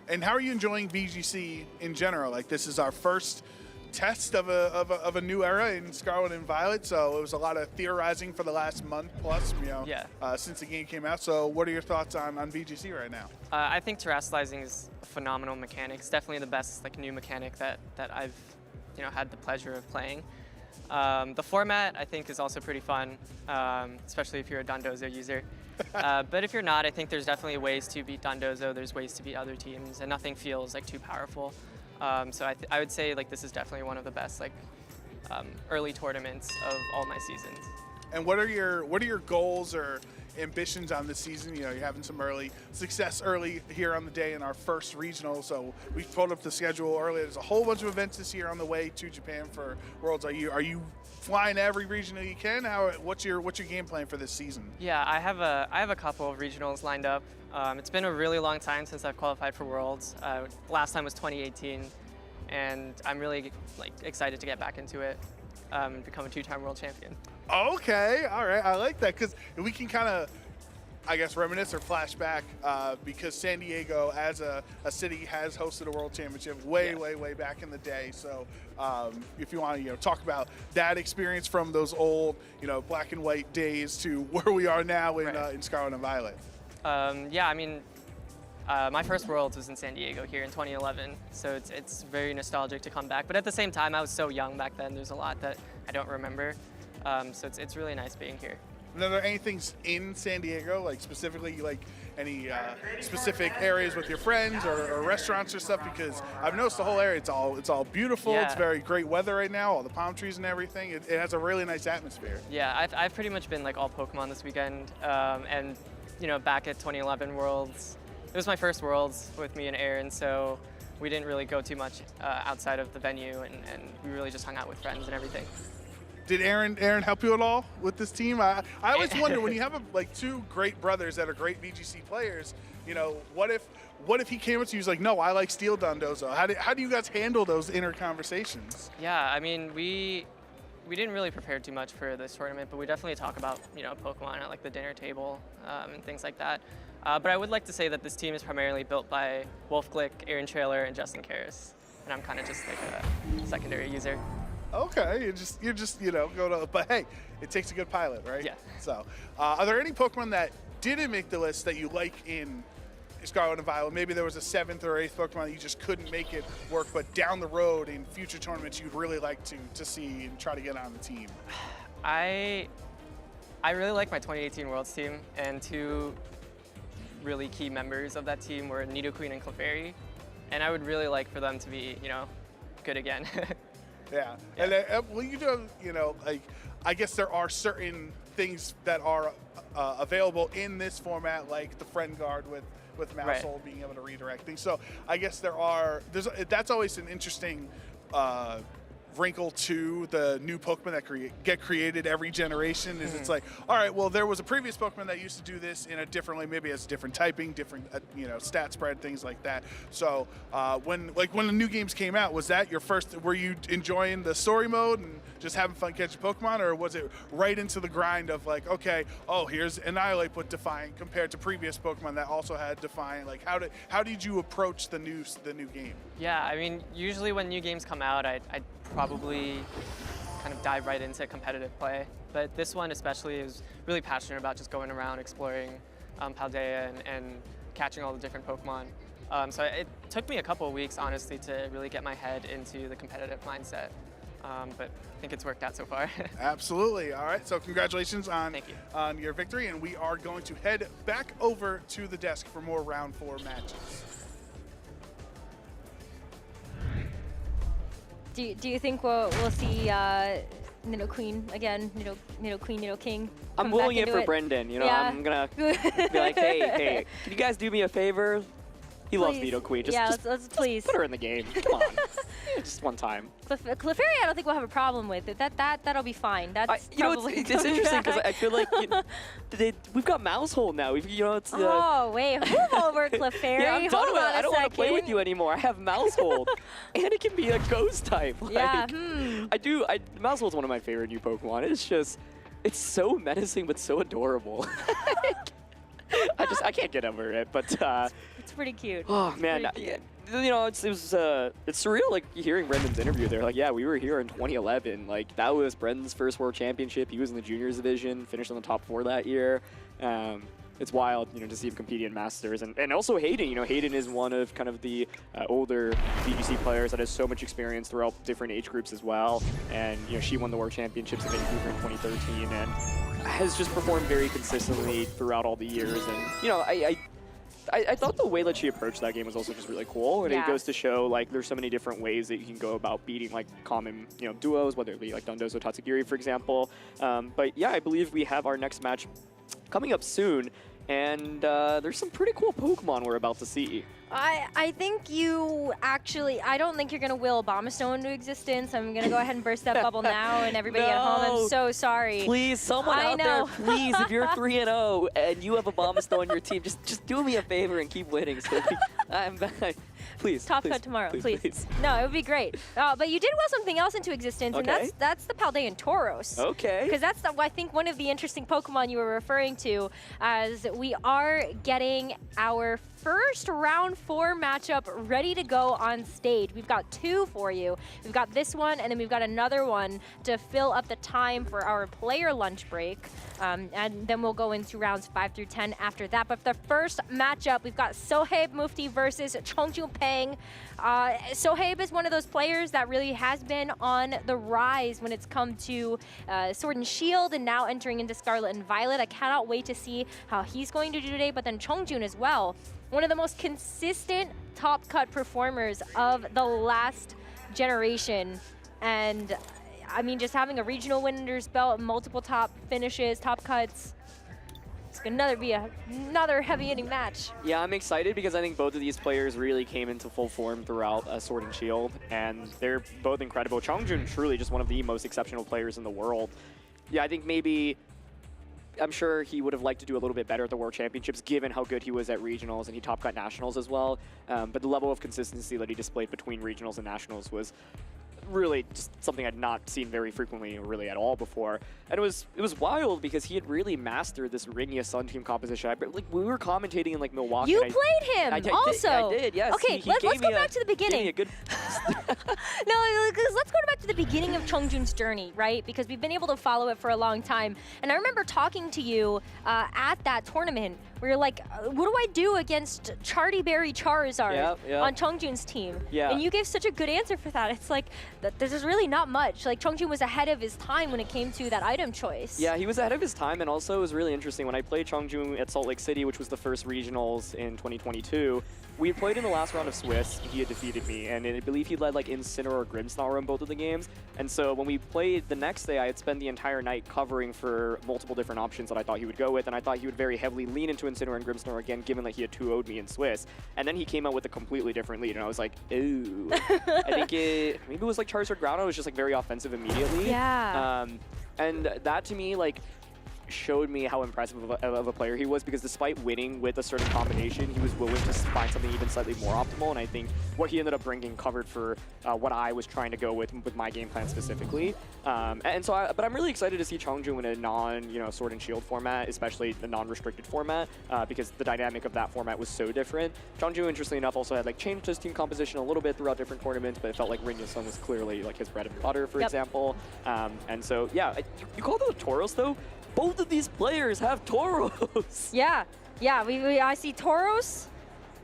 And how are you enjoying VGC in general? Like, this is our first test of a new era in Scarlet and Violet, so it was a lot of theorizing for the last month plus, you know, since the game came out. So what are your thoughts on VGC right now? I think terrestrializing is a phenomenal mechanic. It's definitely the best like new mechanic that I've, you know, had the pleasure of playing. The format I think is also pretty fun, especially if you're a Dondozo user. But if you're not, I think there's definitely ways to beat Dondozo. There's ways to beat other teams, and nothing feels like too powerful. So I would say like this is definitely one of the best like early tournaments of all my seasons. And what are your goals or ambitions on this season? You know, you're having some early success here on the day in our first regional. So we pulled up the schedule earlier. There's a whole bunch of events this year on the way to Japan for Worlds. Are you flying to every regional you can? What's your game plan for this season? Yeah, I have a couple of regionals lined up. It's been a really long time since I've qualified for Worlds. Last time was 2018, and I'm really like excited to get back into it and become a 2-time world champion. Okay, all right, I like that, because we can kind of, I guess, reminisce or flash back because San Diego as a city has hosted a world championship way back in the day. So if you want to talk about that experience from those old black and white days to where we are now in Scarlet and Violet. Yeah, I mean, my first Worlds was in San Diego here in 2011, so it's very nostalgic to come back. But at the same time, I was so young back then. There's a lot that I don't remember, so it's really nice being here. And are there any things in San Diego, like specifically, like any specific areas with your friends or restaurants or stuff? Because I've noticed the whole area, it's all beautiful. Yeah. It's very great weather right now, all the palm trees and everything. It has a really nice atmosphere. Yeah, I've pretty much been like all Pokemon this weekend, and back at 2011 Worlds, it was my first Worlds with me and Aaron, so we didn't really go too much outside of the venue, and we really just hung out with friends and everything. Did Aaron help you at all with this team? I always wonder when you have two great brothers that are great VGC players. What if he came up to you and was like, "No, I like Steel Dondozo." How do you guys handle those inner conversations? Yeah, I mean we didn't really prepare too much for this tournament, but we definitely talk about Pokemon at like the dinner table and things like that. But I would like to say that this team is primarily built by Wolf Glick, Aaron Trailer, and Justin Karras, and I'm kind of just like a secondary user. Okay, you're just go to, but hey, it takes a good pilot, right? Yeah. So, are there any Pokemon that didn't make the list that you like in Scarlet and Violet? Maybe there was a 7th or 8th Pokemon that you just couldn't make it work, but down the road in future tournaments you'd really like to see and try to get on the team. I really like my 2018 Worlds team, and two really key members of that team were Nidoqueen and Clefairy, and I would really like for them to be good again. Yeah. And well, you do, like, I guess there are certain things that are available in this format, like the friend guard with Maushold being able to redirect things. So I guess that's always an interesting wrinkle to the new Pokemon that get created every generation. Is it's like, all right, well, there was a previous Pokemon that used to do this in a different way, maybe has different typing, different stat spread, things like that. So when the new games came out, was that your first? Were you enjoying the story mode and just having fun catching Pokemon, or was it right into the grind of like, okay, oh, here's Annihilate with Defiant compared to previous Pokemon that also had Defiant? Like, how did you approach the new game? Yeah, I mean, usually when new games come out, I'd probably kind of dive right into competitive play. But this one especially is really passionate about just going around exploring Paldea and catching all the different Pokemon. So it took me a couple of weeks, honestly, to really get my head into the competitive mindset. But I think it's worked out so far. Absolutely. All right. So congratulations on your victory, and we are going to head back over to the desk for more round 4 matches. Do you think we'll see Nido Queen again? Nido Queen, Nido King? I'm willing it for Brendan. Yeah. I'm gonna be like, hey, can you guys do me a favor? He loves Nido Queen. Let's please put her in the game. Come on. Just one time. Clefairy, I don't think we'll have a problem with it. That'll be fine. That's it's interesting because I feel like we've got Mousehold now. Oh wait, move over, Clefairy. Yeah, I'm done with it. I don't want to play with you anymore. I have Mousehold, and it can be a Ghost type. Mousehold's one of my favorite new Pokemon. It's so menacing but so adorable. I can't get over it, but it's pretty cute. Oh man, it's surreal. Like hearing Brendan's interview there. Like, yeah, we were here in 2011. Like that was Brendan's first World Championship. He was in the juniors division, finished in the top 4 that year. It's wild, to see him competing in Masters, and also Hayden. Hayden is one of kind of the older VGC players that has so much experience throughout different age groups as well. And she won the World Championships in Vancouver in 2013, and has just performed very consistently throughout all the years. And I thought the way that she approached that game was also just really cool, and it goes to show like there's so many different ways that you can go about beating like common duos, whether it be like Dundozo Tatsugiri, for example. But yeah, I believe we have our next match coming up soon, and there's some pretty cool Pokemon we're about to see. I think I don't think you're going to will Abomasnow into existence. I'm going to go ahead and burst that bubble now, and everybody at home, I'm so sorry. Please, someone out there, please, if you're 3-0 and you have Abomasnow on your team, just do me a favor and keep winning. So I'm back. Please. Top cut tomorrow, please. No, it would be great. But you did will something else into existence, and that's the Paldean Tauros. Okay. Because that's, I think, one of the interesting Pokemon you were referring to, as we are getting our first round 4 matchup ready to go on stage. We've got 2 for you. We've got this one, and then we've got another one to fill up the time for our player lunch break. And then we'll go into rounds 5 through 10 after that. But for the first matchup, we've got Sohaib Mufti versus Chongjun Peng. Sohaib is one of those players that really has been on the rise when it's come to Sword and Shield, and now entering into Scarlet and Violet. I cannot wait to see how he's going to do today, but then Chongjun as well. One of the most consistent top cut performers of the last generation. And I mean, just having a regional winner's belt, multiple top finishes, top cuts. It's gonna be another heavy hitting match. Yeah, I'm excited because I think both of these players really came into full form throughout Sword and Shield, and they're both incredible. Chongjun, truly just one of the most exceptional players in the world. Yeah, I think I'm sure he would have liked to do a little bit better at the World Championships, given how good he was at regionals, and he top cut nationals as well. But the level of consistency that he displayed between regionals and nationals was really just something I'd not seen very frequently, really at all before. And it was wild because he had really mastered this Rinnia Sun team composition. We were commentating in Milwaukee. You played him also. I did, yes. Okay, let's go back to the beginning. Gave me No, because let's go back to the beginning of Chongjun's journey, right? Because we've been able to follow it for a long time. And I remember talking to you at that tournament where you're like, what do I do against Chartyberry Charizard on Chongjun's team? Yeah. And you gave such a good answer for that. It's like, there's really not much. Like, Chongjun was ahead of his time when it came to that item choice. Yeah, he was ahead of his time, and also it was really interesting. When I played Chongjun at Salt Lake City, which was the first regionals in 2022, we had played in the last round of Swiss, and he had defeated me, and I believe he led Incineroar or Grimmsnarl in both of the games. And so when we played the next day, I had spent the entire night covering for multiple different options that I thought he would go with, and I thought he would very heavily lean into Incineroar and Grimmsnarl again, given that he had 2-0'd me in Swiss. And then he came out with a completely different lead, and I was like, ooh. I think maybe it was like Charizard Ground. I was just like very offensive immediately. Yeah. And that to me, like, showed me how impressive of a player he was, because despite winning with a certain combination, he was willing to find something even slightly more optimal, and I think what he ended up bringing covered for what I was trying to go with my game plan specifically. And so, but I'm really excited to see Chongju in a Sword and Shield format, especially the non-restricted format, because the dynamic of that format was so different. Chongju, interestingly enough, also had like changed his team composition a little bit throughout different tournaments, but it felt like Rinyasun was clearly like his bread and butter, for example. And so, yeah, you called it a Tauros though. Both of these players have Tauros. Yeah, I see Tauros.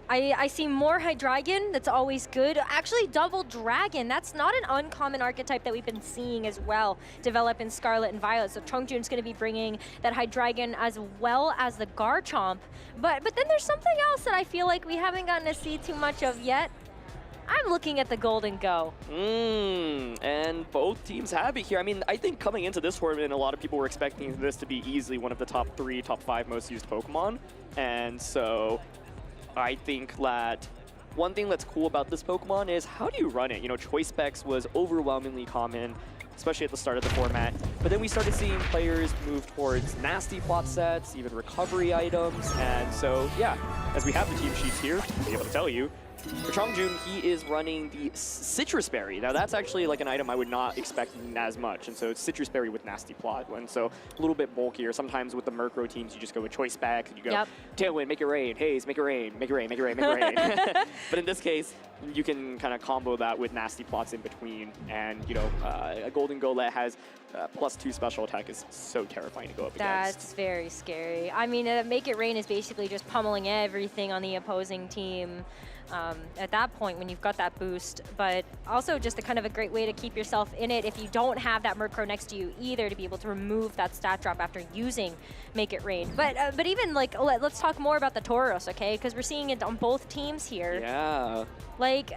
I see more Hydreigon. That's always good. Actually, double Dragon. That's not an uncommon archetype that we've been seeing as well develop in Scarlet and Violet. So Chongjun's going to be bringing that Hydreigon as well as the Garchomp. But then there's something else that I feel like we haven't gotten to see too much of yet. I'm looking at the Golden Go. And both teams have it here. I mean, I think coming into this tournament, a lot of people were expecting this to be easily one of the top 3, top 5 most used Pokemon. And so I think that one thing that's cool about this Pokemon is how do you run it? You know, Choice Specs was overwhelmingly common, especially at the start of the format. But then we started seeing players move towards nasty plot sets, even recovery items. And so, yeah, as we have the team sheets here, I'll be able to tell you, for Chongjun, he is running the Citrus Berry. Now, that's actually like an item I would not expect as much. And so it's Citrus Berry with Nasty Plot. And so a little bit bulkier. Sometimes with the Murkrow teams, you just go with Choice Specs. And you go, Tailwind, make it rain. Haze, make it rain. Make it rain, make it rain, make it rain. But in this case, you can kind of combo that with Nasty Plots in between. And, you know, a Golden Golett has +2 special attack is so terrifying to go up against. That's very scary. I mean, Make It Rain is basically just pummeling everything on the opposing team. At that point when you've got that boost, but also just a kind of a great way to keep yourself in it if you don't have that Murkrow next to you either, to be able to remove that stat drop after using Make It Rain. But even like, let's talk more about the Tauros, okay? Because we're seeing it on both teams here. Yeah. Like,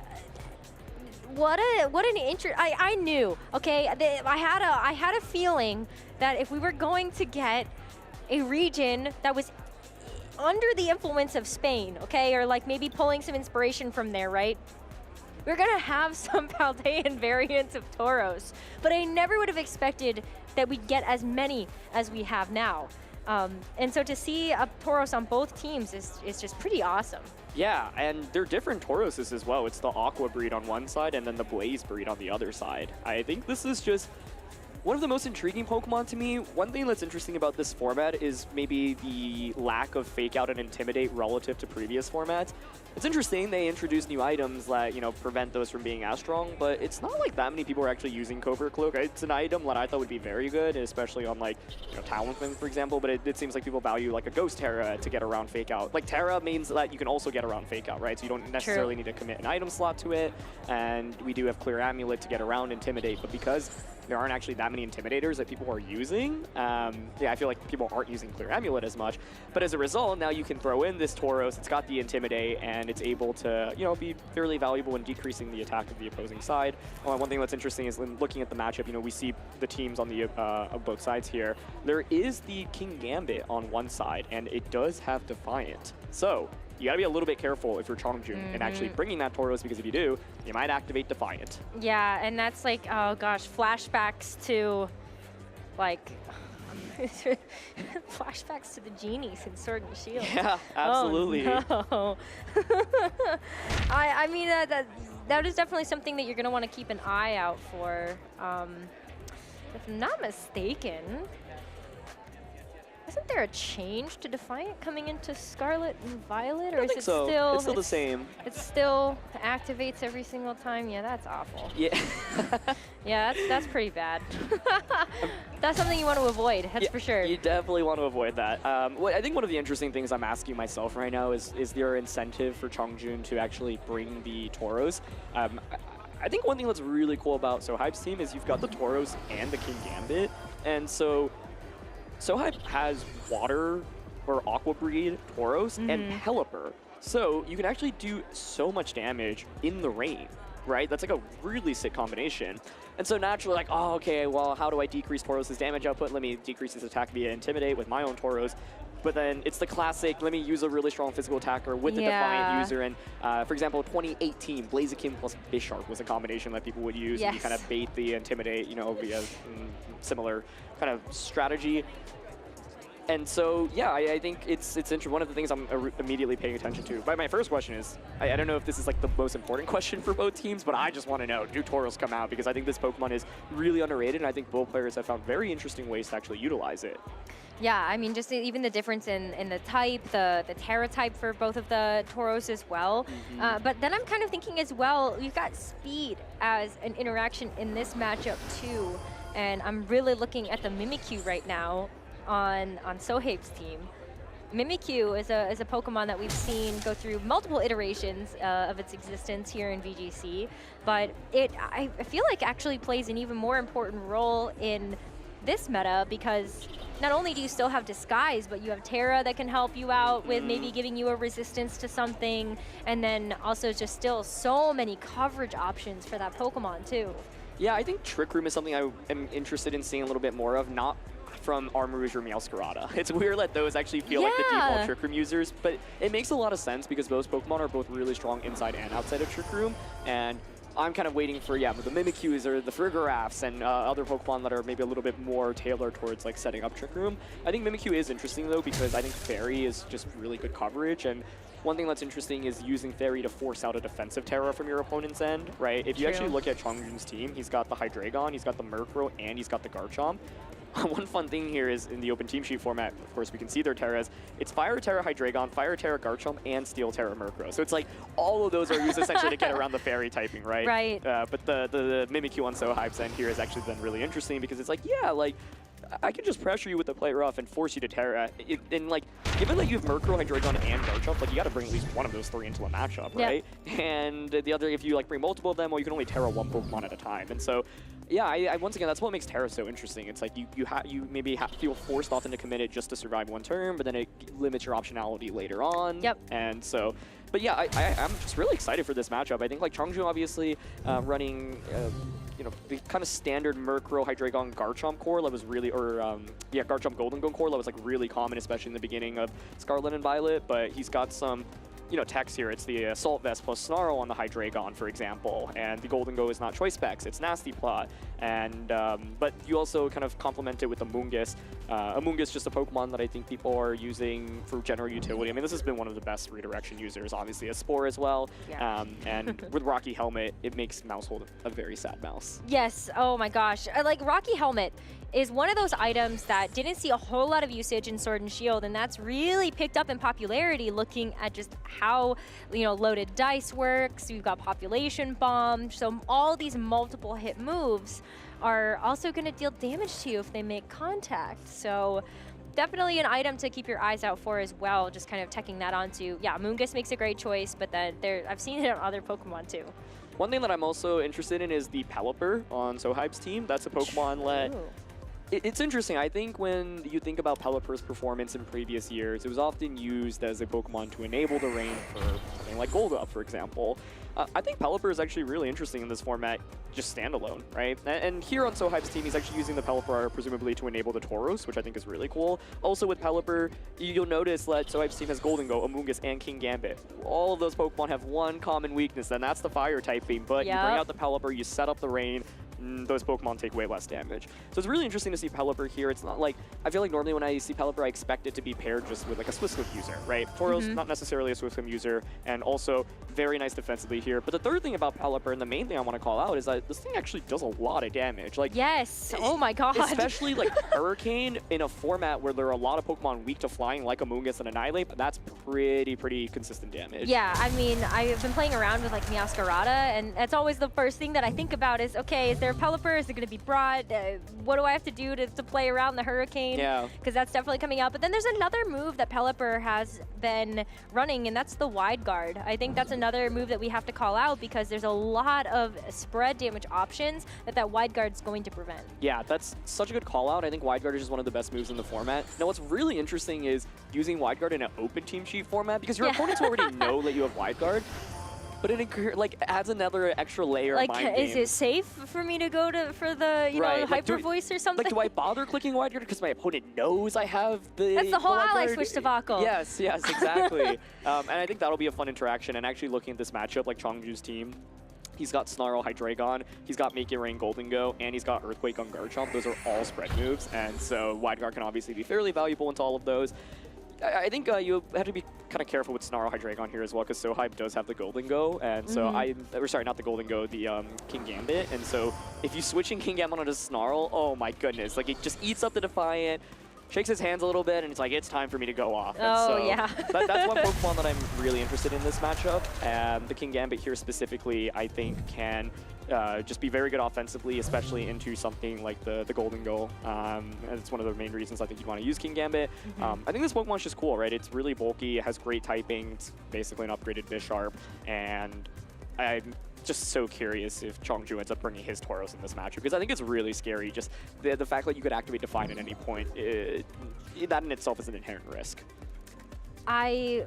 what an I knew, okay? I had a feeling that if we were going to get a region that was under the influence of Spain, okay, or like maybe pulling some inspiration from there, right? We're gonna have some Paldean variants of Tauros, but I never would have expected that we'd get as many as we have now. And so to see a Tauros on both teams is just pretty awesome. Yeah, and they're different Tauroses as well. It's the Aqua breed on one side and then the Blaze breed on the other side. I think this is just one of the most intriguing Pokemon to me. One thing that's interesting about this format is maybe the lack of Fake Out and Intimidate relative to previous formats. It's interesting, they introduced new items that, you know, prevent those from being as strong, but it's not like that many people are actually using Covert Cloak. It's an item that I thought would be very good, especially on like, you know, Talonflame, for example, but it seems like people value like a Ghost Terra to get around Fake Out. Like Terra means that you can also get around Fake Out, right? So you don't necessarily need to commit an item slot to it, and we do have Clear Amulet to get around Intimidate, but because there aren't actually that many Intimidators that people are using, yeah, I feel like people aren't using Clear Amulet as much, but as a result, now you can throw in this Tauros, it's got the Intimidate, and it's able to, you know, be fairly valuable in decreasing the attack of the opposing side. One thing that's interesting is when looking at the matchup, you know, we see the teams on the of both sides here. There is the King Gambit on one side, and it does have Defiant. So you gotta be a little bit careful if you're Chongjun and actually bringing that Tauros, because if you do, you might activate Defiant. Yeah, and that's like, oh gosh, flashbacks to like flashbacks to the genies in Sword and Shield. Yeah, absolutely. Oh, no. I mean, that is definitely something that you're going to want to keep an eye out for. If I'm not mistaken, isn't there a change to Defiant coming into Scarlet and Violet? Or is it so. still, it's still the same? It still activates every single time? Yeah, that's awful. Yeah. Yeah, that's pretty bad. That's something you want to avoid, that's for sure. You definitely want to avoid that. I think one of the interesting things I'm asking myself right now is there incentive for Chongjun to actually bring the Tauros? I think one thing that's really cool about Sohype's team is you've got the Tauros and the King Gambit, and so Sohype has Water or Aqua Breed Tauros and Pelipper. So you can actually do so much damage in the rain, right? That's like a really sick combination. And so naturally, like, oh, okay, well, how do I decrease Tauros' damage output? Let me decrease his attack via Intimidate with my own Tauros. but then it's the classic, let me use a really strong physical attacker with the Defiant user. And for example, 2018, Blaziken plus Bisharp was a combination that people would use. And you kind of bait the Intimidate, you know, via similar kind of strategy. And so, yeah, I think it's one of the things I'm immediately paying attention to. But my first question is, I don't know if this is like the most important question for both teams, but I just want to know, do Tauros come out? Because I think this Pokemon is really underrated, and I think both players have found very interesting ways to actually utilize it. Yeah, I mean, just even the difference in the type, the Terra type for both of the Tauros as well. But then I'm kind of thinking as well, you've got speed as an interaction in this matchup too. And I'm really looking at the Mimikyu right now on Sohaib's team. Mimikyu is a Pokemon that we've seen go through multiple iterations of its existence here in VGC, but I feel like actually plays an even more important role in this meta, because not only do you still have Disguise, but you have Terra that can help you out with maybe giving you a resistance to something, and then also just still so many coverage options for that Pokemon too. Yeah, I think Trick Room is something I am interested in seeing a little bit more of, not from Armarouge or Meowscarada. It's weird that those actually feel like the default Trick Room users, but it makes a lot of sense because those Pokemon are both really strong inside and outside of Trick Room, and I'm kind of waiting for, the Mimikyus or the Frigorafts and other Pokemon that are maybe a little bit more tailored towards like setting up Trick Room. I think Mimikyu is interesting though, because I think Fairy is just really good coverage, and one thing that's interesting is using Fairy to force out a defensive Terra from your opponent's end, right? If you actually look at Chongjun's team, he's got the Hydreigon, he's got the Murkrow, and he's got the Garchomp. One fun thing here is in the open team sheet format, of course, we can see their Terras. It's Fire Terra Hydreigon, Fire Terra Garchomp, and Steel Terra Murkrow. So it's like all of those are used essentially to get around the Fairy typing, right? Right. But the Mimikyu on Sohaib's end here has actually been really interesting because it's like, I could just pressure you with the play rough and force you to Terra. And like, given that you have Murkrow, Hydreigon, and Garchomp, like you got to bring at least one of those three into a matchup, right? And the other, if you like bring multiple of them, well, you can only Terra one Pokemon at a time. And so, yeah, I once again, that's what makes Terra so interesting. It's like you maybe feel forced often to commit it just to survive one turn, but then it limits your optionality later on. Yep. And so, but yeah, I'm just really excited for this matchup. I think like Chongjun obviously running, the kind of standard Murkrow, Hydreigon, Garchomp core that was really, Garchomp Golden Gun core that was like really common, especially in the beginning of Scarlet and Violet. But he's got some, techs here. It's the Assault Vest plus Snarl on the Hydreigon, for example, and the Golden Go is not Choice Specs, it's Nasty Plot. And but you also kind of complement it with Amoonguss. Amoonguss just a Pokemon that I think people are using for general utility. I mean, this has been one of the best redirection users, obviously a Spore as well. And with Rocky Helmet, it makes Mousehold a very sad mouse. Yes, oh my gosh. Like Rocky Helmet is one of those items that didn't see a whole lot of usage in Sword and Shield, and that's really picked up in popularity looking at just how loaded dice works. We've got Population Bomb, so all these multiple hit moves are also going to deal damage to you if they make contact. So definitely an item to keep your eyes out for as well, just kind of teching that onto, Amoonguss makes a great choice, but then I've seen it on other Pokemon too. One thing that I'm also interested in is the Pelipper on Sohaib's team. That's a Pokemon that it's interesting. I think when you think about Pelipper's performance in previous years, it was often used as a Pokemon to enable the rain for something like Goldup, for example. I think Pelipper is actually really interesting in this format, just standalone, right? And here on Sohaib's team, he's actually using the Pelipper presumably to enable the Tauros, which I think is really cool. Also with Pelipper, you'll notice that Sohaib's team has Golden Go, Amoonguss, and King Gambit. All of those Pokemon have one common weakness, and that's the fire typing, but you bring out the Pelipper, you set up the rain, those Pokemon take way less damage. So it's really interesting to see Pelipper here. It's not like, I feel like normally when I see Pelipper, I expect it to be paired just with like a Swift Swim user, right? Tauros, not necessarily a Swift Swim user, and also very nice defensively here. But the third thing about Pelipper, and the main thing I want to call out, is that this thing actually does a lot of damage. Like, yes, oh my god. Especially like Hurricane in a format where there are a lot of Pokemon weak to flying, like Amoonguss and Annihilate, but that's pretty consistent damage. Yeah, I mean, I've been playing around with like Meowscarada, and that's always the first thing that I think about is, okay, is there a Pelipper? Is it going to be broad? What do I have to do to play around the Hurricane? Yeah. Because that's definitely coming out. But then there's another move that Pelipper has been running, and that's the Wide Guard. I think that's another move that we have to call out because there's a lot of spread damage options that Wide Guard's going to prevent. Yeah, that's such a good call out. I think Wide Guard is just one of the best moves in the format. Now, what's really interesting is using Wide Guard in an open team sheet format because your opponents already know that you have Wide Guard. but it like adds another extra layer Like, of mind is game. it safe for me to go for the know Right, like, hyper voice or something? Like, do I bother clicking wide guard because my opponent knows I have the? That's the whole wide ally guard? switch debacle. Yes, exactly. And I think that'll be a fun interaction. And actually looking at this matchup, like Chongju's team, he's got Snarl Hydreigon, he's got Make It Rain Golden Go, and he's got Earthquake on Garchomp. Those are all spread moves, and so wide guard can obviously be fairly valuable into all of those. I think you have to be kind of careful with Snarl Hydreigon here as well, because SoHype does have the Golden Go, and so or sorry, not the Golden Go, the King Gambit, and so if you switching King Gambit onto Snarl, oh my goodness, like it just eats up the Defiant, shakes his hands a little bit, and it's like, it's time for me to go off. And so yeah. that's one Pokemon that I'm really interested in this matchup, and the King Gambit here specifically, I think can just be very good offensively, especially into something like the Golden Goal. And it's one of the main reasons I think you'd want to use King Gambit. I think this Pokemon's just cool, right? It's really bulky, it has great typing, it's basically an upgraded Bisharp, and I'm just so curious if Chongju ends up bringing his Tauros in this matchup, because I think it's really scary. Just the fact that you could activate Define at any point, that in itself is an inherent risk. I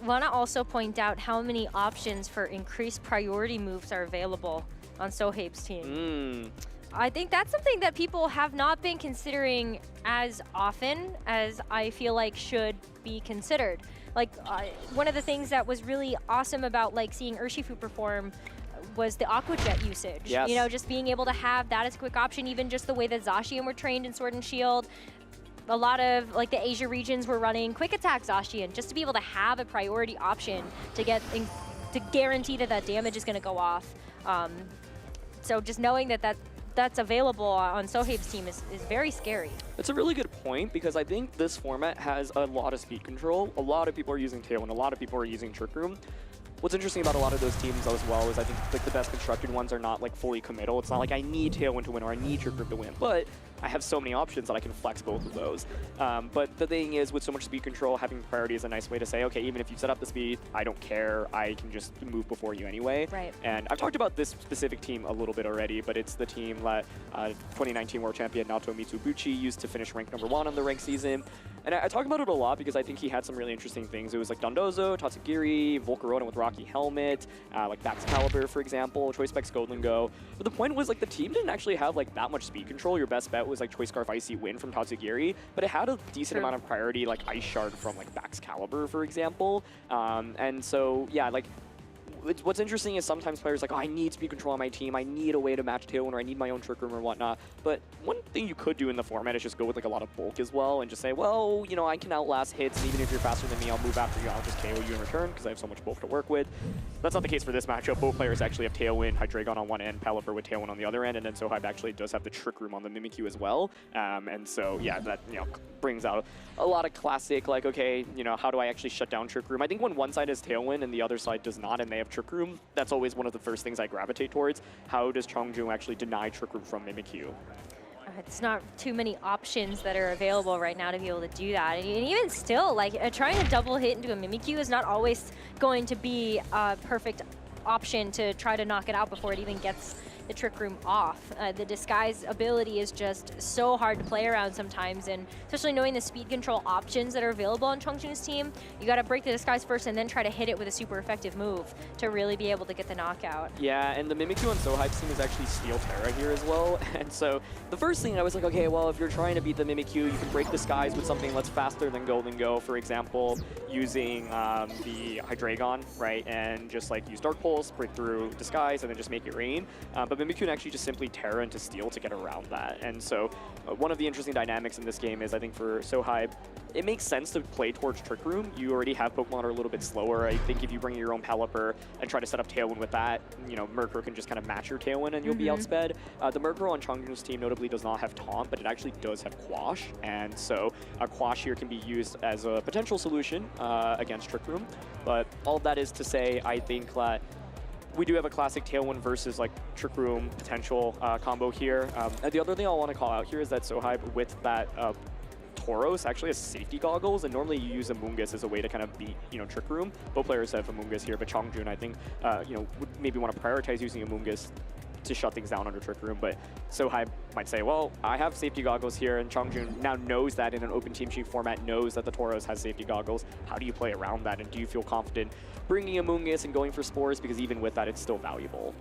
want to also point out how many options for increased priority moves are available on SoHype's team. I think that's something that people have not been considering as often as I feel like should be considered. Like, one of the things that was really awesome about like seeing Urshifu perform was the Aqua Jet usage. Yes. You know, just being able to have that as a quick option, even just the way that Zacian were trained in Sword and Shield. A lot of like the Asia regions were running quick attack Zacian, just to be able to have a priority option to get to guarantee that that damage is going to go off. So just knowing that that's available on SoHype's team is very scary. That's a really good point, because I think this format has a lot of speed control. A lot of people are using Tailwind, a lot of people are using Trick Room. What's interesting about a lot of those teams as well is I think like the best constructed ones are not like fully committal. It's not like I need Tailwind to win or I need Trick Room to win, but I have so many options that I can flex both of those. But the thing is, with so much speed control, having priority is a nice way to say, okay, even if you set up the speed, I don't care, I can just move before you anyway. Right. And I've talked about this specific team a little bit already, but it's the team that 2019 World Champion Naoto Mitsubishi used to finish ranked #1 on the ranked season. And I talk about it a lot because I think he had some really interesting things. It was like Dondozo, Tatsugiri, Volcarona with Rocky Helmet, like Baxcalibur, for example, Choice Specs Golden Go. But the point was, like, the team didn't actually have like that much speed control. Your best bet was like Choice Scarf Icy Wind from Tatsugiri, but it had a decent amount of priority, like Ice Shard from like Baxcalibur, for example. And so, yeah, like, what's interesting is sometimes players are like, oh, I need speed control on my team, I need a way to match Tailwind, or I need my own Trick Room or whatnot. But one thing you could do in the format is just go with like a lot of bulk as well, and just say, well, you know, I can outlast hits, and even if you're faster than me, I'll move after you, I'll just KO you in return, because I have so much bulk to work with. That's not the case for this matchup. Both players actually have Tailwind, Hydreigon on one end, Pelipper with Tailwind on the other end, and then SoHype actually does have the Trick Room on the Mimikyu as well. And so, yeah, that, you know, brings out a lot of classic, like, okay, you know, how do I actually shut down Trick Room? I think when one side has Tailwind and the other side does not, and they have Trick Room, that's always one of the first things I gravitate towards. How does Chongju actually deny Trick Room from Mimikyu? It's not too many options that are available right now to be able to do that. And even still, like, trying to double hit into a Mimikyu is not always going to be a perfect option to try to knock it out before it even gets the Trick Room off. The Disguise ability is just so hard to play around sometimes, and especially knowing the speed control options that are available on Chongqing's team, you gotta break the Disguise first and then try to hit it with a super effective move to really be able to get the knockout. Yeah, and the Mimikyu on SoHype's team is actually Steel Terra here as well, and so the first thing I was like, okay, well, if you're trying to beat the Mimikyu, you can break Disguise with something that's faster than Golden Go, for example, using the Hydreigon, right, and just like use Dark Pulse, break through Disguise, and then just make it rain. But Mimikyu can actually just simply Terra into Steel to get around that. And so one of the interesting dynamics in this game is, I think for SoHype, it makes sense to play towards Trick Room. You already have Pokemon that are a little bit slower. I think if you bring your own Pelipper and try to set up Tailwind with that, you know, Murkrow can just kind of match your Tailwind and you'll be outsped. The Murkrow on Chongqing's team notably does not have Taunt, but it actually does have Quash. And so Quash here can be used as a potential solution against Trick Room. But all of that is to say, I think that we do have a classic Tailwind versus like Trick Room potential combo here. And the other thing I want to call out here is that SoHype with that Tauros actually has safety goggles, and normally you use Amoonguss as a way to kind of beat, you know, Trick Room. Both players have Amoonguss here, but Chongjun, I think, you know, would maybe want to prioritize using Amoonguss to shut things down under Trick Room, but Sohai might say, well, I have safety goggles here, and Chongjun now knows that in an open team sheet format, knows that the Tauros has safety goggles. How do you play around that, and do you feel confident bringing Amoonguss and going for Spores? Because even with that, it's still valuable.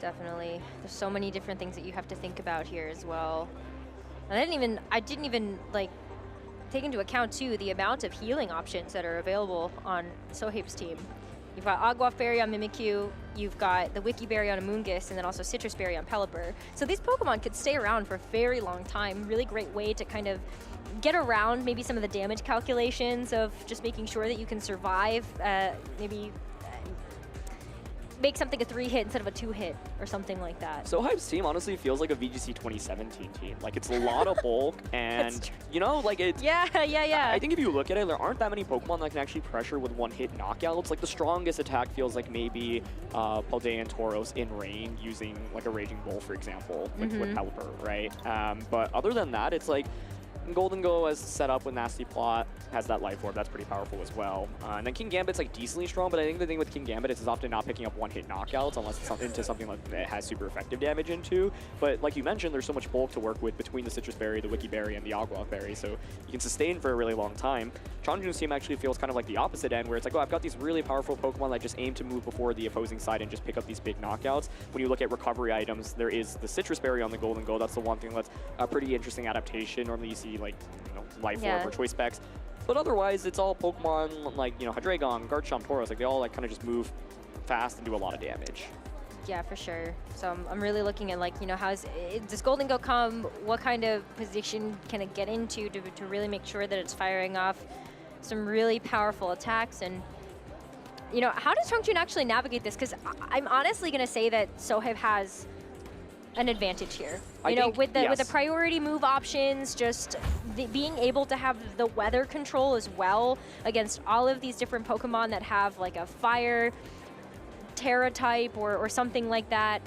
Definitely. There's so many different things that you have to think about here as well. And I didn't even like take into account too the amount of healing options that are available on Sohaib's team. You've got Agua Berry on Mimikyu, you've got the Wiki Berry on Amoonguss, and then also Citrus Berry on Pelipper. So these Pokemon could stay around for a very long time. Really great way to kind of get around maybe some of the damage calculations of just making sure that you can survive, maybe make something a 3-hit instead of a 2-hit or something like that. Sohaib's team honestly feels like a VGC 2017 team. Like, it's a lot of bulk, and you know, like it's... Yeah. I think if you look at it, there aren't that many Pokemon that can actually pressure with one-hit knockouts. Like, the strongest attack feels like maybe Paldean Tauros in rain using like a Raging Bull, for example, with Pelipper, right? But other than that, it's like Golden Go is set up with Nasty Plot, has that Life Orb, that's pretty powerful as well. And then King Gambit's like decently strong, but I think the thing with King Gambit is it's often not picking up one-hit knockouts unless it's into something like that it has super effective damage into. But like you mentioned, there's so much bulk to work with between the Citrus Berry, the Wiki Berry, and the Agua Berry, so you can sustain for a really long time. Chongjun's team actually feels kind of like the opposite end, where it's like, oh, I've got these really powerful Pokemon that just aim to move before the opposing side and just pick up these big knockouts. When you look at recovery items, there is the Citrus Berry on the Golden Go. That's the one thing that's a pretty interesting adaptation. Normally you see like, you know, Life Orb or Choice Specs. But otherwise, it's all Pokemon like, you know, Hydreigon, Garchomp, Tauros, like they all like kind of just move fast and do a lot of damage. Yeah, for sure. So I'm really looking at like, you know, does Golden Go come? What kind of position can it get into to really make sure that it's firing off some really powerful attacks? And, you know, how does Chongjun actually navigate this? Because I'm honestly going to say that Sohaib has an advantage here. You know, with the priority move options, just being able to have the weather control as well against all of these different Pokemon that have like a fire, Terra type or something like that.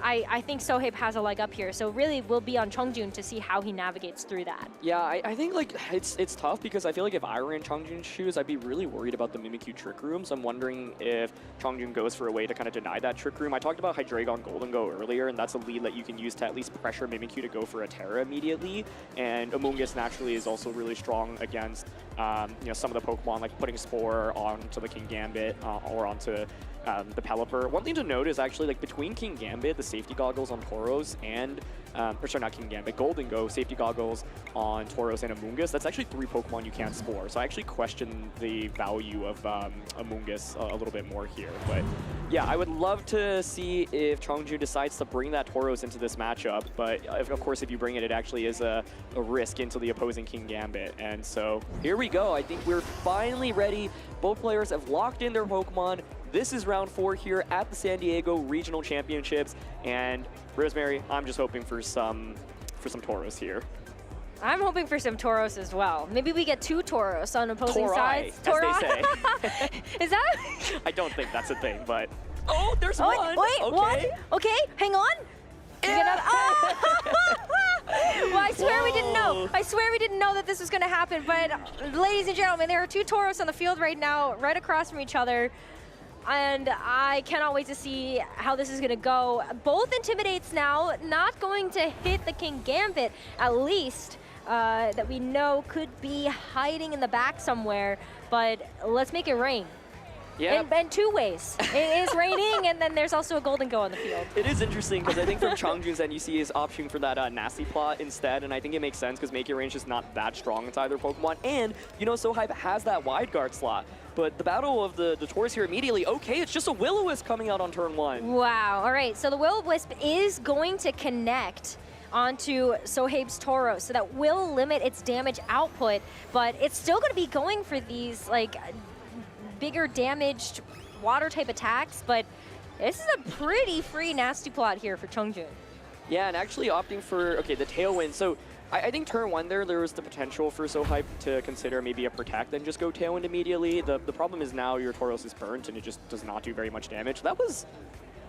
I think Sohaib has a leg up here, so really will be on Chongjun to see how he navigates through that. Yeah, I think like it's tough because I feel like if I were in Chongjun's shoes, I'd be really worried about the Mimikyu Trick Room, so I'm wondering if Chongjun goes for a way to kind of deny that Trick Room. I talked about Hydreigon Golden Go earlier, and that's a lead that you can use to at least pressure Mimikyu to go for a Terra immediately, and Amoonguss naturally is also really strong against you know, some of the Pokemon, like putting Spore onto the King Gambit or onto the Pelipper. One thing to note is actually like between King Gambit, the safety goggles on Tauros, and or sorry, not King Gambit, Golden Go, safety goggles on Tauros and Amoonguss, that's actually 3 Pokemon you can't Spore. So I actually question the value of Amoonguss a little bit more here. But yeah, I would love to see if Chongjun decides to bring that Tauros into this matchup. But of course, if you bring it, it actually is a risk into the opposing King Gambit. And so here we go. I think we're finally ready. Both players have locked in their Pokemon. This is round 4 here at the San Diego Regional Championships, and Rosemary, I'm just hoping for some Tauros here. I'm hoping for some Tauros as well. Maybe we get 2 Tauros on opposing sides. As they say. Is that? I don't think that's a thing, but oh, there's one. Wait, okay. one? Okay, hang on. Yeah. Well, I swear we didn't know. I swear we didn't know that this was going to happen. But ladies and gentlemen, there are 2 Tauros on the field right now, right across from each other. And I cannot wait to see how this is going to go. Both Intimidates now, not going to hit the King Gambit, at least, that we know could be hiding in the back somewhere. But let's make it rain. Yeah. In 2 ways. It is raining, and then there's also a Golden Go on the field. It is interesting, because I think from Chongjun's end, you see his option for that Nasty Plot instead, and I think it makes sense, because Make It Rain is just not that strong into either Pokemon. And, you know, Sohaib has that Wide Guard slot. But the battle of the Tauros here immediately, okay, it's just a Will-O-Wisp coming out on turn 1. Wow, all right, so the Will-O-Wisp is going to connect onto Sohaib's Tauros, so that will limit its damage output, but it's still going to be going for these, like, bigger damaged water-type attacks, but this is a pretty free Nasty Plot here for Chongjun. Yeah, and actually opting for, okay, the Tailwind, so I think turn 1 there was the potential for Sohaib to consider maybe a Protect and just go Tailwind immediately. The problem is now your Tauros is burnt and it just does not do very much damage. That was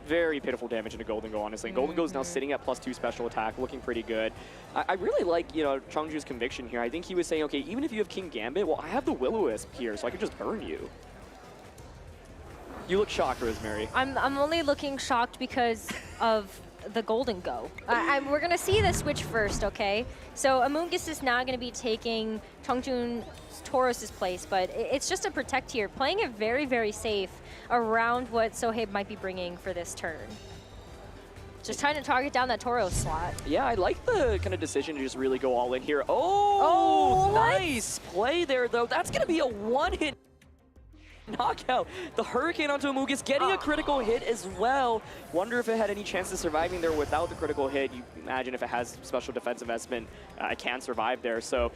very pitiful damage into Golden Go, honestly. Golden Go is now sitting at +2 special attack, looking pretty good. I really like, you know, Chongjun's conviction here. I think he was saying, okay, even if you have King Gambit, well, I have the Will-O-Wisp here, so I could just burn you. You look shocked, Rosemary. I'm only looking shocked because of the Golden Go. We're gonna see the switch first, okay? So Amoonguss is now gonna be taking Chongjun Tauros' place, but it's just a protect here, playing it very, very safe around what Sohaib might be bringing for this turn. Just trying to target down that Tauros slot. Yeah, I like the kind of decision to just really go all in here. Oh, nice play there, though. That's going to be a one-hit knockout. The Hurricane onto Amoonguss getting a critical hit as well. Wonder if it had any chance of surviving there without the critical hit. You imagine if it has special defense investment, it can survive there. So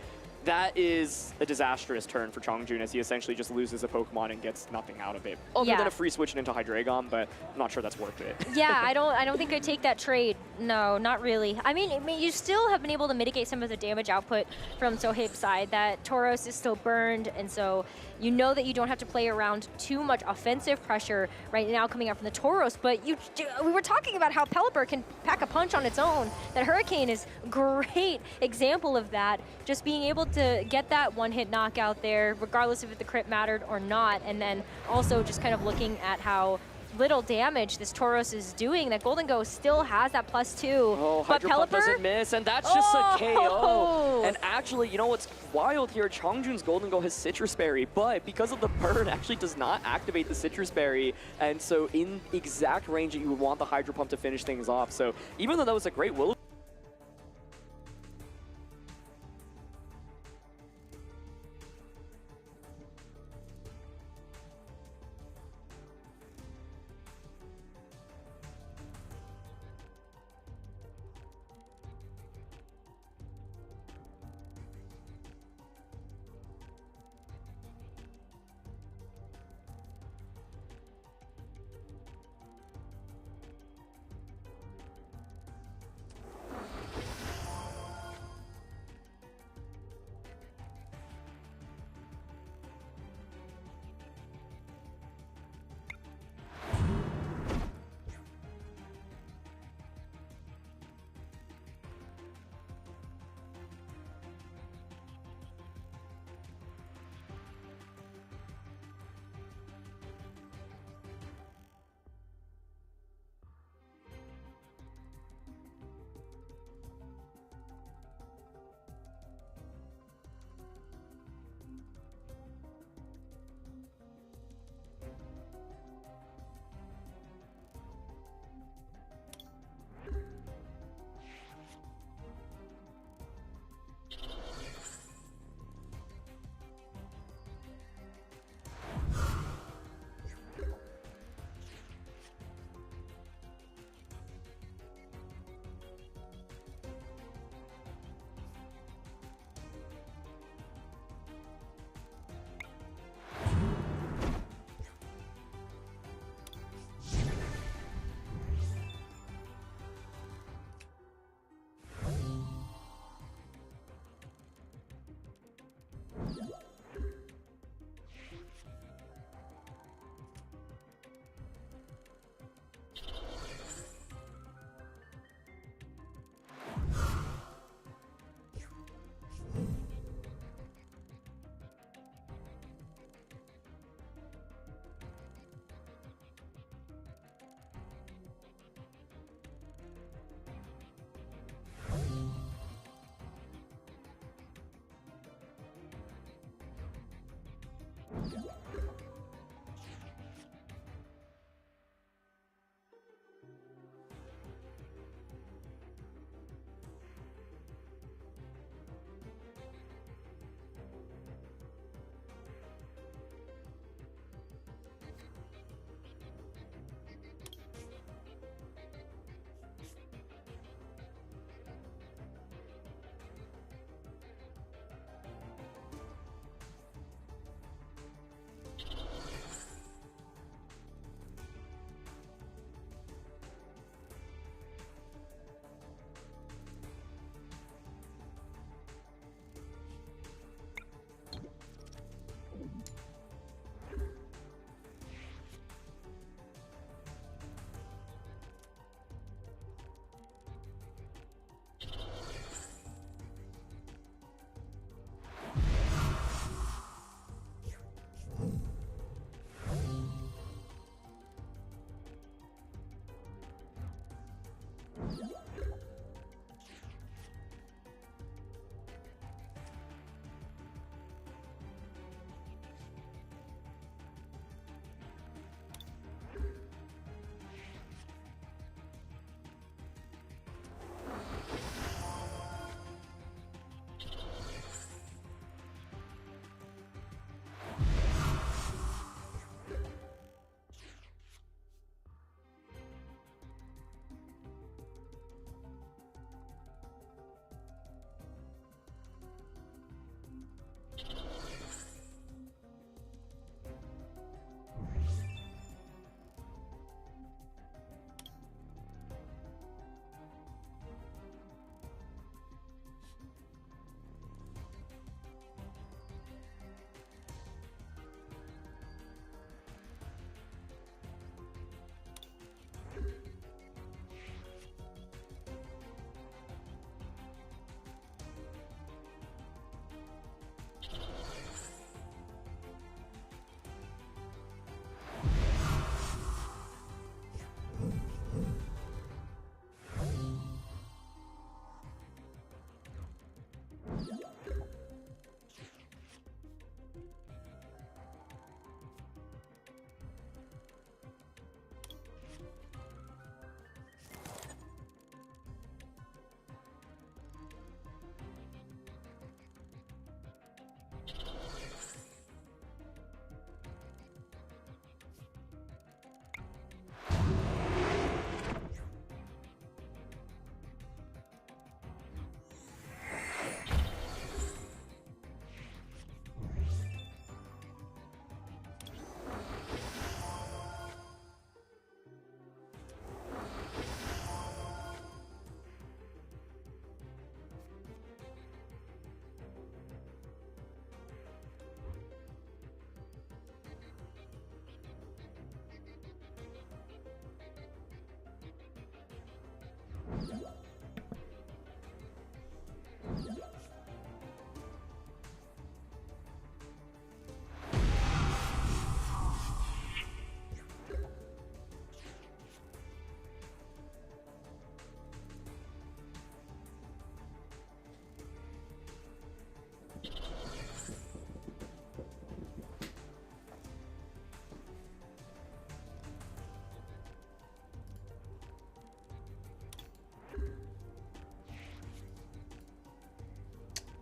that is a disastrous turn for Chongjun as he essentially just loses a Pokemon and gets nothing out of it. Other than a free switch into Hydreigon, but I'm not sure that's worth it. Yeah, I don't think I'd take that trade. No, not really. I mean, you still have been able to mitigate some of the damage output from Sohaib's side. That Tauros is still burned, and so you know that you don't have to play around too much offensive pressure right now coming out from the Tauros, but we were talking about how Pelipper can pack a punch on its own. That Hurricane is a great example of that. Just being able to get that one-hit knockout there, regardless if the crit mattered or not, and then also just kind of looking at how little damage this Tauros is doing. That Golden Go still has that +2. Oh, Hydro Pump doesn't miss, and that's just a KO. And actually, you know what's wild here? Chongjun's Golden Go has Citrus Berry, but because of the burn, actually does not activate the Citrus Berry, and so in exact range that you would want the Hydro Pump to finish things off. So even though that was a great will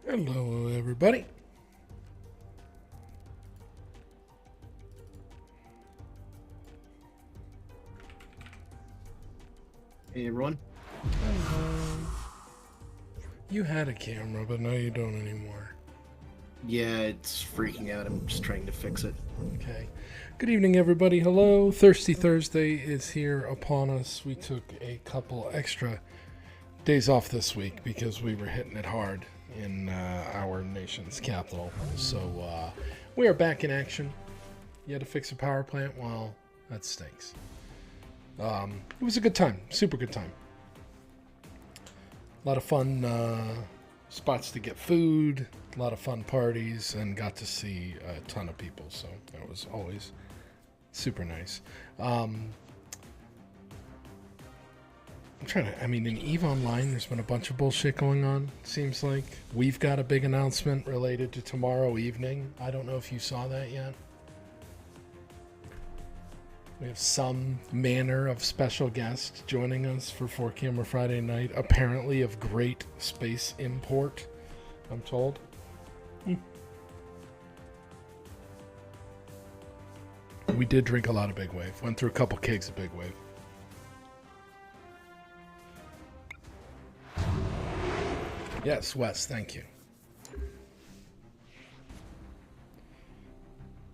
Hello, everybody. Hey, everyone. Hello. You had a camera, but now you don't anymore. Yeah, it's freaking out. I'm just trying to fix it. Okay. Good evening, everybody. Hello. Thirsty Thursday is here upon us. We took a couple extra days off this week because we were hitting it hard in our nation's capital. So we are back in action. You had to fix a power plant? Well, that stinks. It was a good time. Super good time. A lot of fun spots to get food. A lot of fun parties. And got to see a ton of people. So that was always super nice. In EVE Online, there's been a bunch of bullshit going on, seems like. We've got a big announcement related to tomorrow evening. I don't know if you saw that yet. We have some manner of special guest joining us for 4Camera Friday night, apparently of great space import, I'm told. We did drink a lot of Big Wave. Went through a couple kegs of Big Wave. Yes, Wes, thank you.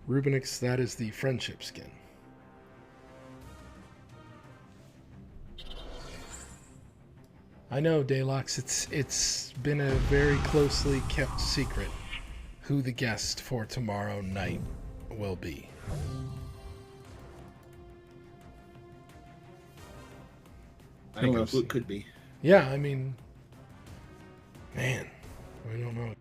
Rubinix, that is the friendship skin. I know, Daylox, it's been a very closely kept secret who the guest for tomorrow night will be. I don't know who it could be. Yeah, I mean, man, we don't know.